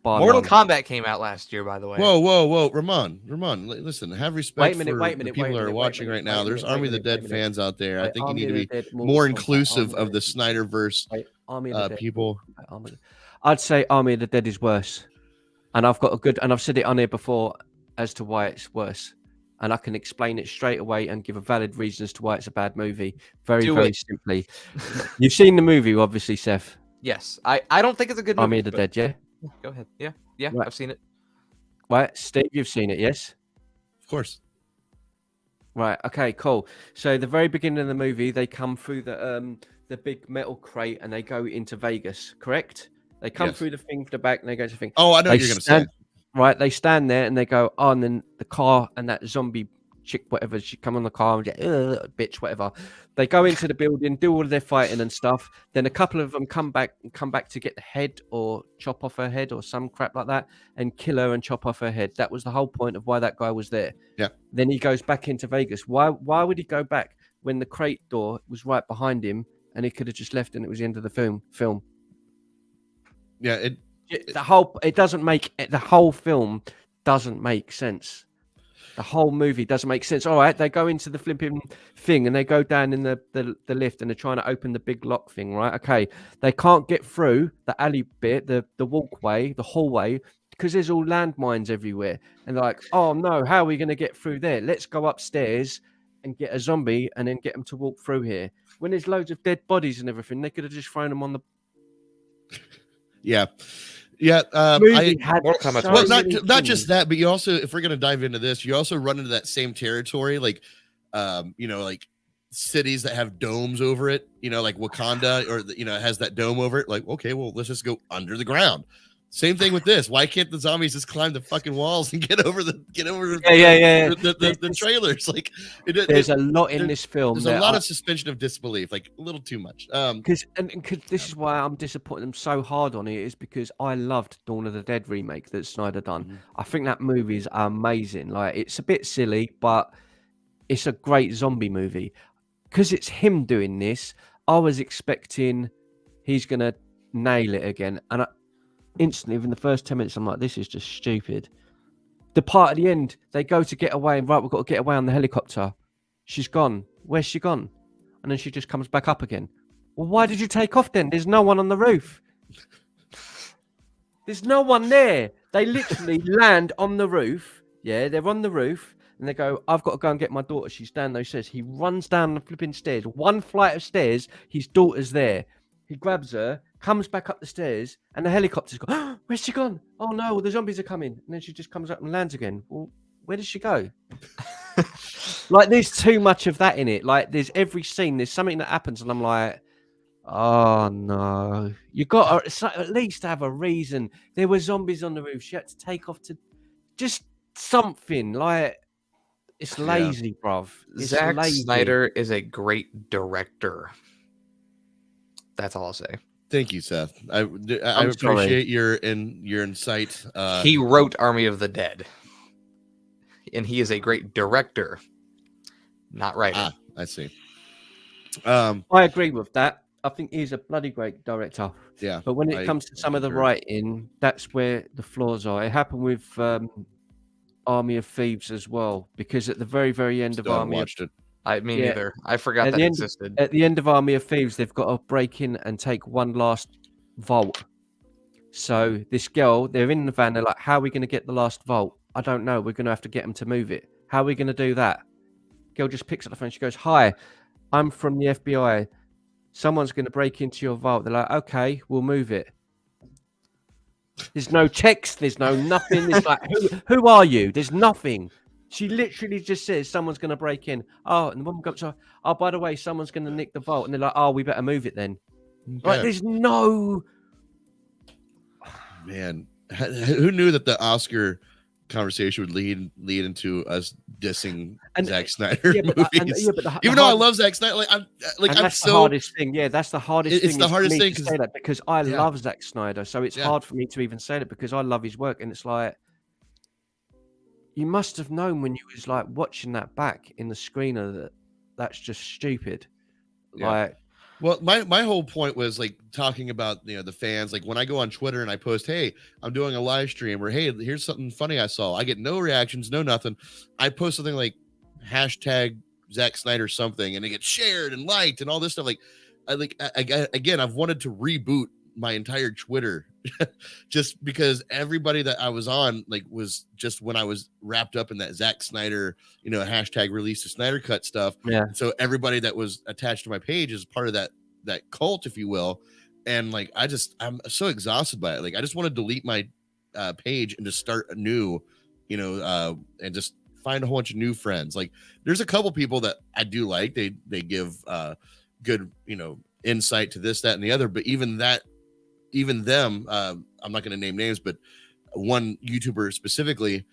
Bar Mortal none. Kombat came out last year, by the way. Whoa, Ramon, listen, have respect Wait a minute, for wait a the minute, people wait a that are minute, watching wait a right minute, now. wait a There's minute, Army of the wait a Dead minute. fans out there. I Wait, think you Army need to of the be Dead, Mortal more Kombat, inclusive Army of the Snyderverse Wait, Army of the Dead. people. I'd say Army of the Dead is worse, and I've said it on here before as to why it's worse, and I can explain it straight away and give a valid reason as to why it's a bad movie. Very simply. You've seen the movie, obviously, Seth. Yes, I don't think it's a good movie. Army of the Dead, yeah. Go ahead. Yeah, Right. I've seen it. Right, Steve, you've seen it, yes. Of course. Right. Okay. Cool. So the very beginning of the movie, they come through the big metal crate and they go into Vegas. Correct? They come Yes. through the thing to the back and they go to the thing. Oh, I know what you're gonna say. Right. They stand there and they go, oh, and then the car and that zombie chick, whatever, she come on the car and get, bitch, whatever. They go into the building, do all of their fighting and stuff. Then a couple of them come back to get the head or chop off her head or some crap like that and kill her and chop off her head. That was the whole point of why that guy was there. Yeah. Then he goes back into Vegas. Why would he go back when the crate door was right behind him and he could have just left and it was the end of the film? Yeah, The whole film doesn't make sense. The whole movie doesn't make sense. All right, they go into the flipping thing and they go down in the lift and they're trying to open the big lock thing, right? Okay, they can't get through the alley bit, the walkway, the hallway, because there's all landmines everywhere. And they're like, oh no, how are we going to get through there? Let's go upstairs and get a zombie and then get them to walk through here. When there's loads of dead bodies and everything, they could have just thrown them on the... Yeah. Movie had Mortal Kombat's so Well, many not things. just that, but you also, if we're gonna dive into this, you also run into that same territory, like like cities that have domes over it, like Wakanda, or it has that dome over it. Like, okay, well, let's just go under the ground. Same thing with this. Why can't the zombies just climb the fucking walls and get over the trailers? Like, there's a lot in this film. There's a lot of suspension of disbelief, like a little too much. Because this is why I'm disappointed them so hard on it, is because I loved Dawn of the Dead remake that Snyder done. Mhm. I think that movie is amazing. Like, it's a bit silly, but it's a great zombie movie. Because it's him doing this, I was expecting he's gonna nail it again, and instantly, within the first 10 minutes, I'm like, this is just stupid. The part at the end, they go to get away, and right, we've got to get away on the helicopter. She's gone. Where's she gone? And then she just comes back up again. Well, why did you take off then? There's no one on the roof. There's no one there. They literally land on the roof. Yeah, they're on the roof. And they go, I've got to go and get my daughter. She's down those stairs. He runs down the flipping stairs. One flight of stairs. His daughter's there. He grabs her, comes back up the stairs, and the helicopter's gone. Oh, where's she gone? Oh no, the zombies are coming. And then she just comes up and lands again. Well, where does she go? Like, there's too much of that in it. Like, there's every scene, there's something that happens, and I'm like, oh no. You got to at least have a reason. There were zombies on the roof. She had to take off to just something. Like, it's lazy, bruv. It's Zack lazy. Snyder is a great director. That's all I'll say. Thank you, Seth. I I'm appreciate your insight. He wrote Army of the Dead, and he is a great director, not writer. I see. I agree with that. I think he's a bloody great director. Yeah. But when it comes to some of the writing, that's where the flaws are. It happened with Army of Thieves as well, because at the very, very end of Still haven't Army of watched it. I mean, neither. I forgot At that the end- existed. At the end of Army of Thieves, they've got to break in and take one last vault. So this girl, they're in the van. They're like, how are we going to get the last vault? I don't know. We're going to have to get them to move it. How are we going to do that? Girl just picks up the phone. She goes, hi, I'm from the FBI. Someone's going to break into your vault. They're like, okay, we'll move it. There's no text. There's no nothing. It's like, who are you? There's nothing. She literally just says someone's going to break in. Oh, and the woman comes up. Oh, by the way, someone's going to nick the vault. And they're like, oh, we better move it then. Okay. Like, there's no. Man, who knew that the Oscar conversation would lead into us dissing Zack Snyder movies? Even though I love Zack Snyder, I'm that's so the hardest thing. Yeah, that's the hardest thing. It's the hardest thing to say that because I love Zack Snyder, so it's Yeah. hard for me to even say that because I love his work, and it's like you must have known when you was like watching that back in the screener that that's just stupid. Yeah. Like, well, my whole point was like talking about the fans. Like when I go on Twitter and I post, hey, I'm doing a live stream, or hey, here's something funny I saw. I get no reactions, no nothing. I post something like hashtag Zack Snyder something, and it gets shared and liked and all this stuff. Like again, I've wanted to reboot my entire Twitter just because everybody that I was on like was just when I was wrapped up in that Zack Snyder, hashtag release the Snyder Cut stuff. yeah. So everybody that was attached to my page is part of that cult, if you will. And like I'm so exhausted by it. Like I just want to delete my page and just start anew, and just find a whole bunch of new friends. Like there's a couple people that I do like. They give good, insight to this, that, and the other. But even them, I'm not going to name names, but one YouTuber specifically,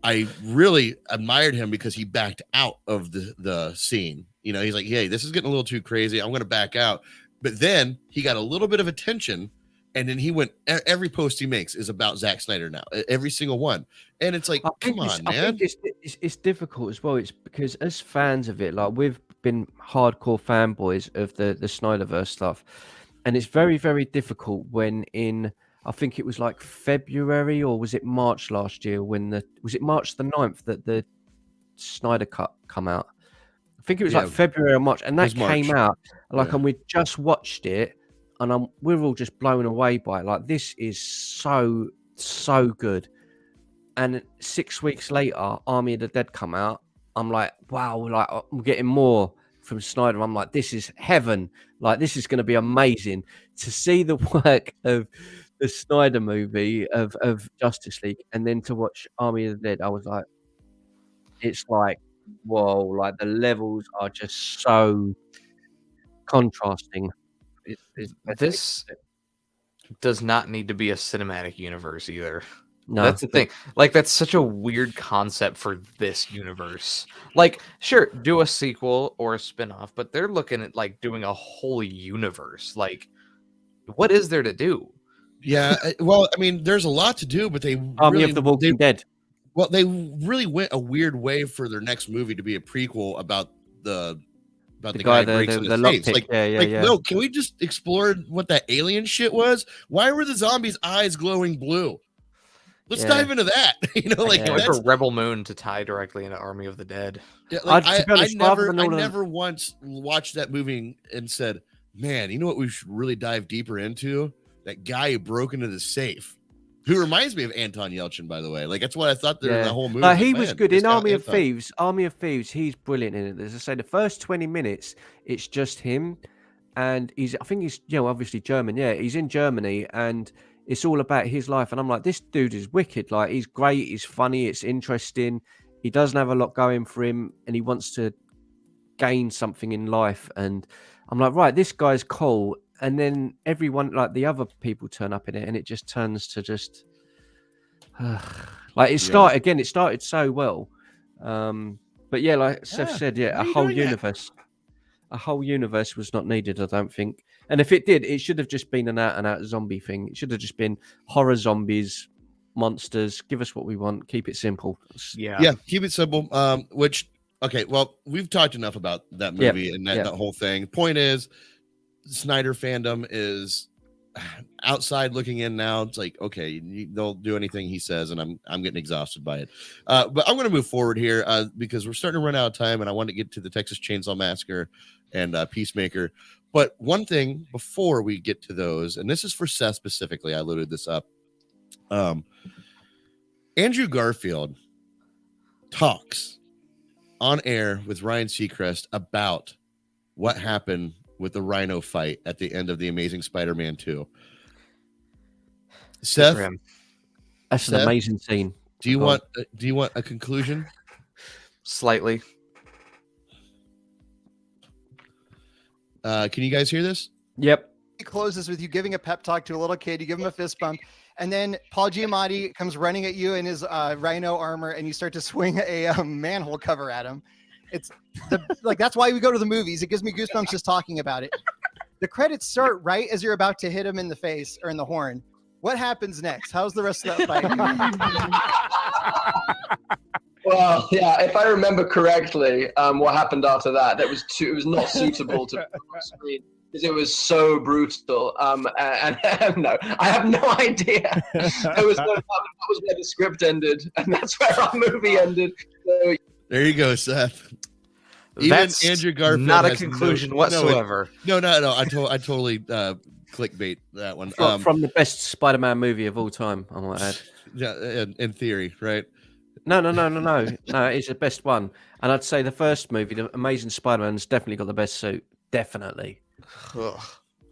I really admired him because he backed out of the scene. He's like, hey, this is getting a little too crazy. I'm going to back out. But then he got a little bit of attention, and then he went. Every post he makes is about Zack Snyder now. Every single one, and it's like, come on, man. I think it's difficult as well. It's because as fans of it, like we've been hardcore fanboys of the Snyderverse stuff, and it's very, very difficult when I think it was like February or was it March last year was it March the 9th that the Snyder Cut come out? I think it was like February or March, and that came out and we just watched it, and we're all just blown away by it. Like this is so good. And 6 weeks later, Army of the Dead come out. I'm like, wow, like I'm getting more from Snyder. I'm like, this is heaven. Like this is going to be amazing to see the work of the Snyder movie of Justice League, and then to watch Army of the Dead. I was like, it's like, whoa, like the levels are just so contrasting. This does not need to be a cinematic universe either. No, that's the thing. Like, that's such a weird concept for this universe. Like, sure, do a sequel or a spinoff, but they're looking at like doing a whole universe. Like, what is there to do? Yeah, well, I mean, there's a lot to do, but they Army of the Walking Dead. Well, they really went a weird way for their next movie to be a prequel about the guy that breaks into safes. Like, no, can we just explore what that alien shit was? Why were the zombies' eyes glowing blue? Let's dive into that. Like for Rebel Moon to tie directly into Army of the Dead. Yeah, like I never once watched that movie and said, man, you know what we should really dive deeper into? That guy who broke into the safe, who reminds me of Anton Yelchin, by the way. Like that's what I thought there in the whole movie. He was good in Army of Thieves. Army of Thieves, he's brilliant in it. As I say, the first 20 minutes, it's just him, and I think he's obviously German. Yeah, he's in Germany, and it's all about his life. And I'm like, this dude is wicked. Like he's great, he's funny, it's interesting. He doesn't have a lot going for him, and he wants to gain something in life. And I'm like, right, this guy's cool. And then everyone, like the other people, turn up in it, and it just turns to just like it started again. It started so well, but yeah, like Seth said, a whole universe was not needed. I don't think. And if it did, it should have just been an out-and-out zombie thing. It should have just been horror zombies, monsters. Give us what we want. Keep it simple. Yeah, keep it simple. Okay, well, we've talked enough about that movie and that whole thing. Point is, Snyder fandom is outside looking in now. It's like, okay, they'll do anything he says, and I'm getting exhausted by it. But I'm going to move forward here because we're starting to run out of time, and I want to get to the Texas Chainsaw Massacre and Peacemaker. But one thing before we get to those, and this is for Seth specifically, I loaded this up. Andrew Garfield talks on air with Ryan Seacrest about what happened with the Rhino fight at the end of The Amazing Spider-Man 2. Seth, for him. That's an Seth, amazing scene. do you Go on. want a conclusion? Slightly. Can you guys hear this? Yep. It closes with you giving a pep talk to a little kid. You give him a fist bump, and then Paul Giamatti comes running at you in his rhino armor, and you start to swing a manhole cover at him. It's like that's why we go to the movies. It gives me goosebumps just talking about it. The credits start right as you're about to hit him in the face or in the horn. What happens next? How's the rest of that fight? Well, yeah, if I remember correctly, what happened after that, it was not suitable to put on screen because it was so brutal. And no, I have no idea. That was where the script ended, and that's where our movie ended. So, There you go, Seth. Even That's Andrew Garfield not a has conclusion no- whatsoever. No. I totally clickbait that one. From the best Spider-Man movie of all time, I might add. Yeah, in theory, right? No. No, it's the best one. And I'd say the first movie, The Amazing Spider-Man's definitely got the best suit. Definitely. Ugh.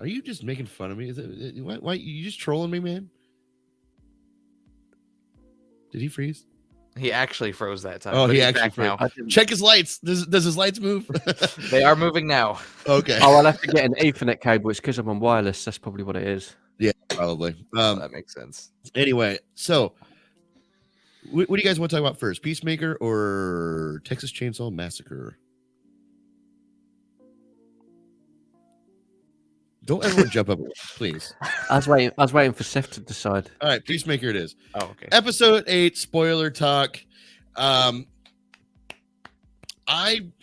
Are you just making fun of me? Is it why you just trolling me, man? Did he freeze? He actually froze that time. Oh, but he he's actually back froze. now. Check his lights. Does his lights move? They are moving now. Okay. Oh, I'll have to get an Ethernet cable. It's because I'm on wireless. That's probably what it is. Yeah, probably. That makes sense. Anyway, so what do you guys want to talk about first? Peacemaker or Texas Chainsaw Massacre? Don't everyone jump up, please. I was waiting for Seth to decide. All right, Peacemaker it is. Oh, okay. Episode 8, spoiler talk. I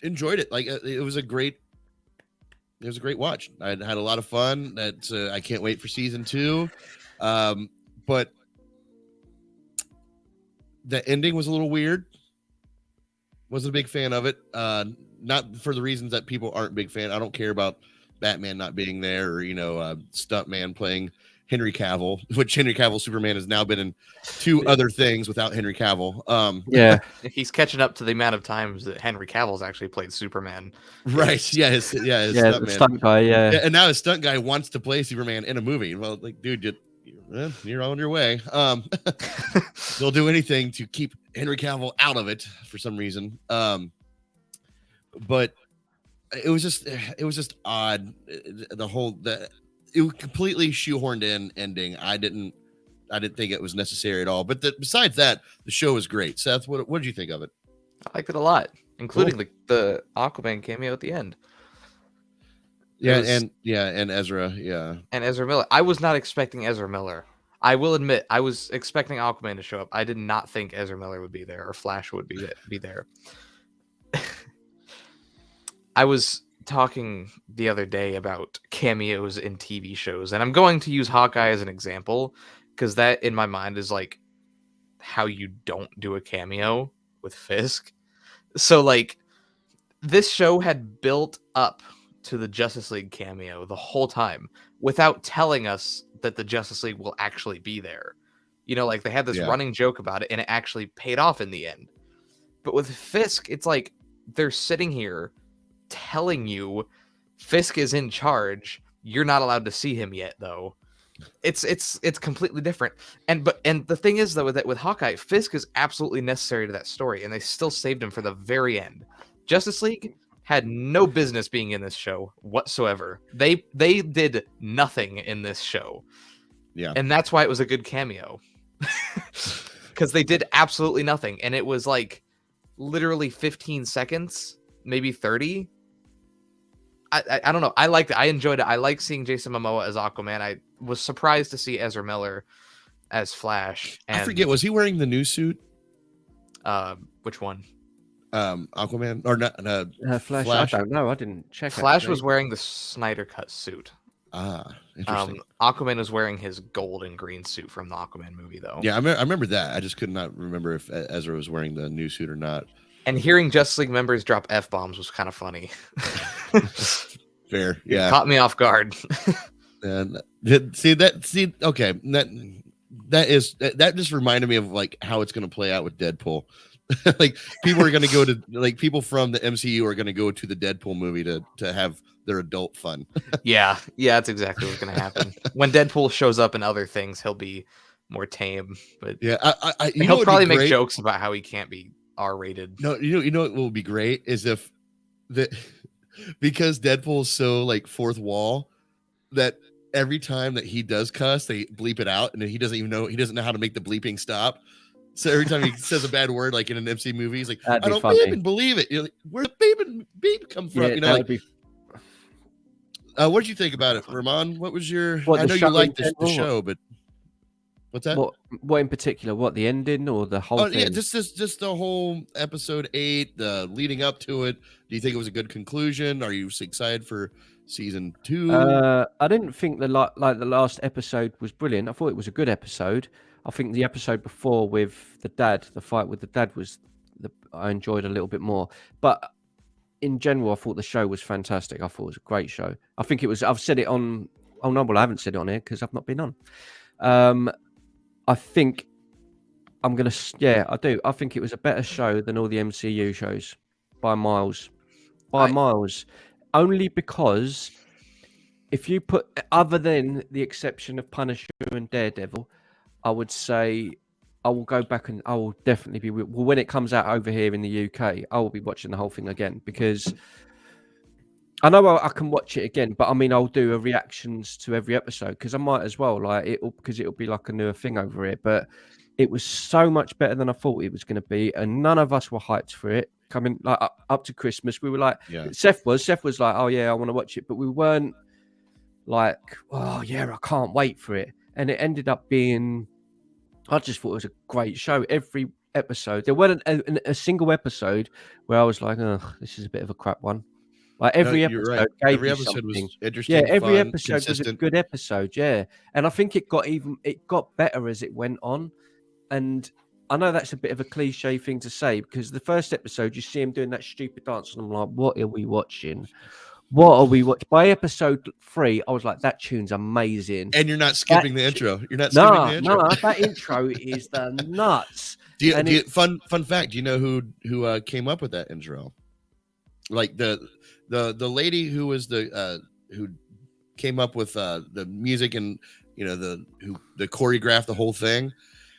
enjoyed it. Like it was a great watch. I had a lot of fun. I can't wait for season 2. But the ending was a little weird. Wasn't a big fan of it. Not for the reasons that people aren't big fan. I don't care about Batman not being there, or Stuntman playing Henry Cavill, which Henry Cavill Superman has now been in 2 other things without Henry Cavill. Yeah. He's catching up to the amount of times that Henry Cavill's actually played Superman. Right. Yeah. His The Stuntman. stunt guy. Yeah. And now his stunt guy wants to play Superman in a movie. Well, like, dude, you're on your way. They'll do anything to keep Henry Cavill out of it for some reason. But it was just odd. It was completely shoehorned in ending. I didn't think it was necessary at all. But besides that, the show was great. Seth, what did you think of it? I liked it a lot, including the Aquaman cameo at the end. Yeah, was- and Ezra, yeah. And Ezra Miller. I was not expecting Ezra Miller. I will admit, I was expecting Aquaman to show up. I did not think Ezra Miller would be there or Flash would be there. I was talking the other day about cameos in TV shows, and I'm going to use Hawkeye as an example because that, in my mind, is like how you don't do a cameo with Fisk. So, like, this show had built up to the Justice League cameo the whole time without telling us that the Justice League will actually be there. Like they had this running joke about it, and it actually paid off in the end. But with Fisk, it's like they're sitting here telling you Fisk is in charge. You're not allowed to see him yet, though. It's completely different. And the thing is, though, that with Hawkeye, Fisk is absolutely necessary to that story, and they still saved him for the very end. Justice League had no business being in this show whatsoever. They did nothing in this show. Yeah. And that's why it was a good cameo. Because they did absolutely nothing. And it was like literally 15 seconds, maybe 30. I don't know. I liked it. I enjoyed it. I like seeing Jason Momoa as Aquaman. I was surprised to see Ezra Miller as Flash. And, I forget, was he wearing the new suit? Which one? Aquaman or not? Flash. Flash? I don't know. I didn't check. Flash actually. was wearing the Snyder Cut suit. Interesting. Aquaman was wearing his gold and green suit from the Aquaman movie, though. Yeah, I remember that. I just could not remember if Ezra was wearing the new suit or not. And hearing Justice League members drop F-bombs was kind of funny. Fair, yeah. Caught me off guard. And okay, that just reminded me of like how it's going to play out with Deadpool. Like people are going to go to people from the MCU are going to go to the Deadpool movie to have their adult fun. Yeah, that's exactly what's going to happen. When Deadpool shows up in other things, he'll be more tame. But Yeah, I you know he'll what'd be probably make great? jokes about how he can't be R-rated. No, you know what will be great is if the because Deadpool's so like fourth wall that every time that he does cuss, they bleep it out, and then he doesn't know how to make the bleeping stop. So every time he says a bad word, like in an MC movie, he's like, That'd "I be don't funny. even believe it." You're like, "Where the babe come from?" Yeah, You know, that like, would be. what did you think about it, Ramon? What was your? What, I the know show you liked in the general? show, but what's that? What in particular? What, the ending or the whole Oh thing? yeah, just the whole episode 8, the leading up to it. Do you think it was a good conclusion? Are you excited for season 2? I didn't think the last episode was brilliant. I thought it was a good episode. I think the episode before with the fight with the dad I enjoyed a little bit more. But in general, I thought the show was fantastic. I thought it was a great show. I think it was. I've said it on. Oh no, well I haven't said it on here because I've not been on. I think I'm gonna. Yeah, I do. I think it was a better show than all the MCU shows by miles. Miles. Only because if you put, other than the exception of Punisher and Daredevil, I would say I will go back and I will definitely be. Well, when it comes out over here in the UK, I will be watching the whole thing again because I know I can watch it again. But I mean, I'll do a reactions to every episode because I might as well. Like it'll be like a newer thing over here. But it was so much better than I thought it was going to be, and none of us were hyped for it. Coming like up to Christmas, we were like, Yeah. Seth was like, oh yeah, I want to watch it, but we weren't like, oh yeah, I can't wait for it. And it ended up being, I just thought it was a great show. Every episode, there wasn't a single episode where I was like, oh, this is a bit of a crap one. Like every No, you're episode right. gave Every you episode something. was interesting. Yeah, every fun, episode was a consistent. good episode. Yeah, and I think it got better as it went on. And I know that's a bit of a cliche thing to say because the first episode you see him doing that stupid dance, and I'm like, what are we watching? What are we watching? By episode 3, I was like, that tune's amazing. And you're not skipping the intro. You're not skipping the intro. No, that intro is the nuts. Fun fact? Do you know who came up with that intro? Like the lady who was who came up with the music and the choreographed the whole thing.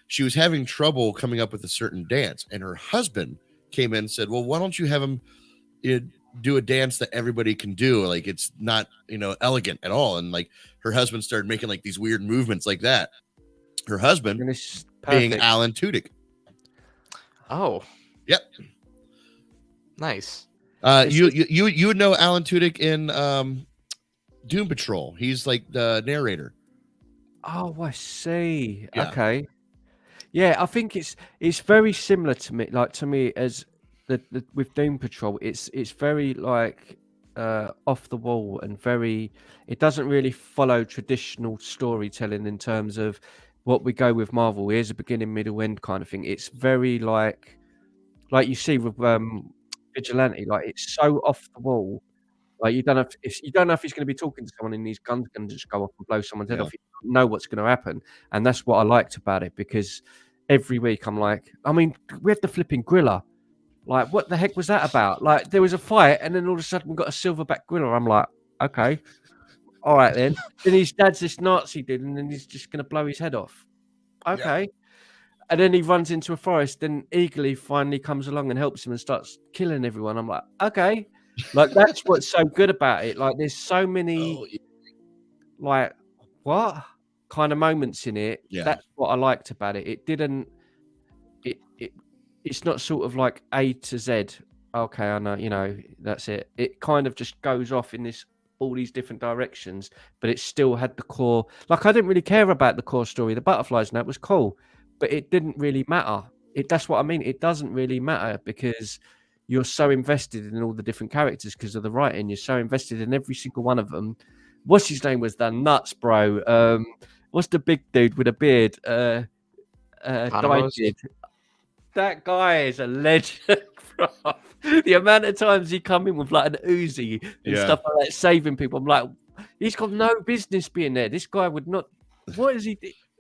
She was having trouble coming up with a certain dance, and her husband came in and said, "Well, why don't you have him do a dance that everybody can do? Like it's not elegant at all." And like her husband started making like these weird movements like that. Her husband being Alan Tudyk. Oh, yep, nice. You would know Alan Tudyk in Doom Patrol. He's like the narrator. Oh, I see. Yeah. Okay. Yeah, I think it's very similar to me as the with Doom Patrol. It's very like off the wall and it doesn't really follow traditional storytelling in terms of what we go with Marvel. Here's a beginning, middle, end kind of thing. It's very like you see with Vigilante, like it's so off the wall. Like you don't know if he's going to be talking to someone and these guns going to just go off and blow someone's head off. You don't know what's going to happen, and that's what I liked about it because every week I'm like, I mean, we had the flipping Griller. Like, what the heck was that about? Like, there was a fight, and then all of a sudden we got a silverback Griller. I'm like, okay, all right then. Then his dad's this Nazi dude, and then he's just going to blow his head off. Okay. Yeah. And then he runs into a forest, then Eagerly finally comes along and helps him and starts killing everyone. I'm like, okay. Like, that's what's so good about it. Like, there's so many, like, what kind of moments in it. Yeah. That's what I liked about it. It didn't, it's not sort of like A to Z. Okay, I know, that's it. It kind of just goes off in all these different directions, but it still had the core. Like, I didn't really care about the core story. The butterflies and that was cool, but it didn't really matter. That's what I mean. It doesn't really matter because you're so invested in all the different characters because of the writing. You're so invested in every single one of them. What's his name was the nuts, bro? What's the big dude with a beard? That guy is a legend, bro. The amount of times he come in with like an Uzi and stuff like that, saving people. I'm like, he's got no business being there. This guy would not. What is he?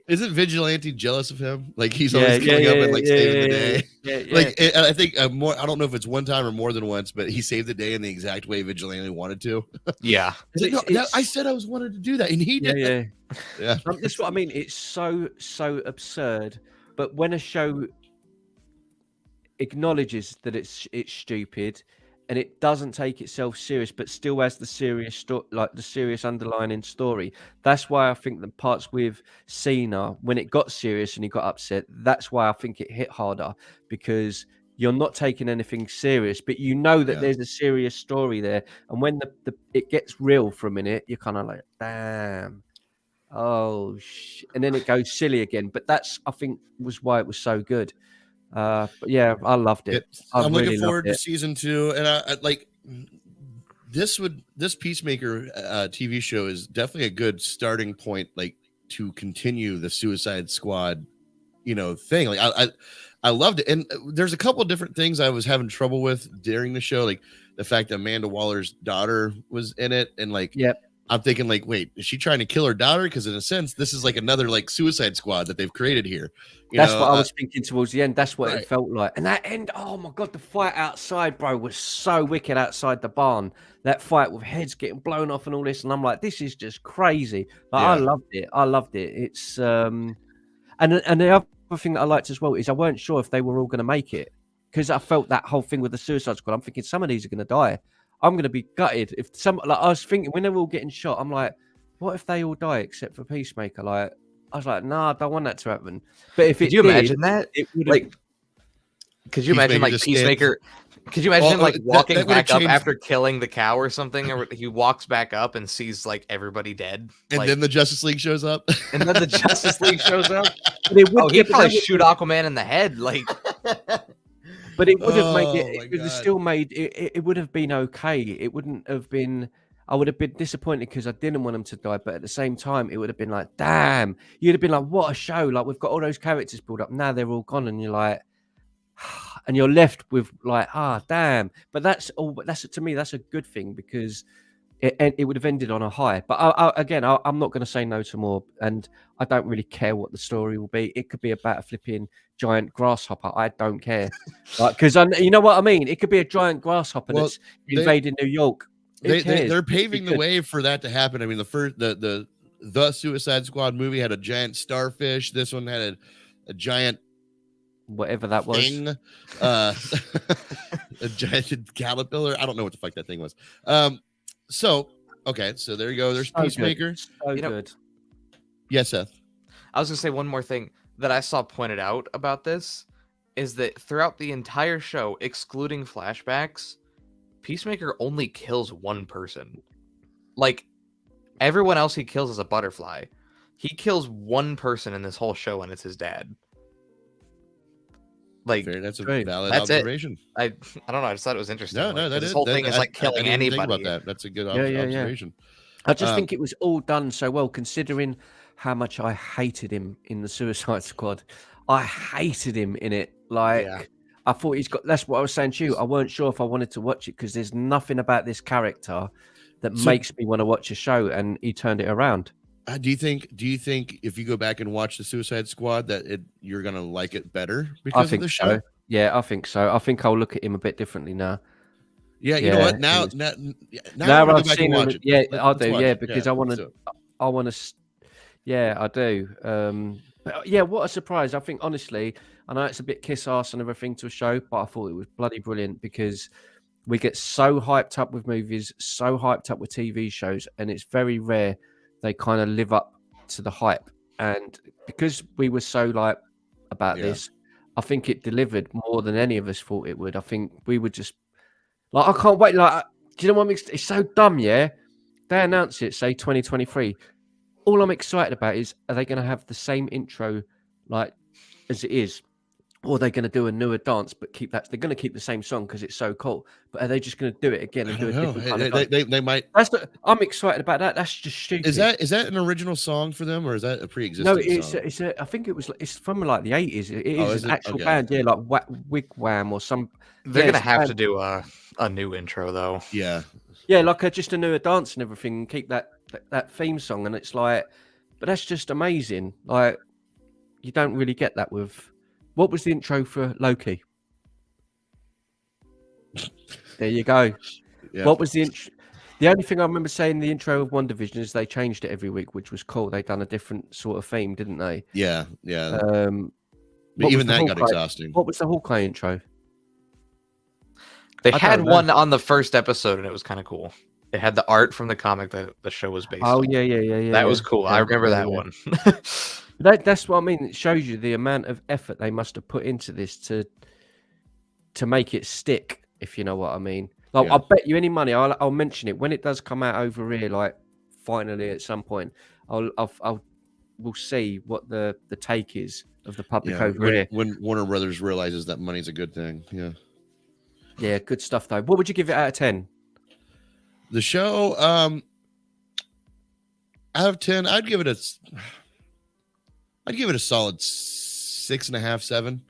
Isn't Vigilante jealous of him? Like he's always coming up and like saving the day. Like I think more. I don't know if it's one time or more than once, but he saved the day in the exact way Vigilante wanted to. Yeah. I said I was wanted to do that, and he did. Yeah. That's what I mean. It's so absurd. But when a show acknowledges that it's stupid, and it doesn't take itself serious, but still has the serious the serious underlining story. That's why I think the parts with Cena, when it got serious and he got upset, that's why I think it hit harder, because you're not taking anything serious, but you know that there's a serious story there. And when it gets real for a minute, you're kind of like, damn, and then it goes silly again. But that's, I think, was why it was so good. But yeah, I loved it. I'm really looking forward to season 2, and I like this Peacemaker TV show is definitely a good starting point, like to continue the Suicide Squad, thing. Like I loved it, and there's a couple of different things I was having trouble with during the show, like the fact that Amanda Waller's daughter was in it, and like, I'm thinking like, wait, is she trying to kill her daughter? Because in a sense, this is like another like Suicide Squad that they've created here. That's what I was thinking towards the end. That's what it felt like. And that end, oh my God, the fight outside, bro, was so wicked outside the barn. That fight with heads getting blown off and all this. And I'm like, this is just crazy. Like, I loved it. It's and the other thing that I liked as well is I weren't sure if they were all going to make it, because I felt that whole thing with the Suicide Squad. I'm thinking some of these are going to die. I'm going to be gutted if I was thinking when they were all getting shot, I'm like, what if they all die except for Peacemaker? Like, I was like, nah, I don't want that to happen. But if imagine that? It would like, could you imagine like Peacemaker? Could you imagine him like walking back up after killing the cow or something? Or he walks back up and sees like everybody dead. And then the Justice League shows up. And then the Justice League shows up. He'd probably shoot Aquaman in the head. Like, but it would have made it. It would have still made it. It would have been okay. It wouldn't have been. I would have been disappointed because I didn't want him to die. But at the same time, it would have been like, damn. You'd have been like, what a show! Like we've got all those characters built up. Now they're all gone, and you're like, and you're left with like, damn. But that's all. But that's to me, that's a good thing because it would have ended on a high. But I'm not going to say no to more, and I don't really care what the story will be. It could be about a flipping giant grasshopper. I don't care, because you know what I mean. It could be a giant grasshopper that's invading New York. They're paving the way for that to happen. I mean, the Suicide Squad movie had a giant starfish. This one had a giant whatever that was thing, a giant caterpillar. I don't know what the fuck that thing was. So there you go. There's Peacemaker. Good. Yes, Seth. I was gonna say one more thing that I saw pointed out about this is that throughout the entire show, excluding flashbacks, Peacemaker only kills one person. Like everyone else he kills is a butterfly. He kills one person in this whole show, and it's his dad. Like that's a valid observation. I don't know. I just thought it was interesting. No, this whole thing is like killing anybody. Think about that. That's a good observation. I just think it was all done so well, considering how much I hated him in the Suicide Squad. I hated him in it. Like I thought that's what I was saying to you. I weren't sure if I wanted to watch it because there's nothing about this character that makes me want to watch a show, and he turned it around. Do you think if you go back and watch the Suicide Squad that you're gonna like it better because of the show? So. Yeah, I think so. I think I'll look at him a bit differently now. Yeah, you know what? Now I've seen him. Yeah, I do. Yeah, because I want to. Yeah, I do. But yeah, what a surprise! I think honestly, I know it's a bit kiss ass and everything to a show, but I thought it was bloody brilliant because we get so hyped up with movies, so hyped up with TV shows, and it's very rare they kind of live up to the hype. And because we were so like about this, I think it delivered more than any of us thought it would. I think we were just like, I can't wait. Like, do you know what it's so dumb? Yeah, they announce it, say 2023. All I'm excited about is, are they going to have the same intro like as it is? Or are they going to do a newer dance, but keep that? They're going to keep the same song because it's so cool. But are they just going to do it again and do a different kind of dance? They might. I'm excited about that. That's just stupid. Is that an original song for them, or is that a pre-existing song? No, it's I think it's from like the 80s. It is an actual band, like Wigwam or some. They're going to have to do a new intro though. Yeah, like just a newer dance and everything, and keep that theme song. And it's like, but that's just amazing. Like, you don't really get that with. What was the intro for Loki? There you go. Yeah. What was the intro? The only thing I remember saying the intro of WandaVision is they changed it every week, which was cool. They done a different sort of theme, didn't they? Yeah. What But was even the that got Hawkeye- exhausting. What was the Hawkeye intro? They I had don't know. one on the first episode, and it was kind of cool. It had the art from the comic that the show was based Oh on. yeah. That was cool. I Yeah, remember yeah, that yeah. one. That's what I mean. It shows you the amount of effort they must have put into this to make it stick, if you know what I mean. Like, Yeah. I'll bet you any money. I'll mention it when it does come out over here. Like, finally at some point, we'll see what the take is of the public over here. When Warner Brothers realizes that money's a good thing. Yeah. Yeah, good stuff though. What would you give it out of 10? The show, out of 10, I'd give it a solid 6.5, 7.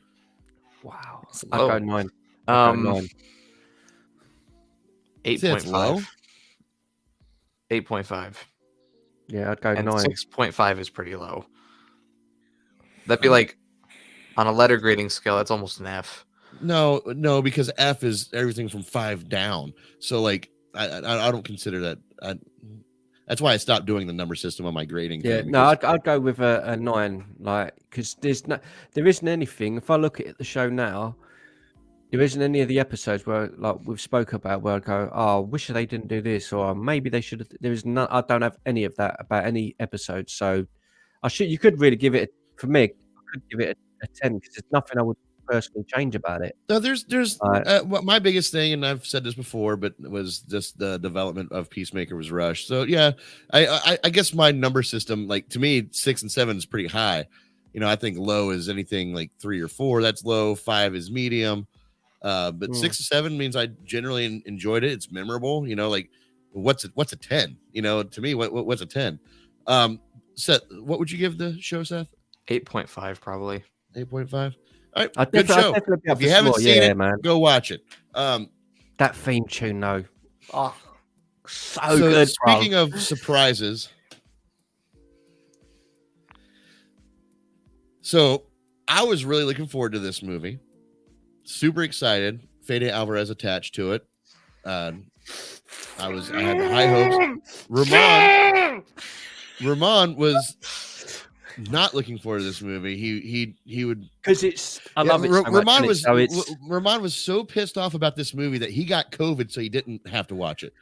Wow, It's I'd low. go 9. I'd go 9. 8.5. low? 8.5. Yeah, I'd go And 9. 6.5 is pretty low. That'd be like on a letter grading scale, that's almost an F. No, because F is everything from 5 down. So like, I don't consider that. That's why I stopped doing the number system on my grading. Yeah, thing, no, because- I'd go with a 9, like, because there isn't anything. If I look at the show now, there isn't any of the episodes where, like we've spoke about, where I go, oh, I wish they didn't do this, or maybe they should have. There is none. I don't have any of that about any episode. So you could really give it, for me, I could give it a 10 because there's nothing I would personally change about it. No, there's my biggest thing, and I've said this before, but it was just the development of Peacemaker was rushed. So yeah, I guess my number system, like, to me, 6 and 7 is pretty high. You know, I think low is anything like 3 or 4. That's low. 5 is medium. But 6 or 7 means I generally enjoyed it. It's memorable. You know, like what's a 10? You know, to me, what's a 10? Seth, what would you give the show, Seth? 8.5 probably. 8.5. All right, I'd good show. definitely be up If you for haven't more. seen Yeah, it, man. go watch it. That theme tune, though. Oh, so So good. speaking of surprises, so I was really looking forward to this movie. Super excited. Fede Alvarez attached to it. I had high hopes. Ramon was not looking forward to this movie. He would, because I love it so much, Ramon and was so it's Ramon was so pissed off about this movie that he got COVID, so he didn't have to watch it.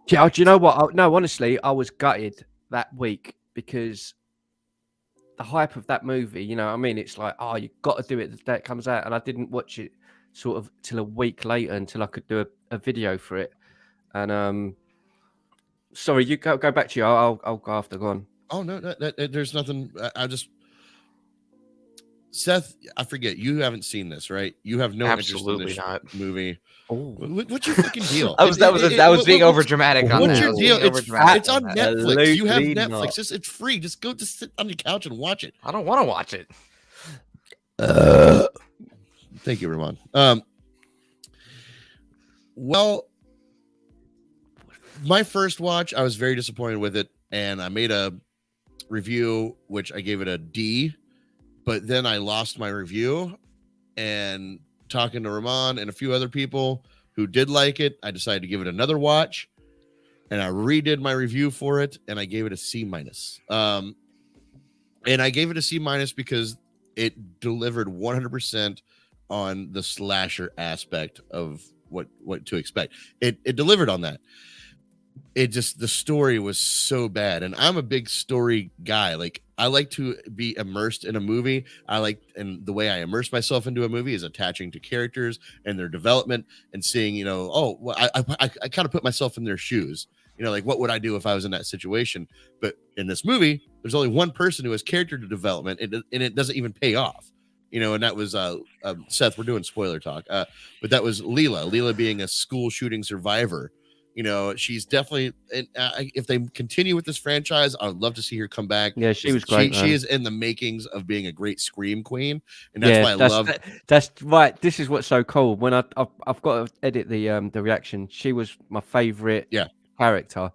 Yeah, do you know what? No, honestly, I was gutted that week because the hype of that movie, you know what I mean? It's like, oh, you got to do it the day it comes out. And I didn't watch it sort of till a week later until I could do a video for it. And sorry, you go back to you. I'll go after. Go on. Oh, no, there's nothing. I just, Seth, I forget. You haven't seen this, right? You have no Absolutely interest in not. this movie. Oh, What's your fucking deal? That was being over dramatic on What's that. your I was deal? being overdramatic It's on that. Netflix. You have Absolutely Netflix. not. It's free. Just go to sit on your couch and watch it. I don't want to watch it. Thank you, Ramon. Well, my first watch, I was very disappointed with it, and I made a review which I gave it a D, but then I lost my review, and talking to Ramon and a few other people who did like it, I decided to give it another watch, and I redid my review for it, and I gave it a C minus. And I gave it a C minus because it delivered 100% on the slasher aspect of what to expect. It delivered on that. It just, the story was so bad, and I'm a big story guy. Like, I like to be immersed in a movie. And the way I immerse myself into a movie is attaching to characters and their development and seeing, you know, oh, well, I kind of put myself in their shoes. You know, like, what would I do if I was in that situation? But in this movie, there's only one person who has character development, and it doesn't even pay off. You know, and that was Seth. We're doing spoiler talk, but that was Leela being a school shooting survivor. You know, she's definitely, if they continue with this franchise, I'd love to see her come back. Yeah, she was great. She is in the makings of being a great scream queen, and that's why I love. That's right. This is what's so cool. When I've got to edit the reaction. She was my favorite. Character.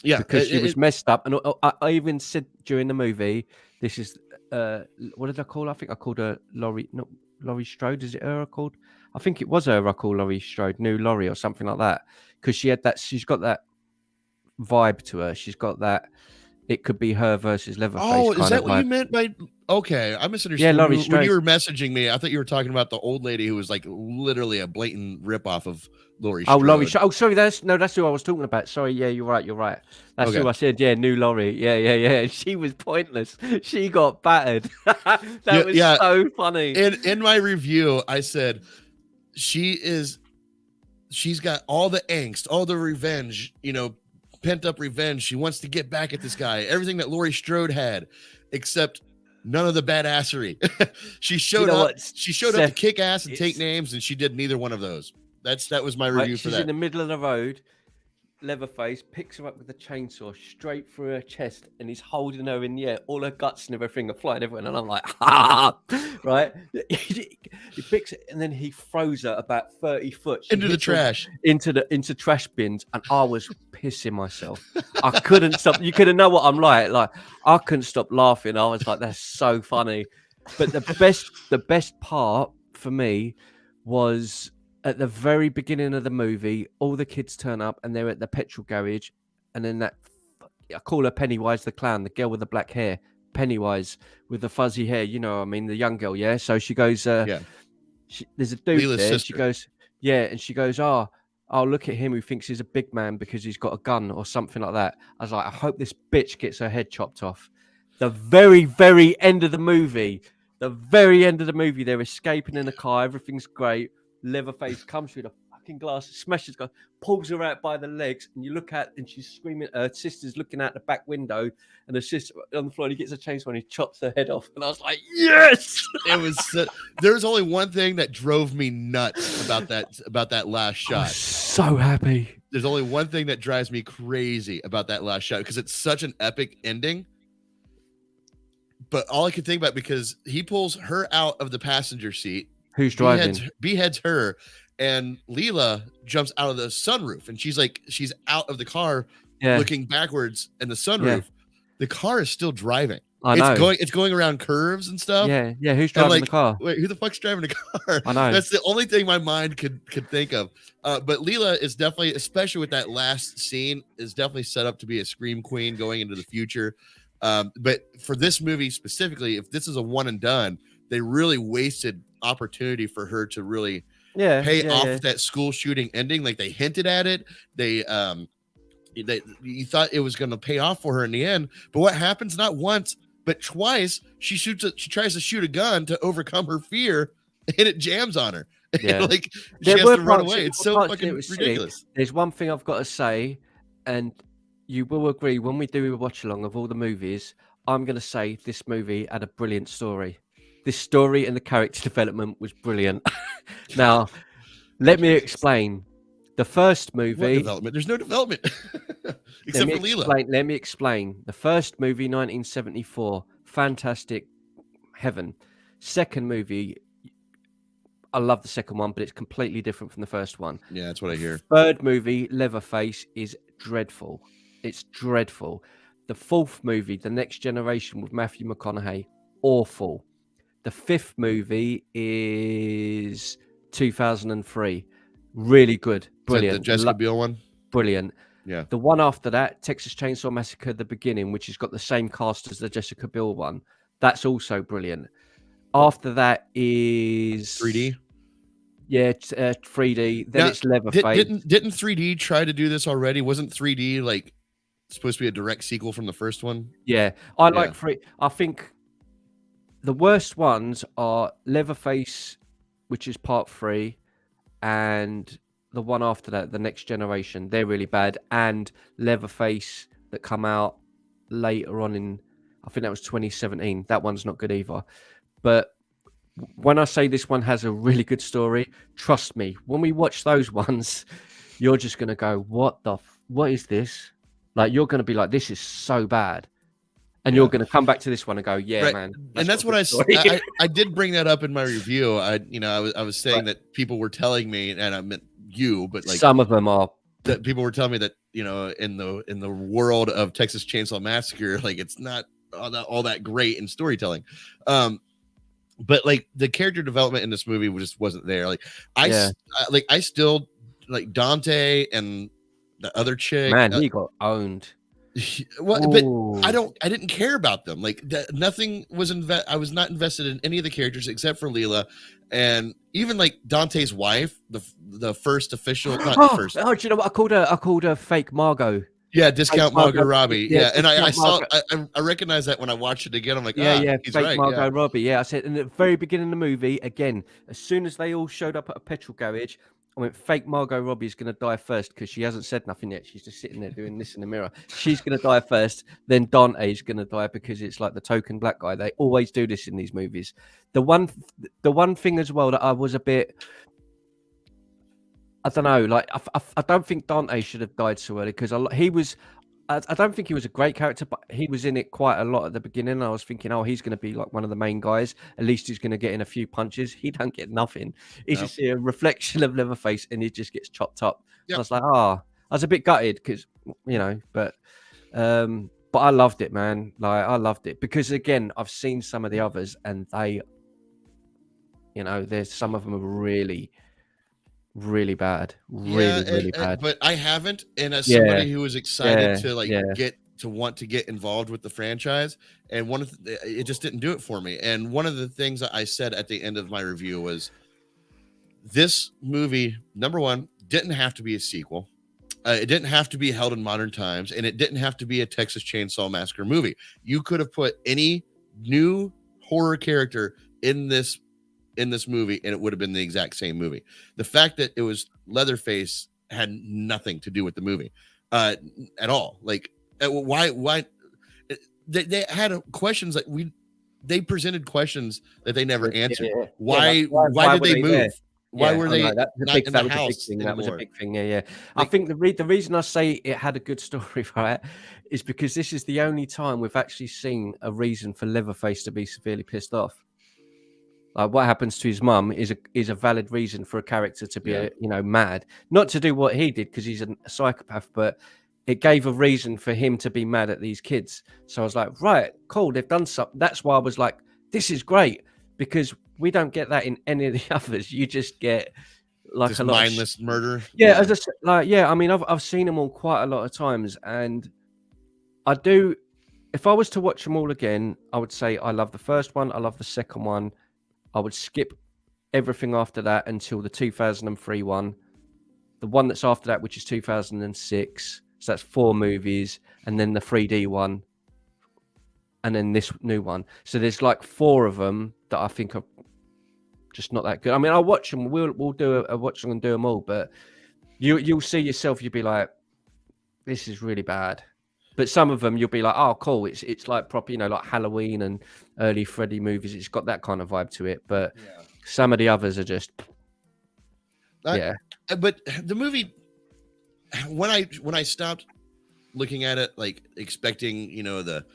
Yeah, because she was messed up, and I even said during the movie, this is what did I call her? I think I called her Laurie. Not Laurie Strode. Is it her I called? I think it was her I called Laurie Strode, New Laurie or something like that. Because she had that. She's got that vibe to her. She's got that. It could be her versus Leatherface. Oh, is kind that of what vibe. you meant by? Okay, I misunderstood. Yeah, Laurie when Strode. you were messaging me, I thought you were talking about the old lady who was like literally a blatant ripoff of Laurie Oh, Strode. Laurie. Oh, sorry. That's who I was talking about. Sorry. Yeah, you're right. That's Okay. who I said. Yeah, New Laurie. Yeah. She was pointless. She got battered. That was so funny. In my review, I said she's got all the angst, all the revenge, pent up revenge. She wants to get back at this guy. Everything that Laurie Strode had, except none of the badassery. She showed up. She showed up to kick ass and take names, and she did neither one of those. That was my review for that. She's in the middle of the road. Leatherface picks her up with a chainsaw straight through her chest, and he's holding her in the air. All her guts and everything are flying everywhere, and I'm like, ha! Right? He picks it, and then he throws her about 30 foot into the trash, into trash bins, and I was pissing myself. I couldn't stop. You couldn't know what I'm like. Like I couldn't stop laughing. I was like, that's so funny. But the best part for me was, at the very beginning of the movie, all the kids turn up and they're at the petrol garage, and then I call her Pennywise the clown, the girl with the black hair, Pennywise with the fuzzy hair, the young girl, yeah. So she goes, there's a dude Leela's there. sister. She goes, yeah, and she goes, oh, look at him who thinks he's a big man because he's got a gun or something like that. I was like, I hope this bitch gets her head chopped off. The very, very end of the movie, they're escaping in a car, everything's great. Leatherface comes through the fucking glass, smashes, pulls her out by the legs, and you look at, and she's screaming. Her sister's looking out the back window, and her sister on the floor. And he gets a chainsaw and he chops her head off. And I was like, yes! It was. There was only one thing that drove me nuts about that last shot. I was so happy. There's only one thing that drives me crazy about that last shot, because it's such an epic ending. But all I could think about, because he pulls her out of the passenger seat. Who's driving? Beheads her, and Leela jumps out of the sunroof, and she's out of the car, looking backwards in the sunroof. Yeah. The car is still driving. I know. It's going around curves and stuff. Yeah. Who's driving the car? Wait, who the fuck's driving the car? I know. That's the only thing my mind could think of. But Leela is definitely, especially with that last scene, is definitely set up to be a scream queen going into the future. But for this movie specifically, if this is a one and done, they really wasted opportunity for her to really pay off that school shooting ending. Like, they hinted at it. You thought it was going to pay off for her in the end, but what happens? Not once, but twice, she tries to shoot a gun to overcome her fear, and it jams on her. Yeah. Like, she has to run away. It's so fucking ridiculous. There's one thing I've got to say, and you will agree, when we do a watch along of all the movies, I'm going to say this movie had a brilliant story. This story and the character development was brilliant. Now, let me explain. The first movie... What development? There's no development. Except for Leela. Let me explain. The first movie, 1974, fantastic, heaven. Second movie, I love the second one, but it's completely different from the first one. Yeah, that's what I hear. Third movie, Leatherface, is dreadful. It's dreadful. The fourth movie, The Next Generation with Matthew McConaughey, awful. The fifth movie is 2003. Really good. Brilliant. The Jessica Biel one? Brilliant. Yeah. The one after that, Texas Chainsaw Massacre, the beginning, which has got the same cast as the Jessica Biel one. That's also brilliant. After that is 3D. Yeah, 3D. Then it's Leatherface. Didn't 3D try to do this already? Wasn't 3D like supposed to be a direct sequel from the first one? Yeah, I think the worst ones are Leatherface, which is part 3, and the one after that, The Next Generation. They're really bad, and Leatherface that come out later on in, I think that was 2017. That one's not good either. But when I say this one has a really good story, trust me, when we watch those ones, you're just going to go, what is this? Like, you're going to be like, this is so bad. And you're going to come back to this one and go, yeah, right. Man. And that's what I did bring that up in my review. I was saying that people were telling me, and I meant you, but like some of them are, that people were telling me that, in the world of Texas Chainsaw Massacre, like it's not all that great in storytelling. But like the character development in this movie just wasn't there. Like I still like Dante and the other chick. Man, he got owned. Well, but I didn't care about them. Like nothing was I was not invested in any of the characters except for Leela, and even like Dante's wife, the first official, not first. Oh, do you know what I called her fake Margot? Yeah, discount Margot Robbie. Yeah, and I saw I recognized that when I watched it again. I'm like, he's fake right. Margot Robbie. Yeah, I said in the very beginning of the movie, again, as soon as they all showed up at a petrol garage, I went, fake Margot Robbie's going to die first because she hasn't said nothing yet. She's just sitting there doing this in the mirror. She's going to die first. Then Dante's going to die because it's like the token black guy. They always do this in these movies. The one thing as well that I was a bit, I don't know, like I don't think Dante should have died so early because I don't think he was a great character, but he was in it quite a lot at the beginning. I was thinking, oh, he's going to be like one of the main guys. At least he's going to get in a few punches. He don't get nothing. He's just a reflection of Leatherface, and he just gets chopped up. Yep. I was like, I was a bit gutted because, but I loved it, man. Like I loved it because again, I've seen some of the others, and they, there's some of them are really, really bad, really bad. But I haven't, and as somebody who was excited to want to get involved with the franchise, and it just didn't do it for me. And one of the things that I said at the end of my review was, this movie, number one, didn't have to be a sequel. It didn't have to be held in modern times, and it didn't have to be a Texas Chainsaw Massacre movie. You could have put any new horror character in this movie and it would have been the exact same movie. The fact that it was Leatherface had nothing to do with the movie at all. Like why they had questions that they presented questions that they never answered. Why did they move? Why were they not in the house? That was a big thing. Yeah. I think the reason I say it had a good story, right, is because this is the only time we've actually seen a reason for Leatherface to be severely pissed off. Like what happens to his mum is a valid reason for a character to be mad, not to do what he did because he's a psychopath, but it gave a reason for him to be mad at these kids. So I was like, right, cool, they've done something. That's why I was like, this is great because we don't get that in any of the others. You just get like just a lot mindless murder. Yeah, as I mean, I've seen them all quite a lot of times, and I do. If I was to watch them all again, I would say I love the first one, I love the second one. I would skip everything after that until the 2003 one. The one that's after that, which is 2006. So that's 4 movies. And then the 3D one. And then this new one. So there's like 4 of them that I think are just not that good. I mean, I'll watch them. We'll do a watch them and do them all. But you'll see yourself. You'll be like, this is really bad. But some of them you'll be like, oh, cool. It's like proper, like Halloween and early Freddy movies. It's got that kind of vibe to it. But some of the others are just, But the movie, when I stopped looking at it, like expecting, the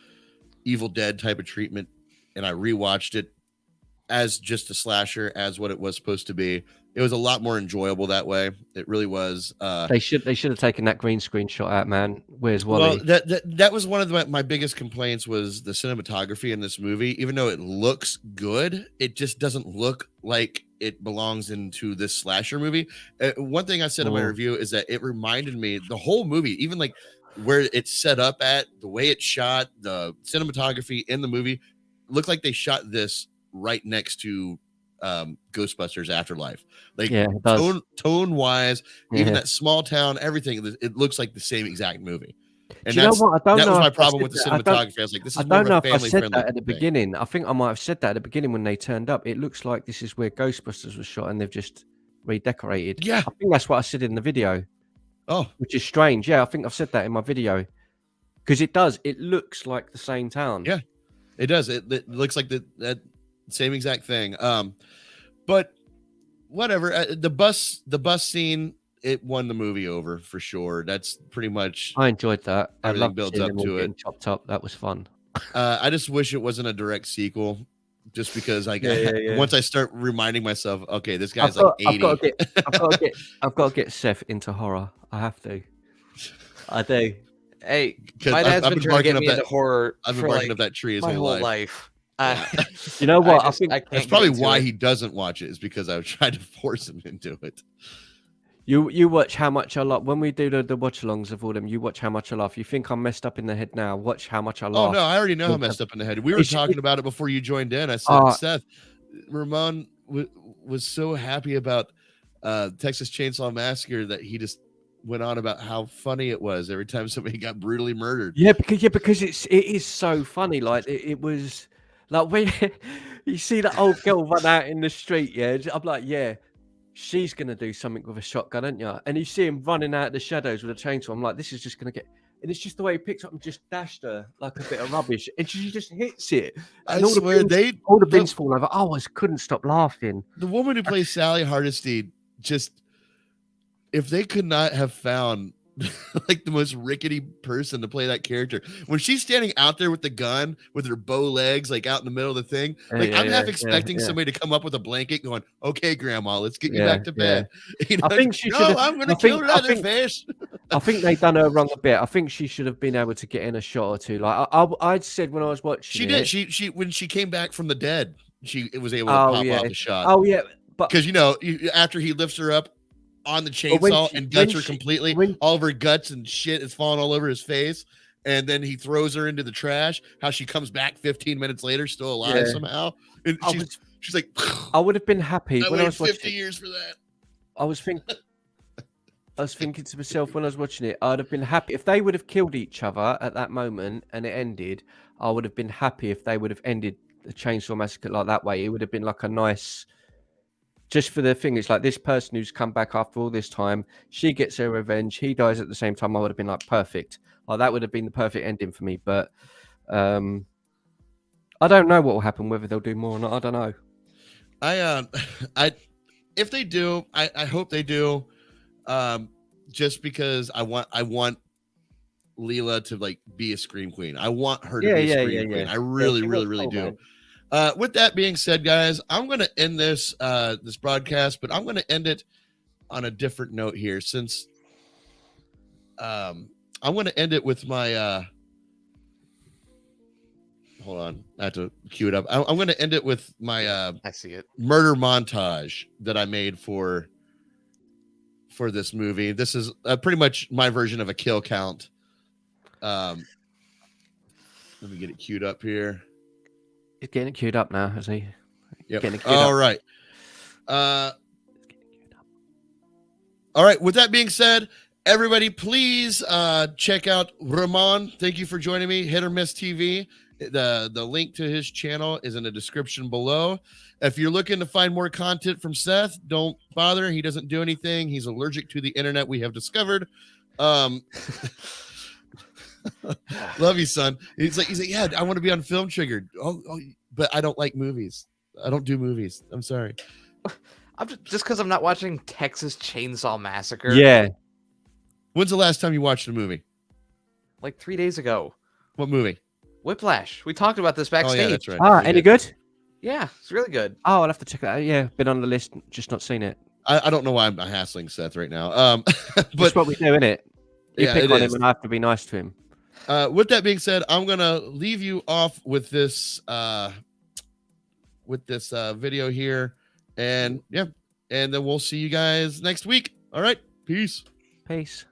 Evil Dead type of treatment, and I rewatched it as just a slasher, as what it was supposed to be, it was a lot more enjoyable that way. It really was. They should have taken that green screen shot out, man. Where's Wally? Well, that was one of my biggest complaints was the cinematography in this movie. Even though it looks good, it just doesn't look like it belongs into this slasher movie. One thing I said in my review is that it reminded me, the whole movie, even like where it's set up at, the way it's shot, the cinematography in the movie, looked like they shot this right next to Ghostbusters Afterlife. Like tone wise, even that small town, everything, it looks like the same exact movie. And do you know what? That was my problem with the cinematography. I was like, this is more of a family friendly that at the beginning. I think I might have said that at the beginning when they turned up. It looks like this is where Ghostbusters was shot and they've just redecorated. Yeah. I think that's what I said in the video. Oh. Which is strange. Yeah, I think I've said that in my video. Because it does. It looks like the same town. Yeah, it does. It looks like that same exact thing. But whatever. The bus scene, it won the movie over for sure. That's pretty much. I enjoyed that. Everything builds up to it. Chopped up. That was fun. I just wish it wasn't a direct sequel, just because once I start reminding myself, okay, this guy's 80. I've got to get Seth into horror. I have to. I do. Hey, 'Cause my dad's I've been been trying to barking get up me that. into horror I've been for barking like up that tree his my whole whole life. life. You know what? I think can't That's get probably into why it. he doesn't watch it. Is because I've tried to force him into it. you watch how much I laugh when we do the watch-alongs of all them. You watch how much I laugh. You think I'm messed up in the head now? Watch how much I Oh laugh. no, I already know how with messed them. up in the head. We were It's- talking about it before you joined in. I said, Uh, Seth, Ramon was so happy about Texas Chainsaw Massacre that he just went on about how funny it was every time somebody got brutally murdered. Yeah, because it is so funny. Like it was like when you see that old girl run out in the street. Yeah, I'm like, yeah, she's gonna do something with a shotgun, aren't you? And you see him running out of the shadows with a chainsaw. I'm like, this is just gonna get. And it's just the way he picks up and just dashed her like a bit of rubbish, and she just hits it. I And all swear all the bins fall over. Oh, I couldn't stop laughing. the woman who plays Sally Hardesty, just if they could not have found like the most rickety person to play that character, when she's standing out there with the gun with her bow legs like out in the middle of the thing, like I'm half expecting somebody to come up with a blanket going, okay grandma, let's get you back to bed. You know, I think she no, should. I'm gonna kill her out of the face. I think they done her wrong a bit. I think she should have been able to get in a shot or two. Like I'd said when I was watching, She did. She when she came back from the dead, it was able to Oh, pop yeah. off the shot. Oh yeah, but Because after he lifts her up on the But when chainsaw she- and guts when her she- completely, when- all of her guts and shit is falling all over his face, and then he throws her into the trash. How she comes back 15 minutes later, still alive Yeah. somehow, and I she's like, I would have been happy I when I waited was 50 watching. years for that. I was thinking to myself when I was watching it, I'd have been happy if they would have killed each other at that moment and it ended. I would have been happy if they would have ended the Chainsaw Massacre like that way. It would have been like a nice, just for the thing. It's like this person who's come back after all this time. She gets her revenge. He dies at the same time. I would have been like perfect. Like that would have been the perfect ending for me. But I don't know what will happen. Whether they'll do more or not, I don't know. If they do, I hope they do. Just because I want Leela to like be a scream queen. I want her to be a scream queen. I really, she really, was really cool, do. man. With that being said, guys, I'm going to end this broadcast, but I'm going to end it on a different note here, since I'm going to end it with my hold on, I have to cue it up. I'm going to end it with my I see it. murder montage that I made for this movie. This is pretty much my version of a kill count. Let me get it queued up here. He's getting it queued up now, is he? Yep. Getting it queued All up. right. All right. With that being said, everybody, please check out Ramon. Thank you for joining me. Hit or Miss TV. The link to his channel is in the description below. If you're looking to find more content from Seth, don't bother. He doesn't do anything. He's allergic to the internet, we have discovered. Love you, son. He's like, yeah, I want to be on Film Triggered. Oh, but I don't like movies. I don't do movies. I'm sorry. I'm just because I'm not watching Texas Chainsaw Massacre. Yeah. When's the last time you watched a movie? Like 3 days ago. What movie? Whiplash. We talked about this Oh, backstage. yeah, that's right. Ah, We any did. good? Yeah, it's really good. Oh, I'll have to check that out. Yeah, been on the list, just not seen it. I don't know why I'm hassling Seth right now. That's But what we do, innit? You Yeah, pick it on is. him and I have to be nice to him. With that being said, I'm gonna leave you off with this video here, and yeah, and then we'll see you guys next week. All right, peace. Peace.